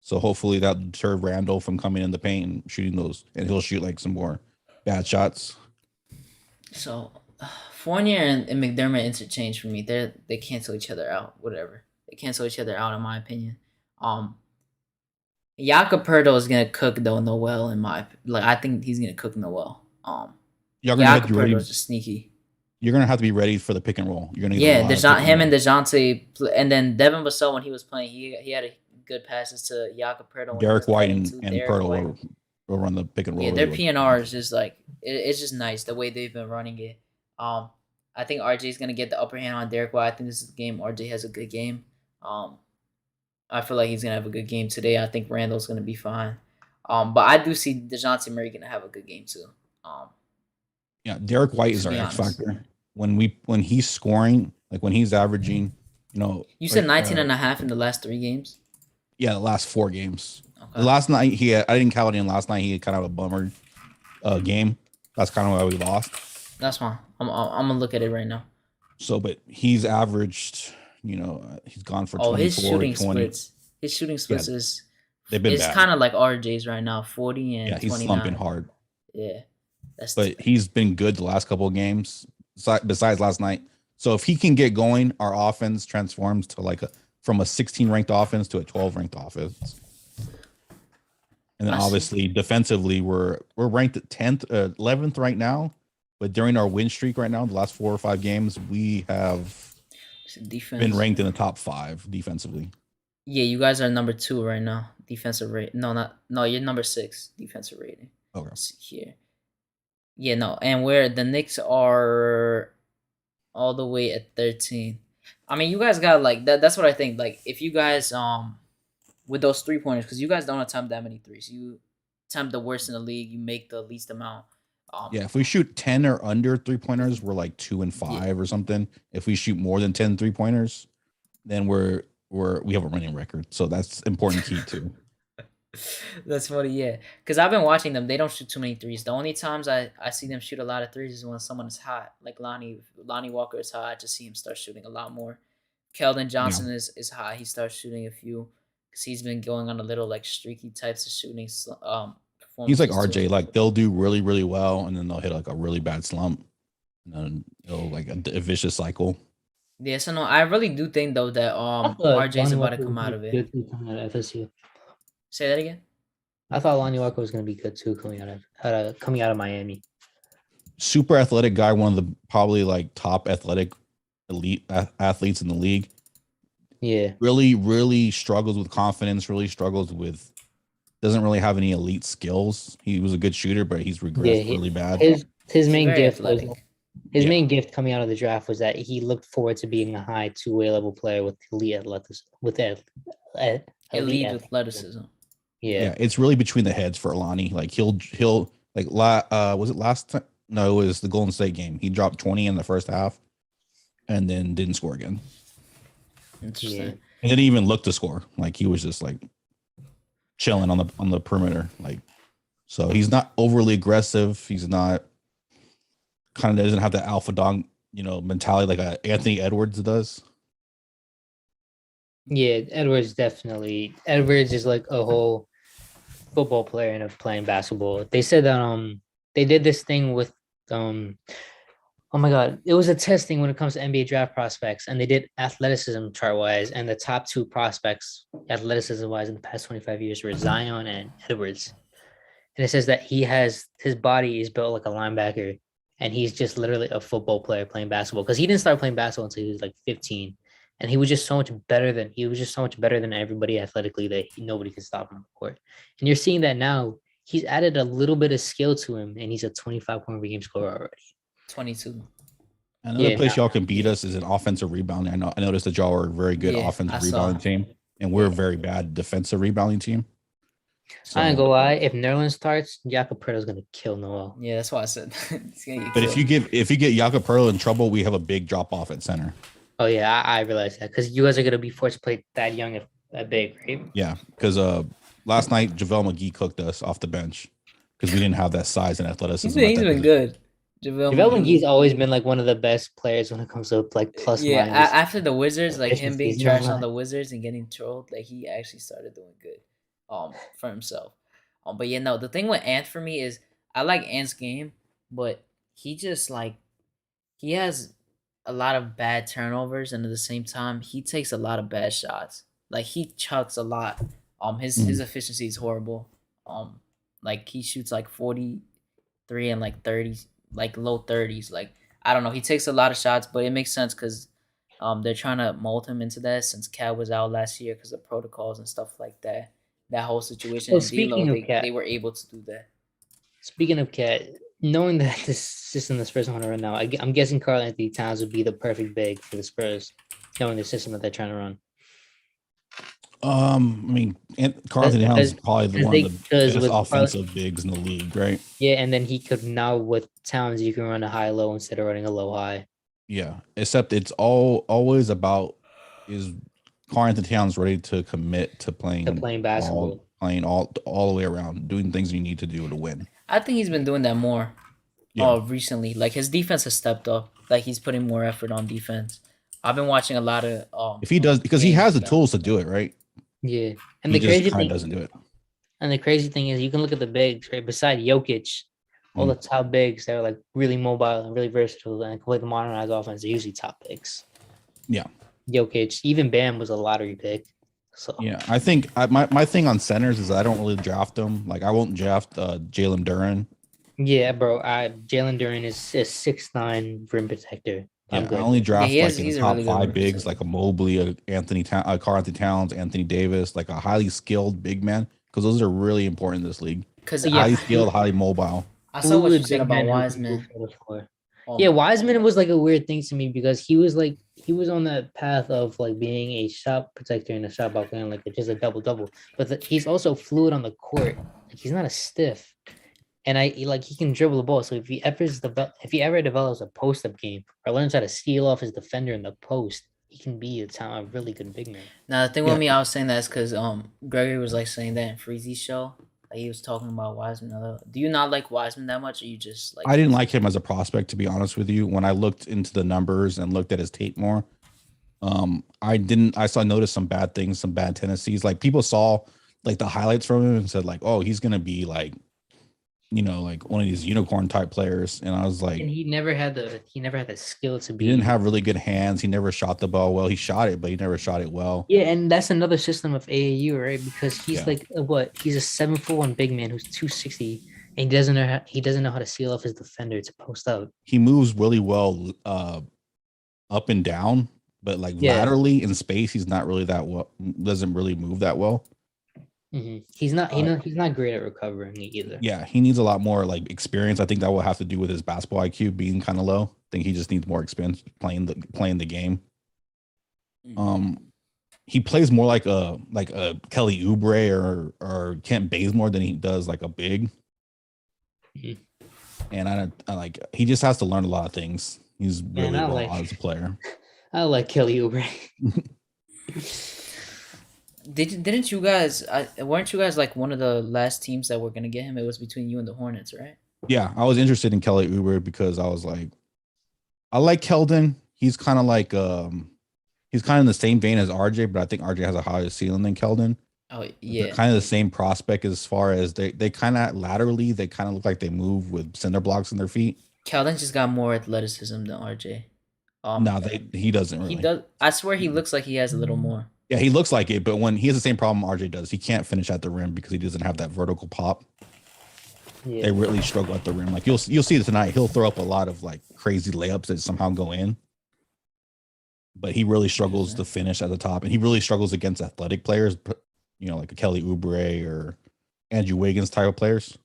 So hopefully that deter Randall from coming in the paint and shooting those, and he'll shoot like some more bad shots. So Fournier and McDermott interchange for me. They cancel each other out. Whatever. They cancel each other out in my opinion. Jakob Poeltl is gonna cook though Noel I think he's gonna cook Noel. You're gonna have to be ready. Is just sneaky. You're gonna have to be ready for the pick and roll. You're gonna get him and DeJounte, and then Devin Vassell when he was playing, he had a good passes to Jakob Poeltl. Derek White and Poeltl will run the pick and roll. Yeah, their PNR is just like it's just nice the way they've been running it. I think RJ is gonna get the upper hand on Derek White. I think this is the game RJ has a good game. I feel like he's gonna have a good game today. I think Randall's gonna be fine. But I do see DeJounte Murray gonna have a good game too. Derek White is our X factor. When he's scoring, like when he's averaging, You said 19 and a half in the last 3 games? Yeah, the last 4 games. Okay. Last night I didn't count in last night. He had kind of a bummer game. That's kind of why we lost. That's fine. I'm gonna look at it right now. So, but he's averaged, he's gone for 24, his shooting 20. splits. His shooting splits is they've been it's kind of like RJ's right now, 40 and 29. He's slumping hard. Yeah. He's been good the last couple of games besides last night. So if he can get going, our offense transforms to from a 16 ranked offense to a 12 ranked offense. And then obviously defensively we're ranked at 10th, 11th right now. But during our win streak right now, the last 4 or 5 games, we have been ranked in the top 5 defensively. Yeah, you guys are number 2 right now. Defensive rate. No, you're number 6 defensive rating. Okay. Let's see here. Yeah, no, and where the Knicks are all the way at 13. I mean, you guys got that's what I think. Like if you guys with those 3-pointers, because you guys don't attempt that many threes. You attempt the worst in the league. You make the least amount. If we shoot 10 or under 3-pointers, we're like 2 and 5 or something. If we shoot more than 10 3-pointers, then we have a winning record. So that's important key too. That's funny, yeah. Because I've been watching them. They don't shoot too many threes. The only times I see them shoot a lot of threes is when someone is hot. Like Lonnie Walker is hot. I just see him start shooting a lot more. Keldon Johnson is hot. He starts shooting a few because he's been going on a little streaky types of shooting. He's like RJ. Like they'll do really, really well, and then they'll hit a really bad slump, and then it'll a vicious cycle. Yeah, so no, I really do think though that RJ is about to come out of it. Coming out of FSU. Say that again. I thought Lonnie Walker was going to be good too, coming out of Miami. Super athletic guy, one of the probably top athletic elite athletes in the league. Yeah, really, really struggles with confidence. Doesn't really have any elite skills. He was a good shooter, but he's regressed really bad. His main gift main gift coming out of the draft was that he looked forward to being a high 2-way level player with elite athleticism. Yeah, it's really between the heads for Lonnie. He'll was it last time? No, it was the Golden State game. He dropped 20 in the first half, and then didn't score again. Interesting. And didn't even look to score. He was just chilling on the perimeter. Like, so he's not overly aggressive. He's not kind of doesn't have the alpha dog, mentality like a Anthony Edwards does. Yeah, Edwards is like a whole football player and of playing basketball. They said that they did this thing with oh my god, it was a testing when it comes to NBA draft prospects, and they did athleticism chart wise, and the top two prospects athleticism wise in the past 25 years were Zion and Edwards. And it says that his body is built like a linebacker, and he's just literally a football player playing basketball because he didn't start playing basketball until he was like 15. And he was just so much better than everybody athletically that nobody could stop him on the court. And you're seeing that now. He's added a little bit of skill to him, and he's a 25-point per game scorer already. 22. Another place y'all can beat us is an offensive rebounding. I noticed that y'all are a very good offensive rebounding team, and we're a very bad defensive rebounding team. So, I ain't gonna lie. If Nerlens starts, Jakob Poeltl's gonna kill Noel. Yeah, that's why I said. But if you get Jakob Poeltl in trouble, we have a big drop off at center. Oh yeah, I realize that because you guys are gonna be forced to play that young at big, right? Yeah, because last night JaVale McGee cooked us off the bench because we didn't have that size and athleticism. He's been good. JaVale McGee's always been like one of the best players when it comes to like plus minus. After the Wizards, like him being trashed on the Wizards and getting trolled, like he actually started doing good, for himself. But yeah, no, the thing with Ant for me is I like Ant's game, but he just like he has a lot of bad turnovers, and at the same time, he takes a lot of bad shots. Like he chucks a lot. His efficiency is horrible. Like he shoots like 43 and like 30, like low 30s. Like I don't know. He takes a lot of shots, but it makes sense because they're trying to mold him into that since Cat was out last year because of protocols and stuff like that. That whole situation. Well, speaking of Cat, they were able to do that. Speaking of Cat, knowing that this system the Spurs want to run now, I'm guessing Karl Anthony Towns would be the perfect big for the Spurs, knowing the system that they're trying to run. I mean, Karl Anthony Towns is probably one of the best offensive bigs in the league, right? Yeah, and then he could now with Towns, you can run a high-low instead of running a low-high. Yeah, except it's always about is Karl Anthony Towns ready to commit to playing basketball, playing all the way around, doing things you need to do to win. I think he's been doing that more recently. Like his defense has stepped up. Like he's putting more effort on defense. I've been watching a lot of if he does because he has the tools to do it, right? Yeah. And he the crazy thing doesn't do it. And the crazy thing is you can look at the bigs, right? Beside Jokic, all the top bigs that are like really mobile and really versatile and play the modernized offense are usually top picks. Yeah. Jokic, even Bam was a lottery pick. So yeah, I think my thing on centers is I don't really draft them. Like I won't draft Jalen Duren. Yeah, bro. Jalen Duren is a 6'9" rim protector. Yeah, I only draft in top really 5 bigs like a Mobley, Karl Anthony Towns, Anthony Davis, like a highly skilled big man, because those are really important in this league. Because highly skilled, highly mobile. I saw what you said about Wiseman. Yeah, Wiseman was like a weird thing to me because he was on that path of like being a shot protector and a shot blocker and like just a double, but he's also fluid on the court. Like he's not a stiff, and he can dribble the ball. So if he ever develops a post up game or learns how to steal off his defender in the post, he can be a really good big man. Now the thing with me, I was saying that is because Gregory was like saying that in Freezy's show. Like he was talking about Wiseman. Do you not like Wiseman that much, or you just like? I didn't like him as a prospect, to be honest with you. When I looked into the numbers and looked at his tape more, I noticed some bad things, some bad tendencies. Like people saw like the highlights from him and said like, oh, he's gonna be like, like one of these unicorn type players. And I was like, and he never had the skill to be. He didn't have really good hands. He never shot the ball well. He shot it, but he never shot it well. Yeah, and that's another system of AAU, right? Because he's he's a 7'1" big man who's 260, and he doesn't know how to seal off his defender to post out. He moves really well up and down, but laterally in space, he's not really that well. Doesn't really move that well. Mm-hmm. He's not great at recovering either. Yeah, he needs a lot more like experience. I think that will have to do with his basketball IQ being kind of low. I think he just needs more experience playing the game. He plays more like a Kelly Oubre or Kent Bazemore than he does like a big. Mm-hmm. And I he just has to learn a lot of things. He's really raw as a player. I like Kelly Oubre. Didn't you guys? Weren't you guys like one of the last teams that were gonna get him? It was between you and the Hornets, right? Yeah, I was interested in Kelly Oubre because I was like, I like Keldon. He's kind of in the same vein as RJ, but I think RJ has a higher ceiling than Keldon. Oh They're yeah, kind of the same prospect as far as they kind of laterally, they kind of look like they move with cinder blocks in their feet. Keldon just got more athleticism than RJ. Um, No, he doesn't he really. does. I swear he looks like he has a little more. Yeah, he looks like it, but when he has the same problem RJ does, he can't finish at the rim because he doesn't have that vertical pop. Yeah. They really struggle at the rim. Like you'll see it tonight. He'll throw up a lot of like crazy layups that somehow go in, but he really struggles to finish at the top, and he really struggles against athletic players. Like a Kelly Oubre or Andrew Wiggins type of players.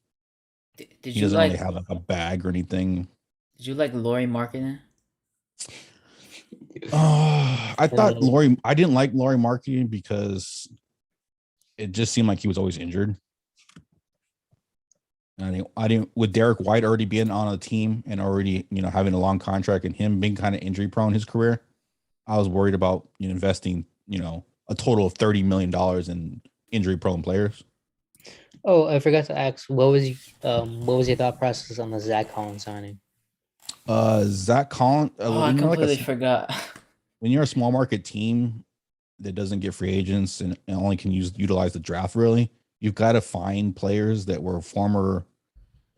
Did He you doesn't like? really have like a bag or anything. Did you like Laurie Markkinen? I thought I didn't like Laurie Marketing because it just seemed like he was always injured. I didn't with Derek White already being on a team and already, having a long contract and him being kind of injury prone his career. I was worried about investing, a total of $30 million in injury prone players. Oh, I forgot to ask, what was your thought process on the Zach Collins signing? Zach Collins, Oh, I completely forgot. when you're a small market team that doesn't get free agents and only can utilize the draft, really, you've got to find players that were former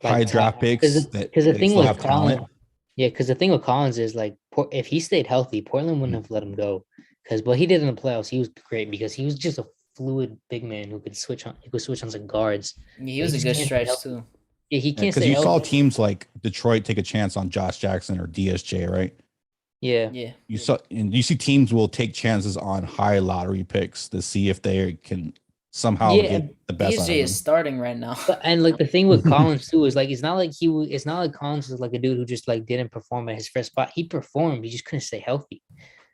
high draft picks that Because the they thing still with have talent. Collins, yeah, because the thing with Collins is like, if he stayed healthy, Portland wouldn't have let him go. Because what he did in the playoffs, he was great because he was just a fluid big man who could switch on. He could switch on some guards. Yeah, he But was a just good can't stay stretch healthy. too. Yeah, he can't Because stay you saw healthy. teams like Detroit take a chance on Josh Jackson or DSJ, right? Yeah, Yeah. You see teams will take chances on high lottery picks to see if they can somehow yeah, get the best out DSJ of is them. starting right now. and like the thing with Collins too is like it's not like Collins is like a dude who just like didn't perform at his first spot. He performed, he just couldn't stay healthy.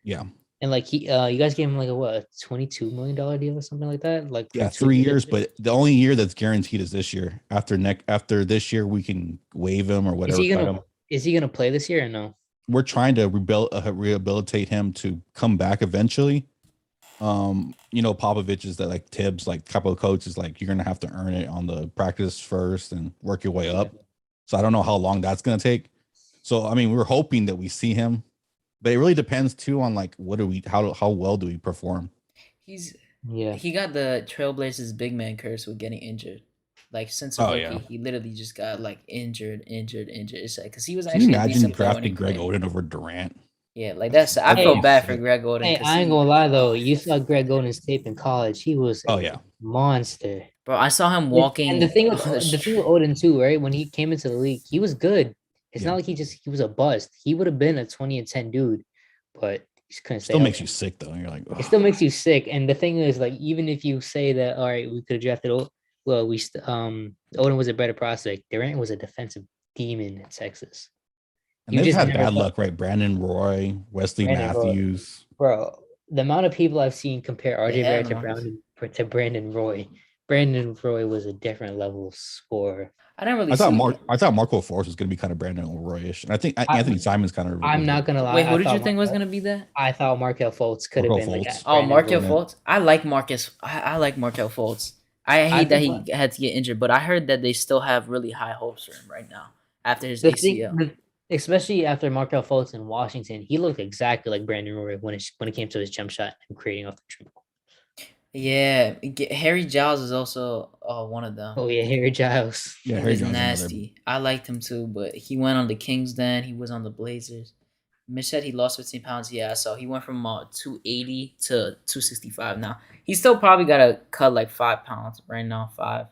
Yeah. And like you guys gave him like a $22 million deal or something like that, like for Yeah, 2 3 years. years, but the only year that's guaranteed is this year. After this year, we can waive him or Is whatever. he gonna is he gonna play this year or no? We're trying to rehabilitate him to come back eventually. Popovich is that like Thibs, like couple of coaches, like you're gonna have to earn it on the practice first and work your way up. So I don't know how long that's gonna take. So I mean, we're hoping that we see him, but it really depends too on like how well do we perform? Yeah. He got the Trailblazers big man curse with getting injured. Like since a Oh, rookie, yeah. he literally just got like injured. It's like because he was Can you actually a imagine decent player when he drafting Greg played. Oden over Durant? Yeah, like that's I That'd feel be bad for sick. Greg Oden Hey, because I ain't gonna lie though. You saw Greg Oden's tape in college. He was Oh a yeah. monster. bro, I saw him And walking the thing on with the the thing with street. Odin too, right? When he came into the league, he was good. It's Yeah. not like he was a bust. He would have been a 20 and 10 dude, but he just couldn't stay Still makes healthy. you sick though. You're like, It still makes you sick. And the thing is, like, even if you say that, all right, we could have drafted, Odin was a better prospect. Durant was a defensive demon in Texas. and You they've just had never bad thought, luck, right? Brandon Roy, Wesley Brandon, Matthews. bro. The amount of people I've seen compare They RJ Barrett have to Brandon Roy. Brandon Roy was a different level of scorer. I didn't really I thought see. I thought Marco Force was going to be kind of Brandon Roy-ish, and I think Anthony Simons kind of. I'm not gonna lie. Wait, who did you think was gonna be that? I thought Markel Fultz could have Markel been like Fultz. Oh, Brandon Markel Roy. Fultz. I like Marcus. I like Markel Fultz. I hate that he had to get injured, but I heard that they still have really high hopes for him right now after his ACL. Especially after Markel Fultz in Washington, he looked exactly like Brandon Roy when it came to his jump shot and creating off the dribble. Yeah, Harry Giles is also one of them. Oh yeah, Harry Giles. Yeah, He Harry was Giles. nasty. I liked him too, but he went on the Kings then. He was on the Blazers. Mitch said he lost 15 pounds. Yeah, so he went from 280 to 265 now. He still probably got to cut like 5 pounds right now, 5.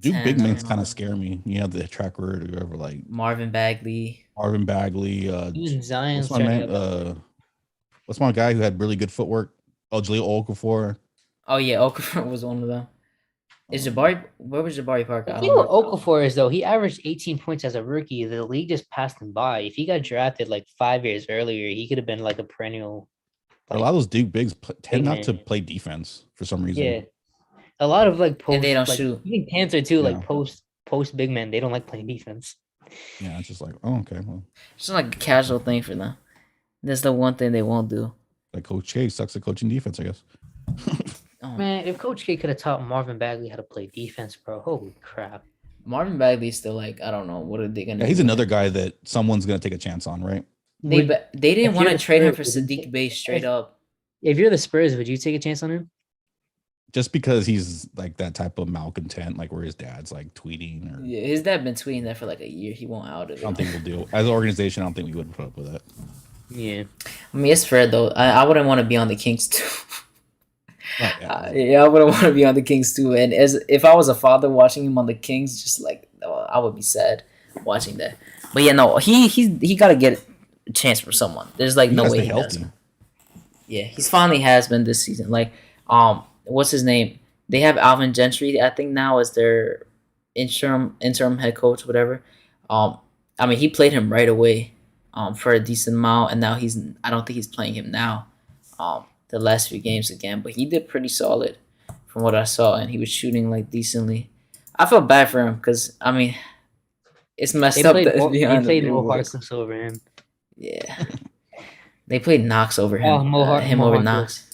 Duke 10, big I men don't kind know. of scare me. You know, the track record or whatever, like Marvin Bagley. Marvin Bagley. Even Zion's What's my turning man? up. What's my guy who had really good footwork? Oh, Jaleel Okafor. Oh, yeah, Okafor was one of them. Is Jabari, where was Jabari Parker? The I thing don't with know. Okafor is though he averaged 18 points as a rookie. The league just passed him by. If he got drafted like 5 years earlier, he could have been like a perennial. A lot of those Duke bigs tend not to man. play defense for some reason. Yeah, a lot of like And they post don't like shoot. even Panther too. Yeah. Like post big men, they don't like playing defense. Yeah, it's just like, oh, okay, well, It's just like a casual thing for them. That's the one thing they won't do. like Coach K sucks at coaching defense, I guess. Man, if Coach K could have taught Marvin Bagley how to play defense, bro, holy crap. Marvin Bagley's still like, I don't know, what are they gonna Yeah, do? he's another guy that someone's gonna take a chance on, right? They Would- they didn't if want you're to the trade him Spurs, for would you Sadiq take- Bey straight up. If you're the Spurs, would you take a chance on him? Just because he's like that type of malcontent, like where his dad's like tweeting, or Yeah, his dad been tweeting that for like a year. He won't out of I don't it. think we'll do. As an organization, I don't think we would put up with that. Yeah. I mean, it's fair though. I wouldn't want to be on the Kings too. Right, yeah. Yeah, I wouldn't want to be on the Kings too. And as if I was a father watching him on the Kings, just like I would be sad watching that. But yeah, no, he got to get a chance from someone. There's like He no gotta way stay he healthy. doesn't. Yeah, he's finally has been this season. Like, what's his name? They have Alvin Gentry, I think now as their interim head coach, whatever. I mean, he played him right away, for a decent amount, and now I don't think he's playing him now, the last few games again. But he did pretty solid, from what I saw, and he was shooting like decently. I felt bad for him because I mean, it's messed They up. played, that Mo, they behind played him. Mo Harkless over him. Yeah, they played Knox over him. Oh, Him Mo over Harkless. Knox.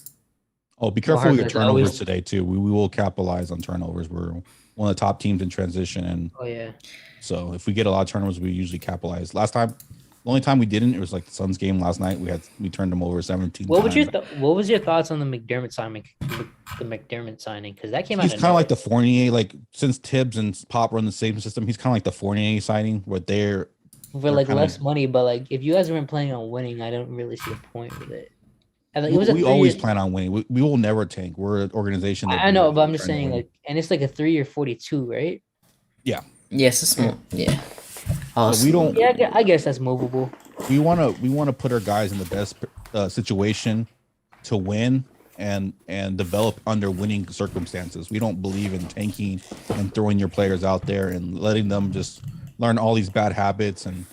Oh, be careful with your Harkless turnovers always- today too. We will capitalize on turnovers. We're one of the top teams in transition, and Oh yeah. so if we get a lot of turnovers, we usually capitalize. Last time, the only time we didn't, it was like the Suns game last night. We turned them over 17 What times. was your thoughts on the McDermott signing? The McDermott signing, because that came out. He's kind of like the Fournier, like since Thibs and Pop run the same system, he's kind of like the Fournier signing, where they're for like kinda- less money, but like if you guys weren't planning on winning, I don't really see a point with it. And, like, we always 3-year plan on winning. We will never tank. We're an organization that I know, believes but I'm in just trying to saying, win. like, and it's like a 3-year 42, right? Yes, it's small. Yeah. But we don't. Yeah, I guess that's movable. We want to put our guys in the best situation to win and develop under winning circumstances. We don't believe in tanking and throwing your players out there and letting them just learn all these bad habits and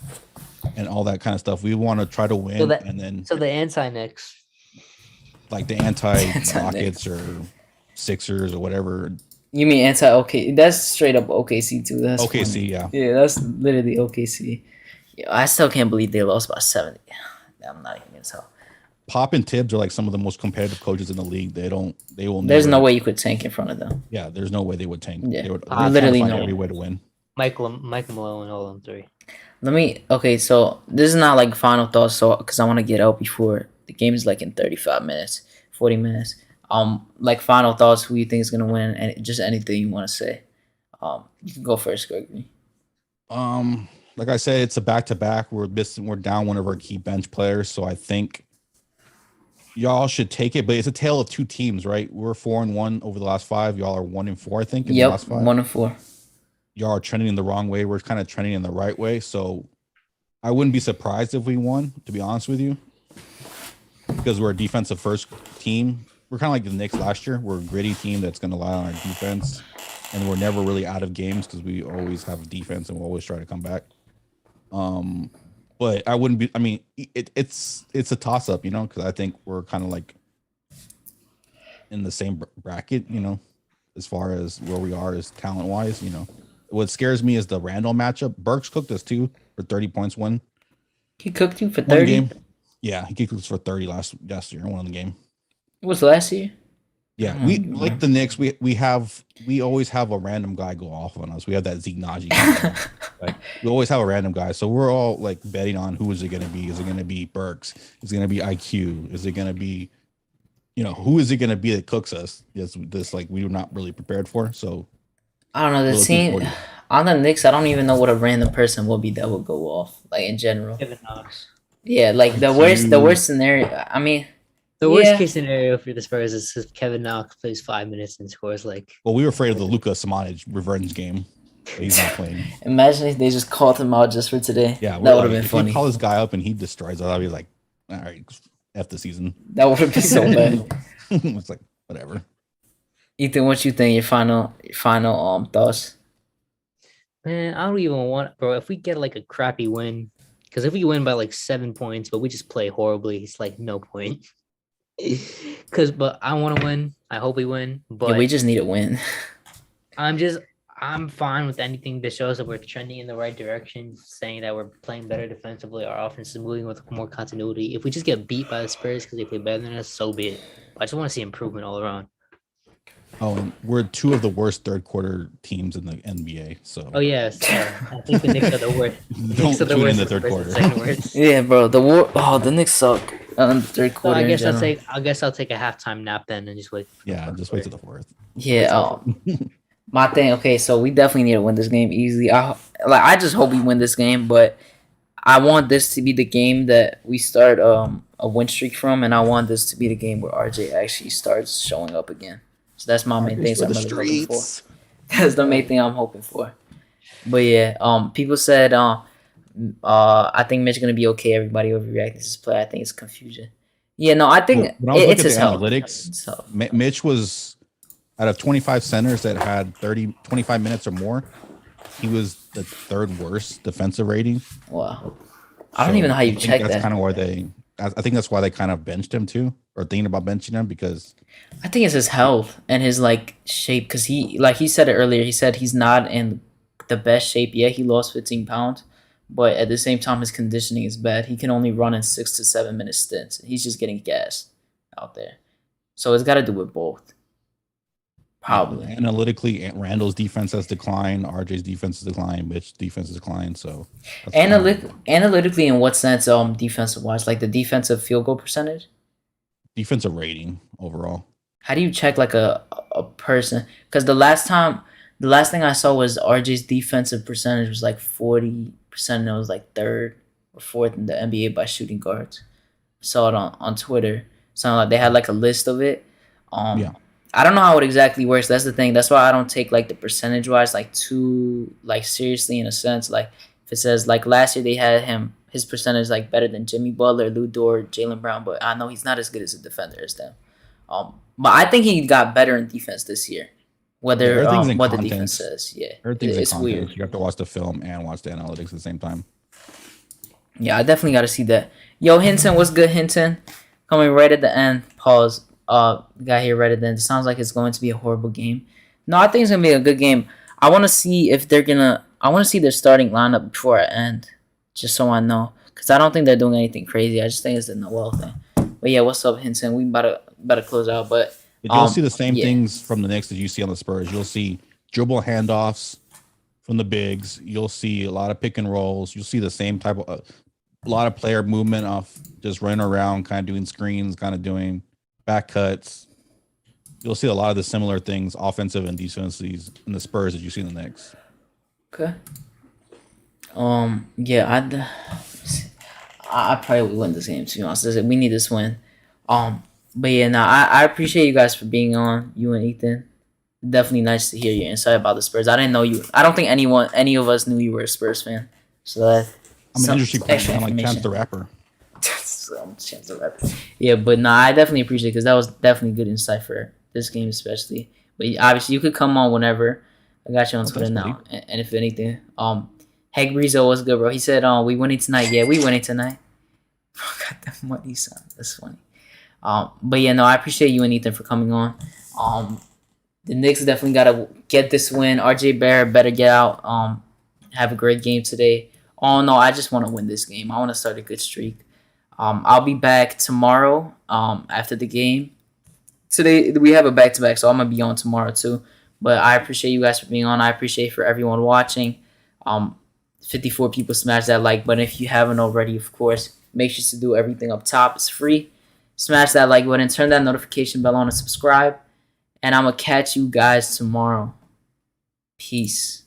all that kind of stuff. We want to try to win, and then So the anti-Knicks. like the anti-Rockets or Sixers or whatever. You mean anti-OK? That's straight up OKC too. That's OKC, funny. yeah. Yeah, that's literally OKC. Yeah, I still can't believe they lost by 70. I'm not even gonna tell. Pop and Tibbs are like some of the most competitive coaches in the league. They will. There's never, no way you could tank in front of them. Yeah, there's no way they would tank. Yeah, They would literally find no every way. way to win. Michael Malone, all them three. Okay, so this is not like final thoughts, so because I want to get out before the game is like in 35 minutes, 40 minutes. Like final thoughts, who you think is gonna win, and just anything you want to say. You can go first, Gregory. Like I said, it's a back-to-back. We're down one of our key bench players, so I think y'all should take it. But it's a tale of two teams, right? We're 4-1 over the last 5. Y'all are 1-4, I think, in the last 5. 1-4. Y'all are trending in the wrong way. We're kind of trending in the right way. So I wouldn't be surprised if we won, to be honest with you, because we're a defensive first team. We're kind of like the Knicks last year. We're a gritty team that's going to rely on our defense, and we're never really out of games because we always have defense and we always try to come back. But I wouldn't be. I mean, it's a toss up, because I think we're kind of like in the same bracket, as far as where we are as talent wise. What scares me is the Randall matchup. Burks cooked us too for 30 points. One He cooked you for one 30. game. Yeah, he kicked us for 30 last year. One of the game. It was last year. Yeah, Oh, we God. like the Knicks. We always have a random guy go off on us. We have that Zeke Naji. Like we always have a random guy. So we're all like betting on who is it going to be? Is it going to be Burks? Is it going to be IQ? Is it going to be, who is it going to be that cooks us? This like we were not really prepared for. So I don't know. The Looking team forward to it. on the Knicks, I don't even know what a random person will be that will go off. Like in general. Kevin Knox. Yeah, like the worst scenario. I mean, The worst Yeah. case scenario for the Spurs is if Kevin Knox plays 5 minutes and scores like. well, we were afraid of the Luka Samanic revenge game. But he's not playing. imagine if they just called him out just for today. Yeah, that would have been if funny. you call this guy up and he destroys us, I'll be like, all right, F the season. That would have been so bad. It's like whatever. Ethan, what you think? Your final thoughts? Man, I don't even want, bro. If we get like a crappy win, because if we win by like 7 points, but we just play horribly, it's like no point. But I want to win. I hope we win. But Yeah, we just need a win. I'm fine with anything that shows that we're trending in the right direction, saying that we're playing better defensively. Our offense is moving with more continuity. If we just get beat by the Spurs because they play better than us, so be it. I just want to see improvement all around. Oh, and we're two of the worst third quarter teams in the NBA. So Oh yes, I think the Knicks are the worst. don't Are the tune in worst the and third first and quarter. second worst. Yeah, bro. The Knicks suck in the third So quarter. I guess in I'll general. take. I guess I'll take a halftime nap then and just wait. For the Yeah, fourth just wait quarter. till the fourth. Yeah. My thing. Okay, so we definitely need to win this game easily. I just hope we win this game, but I want this to be the game that we start a win streak from, and I want this to be the game where RJ actually starts showing up again. So that's my main thing. So I'm really hoping for. That's the main thing I'm hoping for. But yeah, people said I think Mitch gonna be okay. Everybody overreacting to this play. I think it's confusion. Yeah, no, I think When I was it's looking his at the health. analytics, It's health. Mitch was out of 25 centers that had 25 minutes or more. He was the third worst defensive rating. Wow. I don't even know how you I think check that's that. kind of why I think that's why they kind of benched him too, or thinking about benching him because I think it's his health and his like shape because he said it earlier. He said he's not in the best shape yet. He lost 15 pounds, but at the same time his conditioning is bad. He can only run in 6 to 7 minute stints. He's just getting gassed out there. So it's got to do with both. Probably. analytically, Randall's defense has declined, RJ's defense has declined, Mitch's defense has declined. So Analytically, in what sense? Defensive wise, like the defensive field goal percentage. defensive rating overall. How do you check like a person? Because the last thing I saw was RJ's defensive percentage was like 40%. And it was like third or fourth in the NBA by shooting guards. Saw it on Twitter. So like they had like a list of it. Yeah. I don't know how it exactly works. That's the thing. That's why I don't take like the percentage wise like too like seriously in a sense. Like if it says like last year they had his percentage like better than Jimmy Butler, Lou Dort, Jaylen Brown, but I know he's not as good as a defender as them. But I think he got better in defense this year. Whether everything's in what the context. defense says, yeah, Everything's it's in context. weird. You have to watch the film and watch the analytics at the same time. Yeah, I definitely got to see that. Yo, Hinton, what's good, Hinton? Coming right at the end. Pause. Got here right at the end. It sounds like it's going to be a horrible game. No, I think it's gonna be a good game. I want to see if they're gonna. I want to see their starting lineup before I end, just so I know, because I don't think they're doing anything crazy. I just think it's the Noel thing. But yeah, what's up, Hinton? We about to close out, but You'll see the same things from the Knicks that you see on the Spurs. You'll see dribble handoffs from the bigs. You'll see a lot of pick and rolls. You'll see the same type of a lot of player movement off just running around, kind of doing screens, kind of doing back cuts. You'll see a lot of the similar things, offensive and defensive, in the Spurs that you see in the Knicks. Okay. Yeah, I probably would win this game, to be honest. We need this win. But yeah, no, I appreciate you guys for being on, you and Ethan. Definitely nice to hear your insight about the Spurs. I didn't know you. I don't think any of us knew you were a Spurs fan. So that I'm an industry fan. I'm like Chance the Rapper. Chance the Rapper. Yeah, but no, I definitely appreciate it because that was definitely good insight for this game, especially. But obviously, you could come on whenever. I got you on Twitter now. And if anything, Heg Rizzo was good, bro. He said, we winning tonight. Yeah, we winning tonight. Got that money, son. That's funny. But yeah, no, I appreciate you and Ethan for coming on. The Knicks definitely gotta get this win. RJ Barrett better get out. Have a great game today. Oh no, I just want to win this game. I want to start a good streak. I'll be back tomorrow. After the game. Today we have a back-to-back, so I'm gonna be on tomorrow too. But I appreciate you guys for being on. I appreciate for everyone watching. 54 people smash that like button if you haven't already. Of course, make sure to do everything up top. It's free. Smash that like button, turn that notification bell on, and subscribe. And I'm going to catch you guys tomorrow. Peace.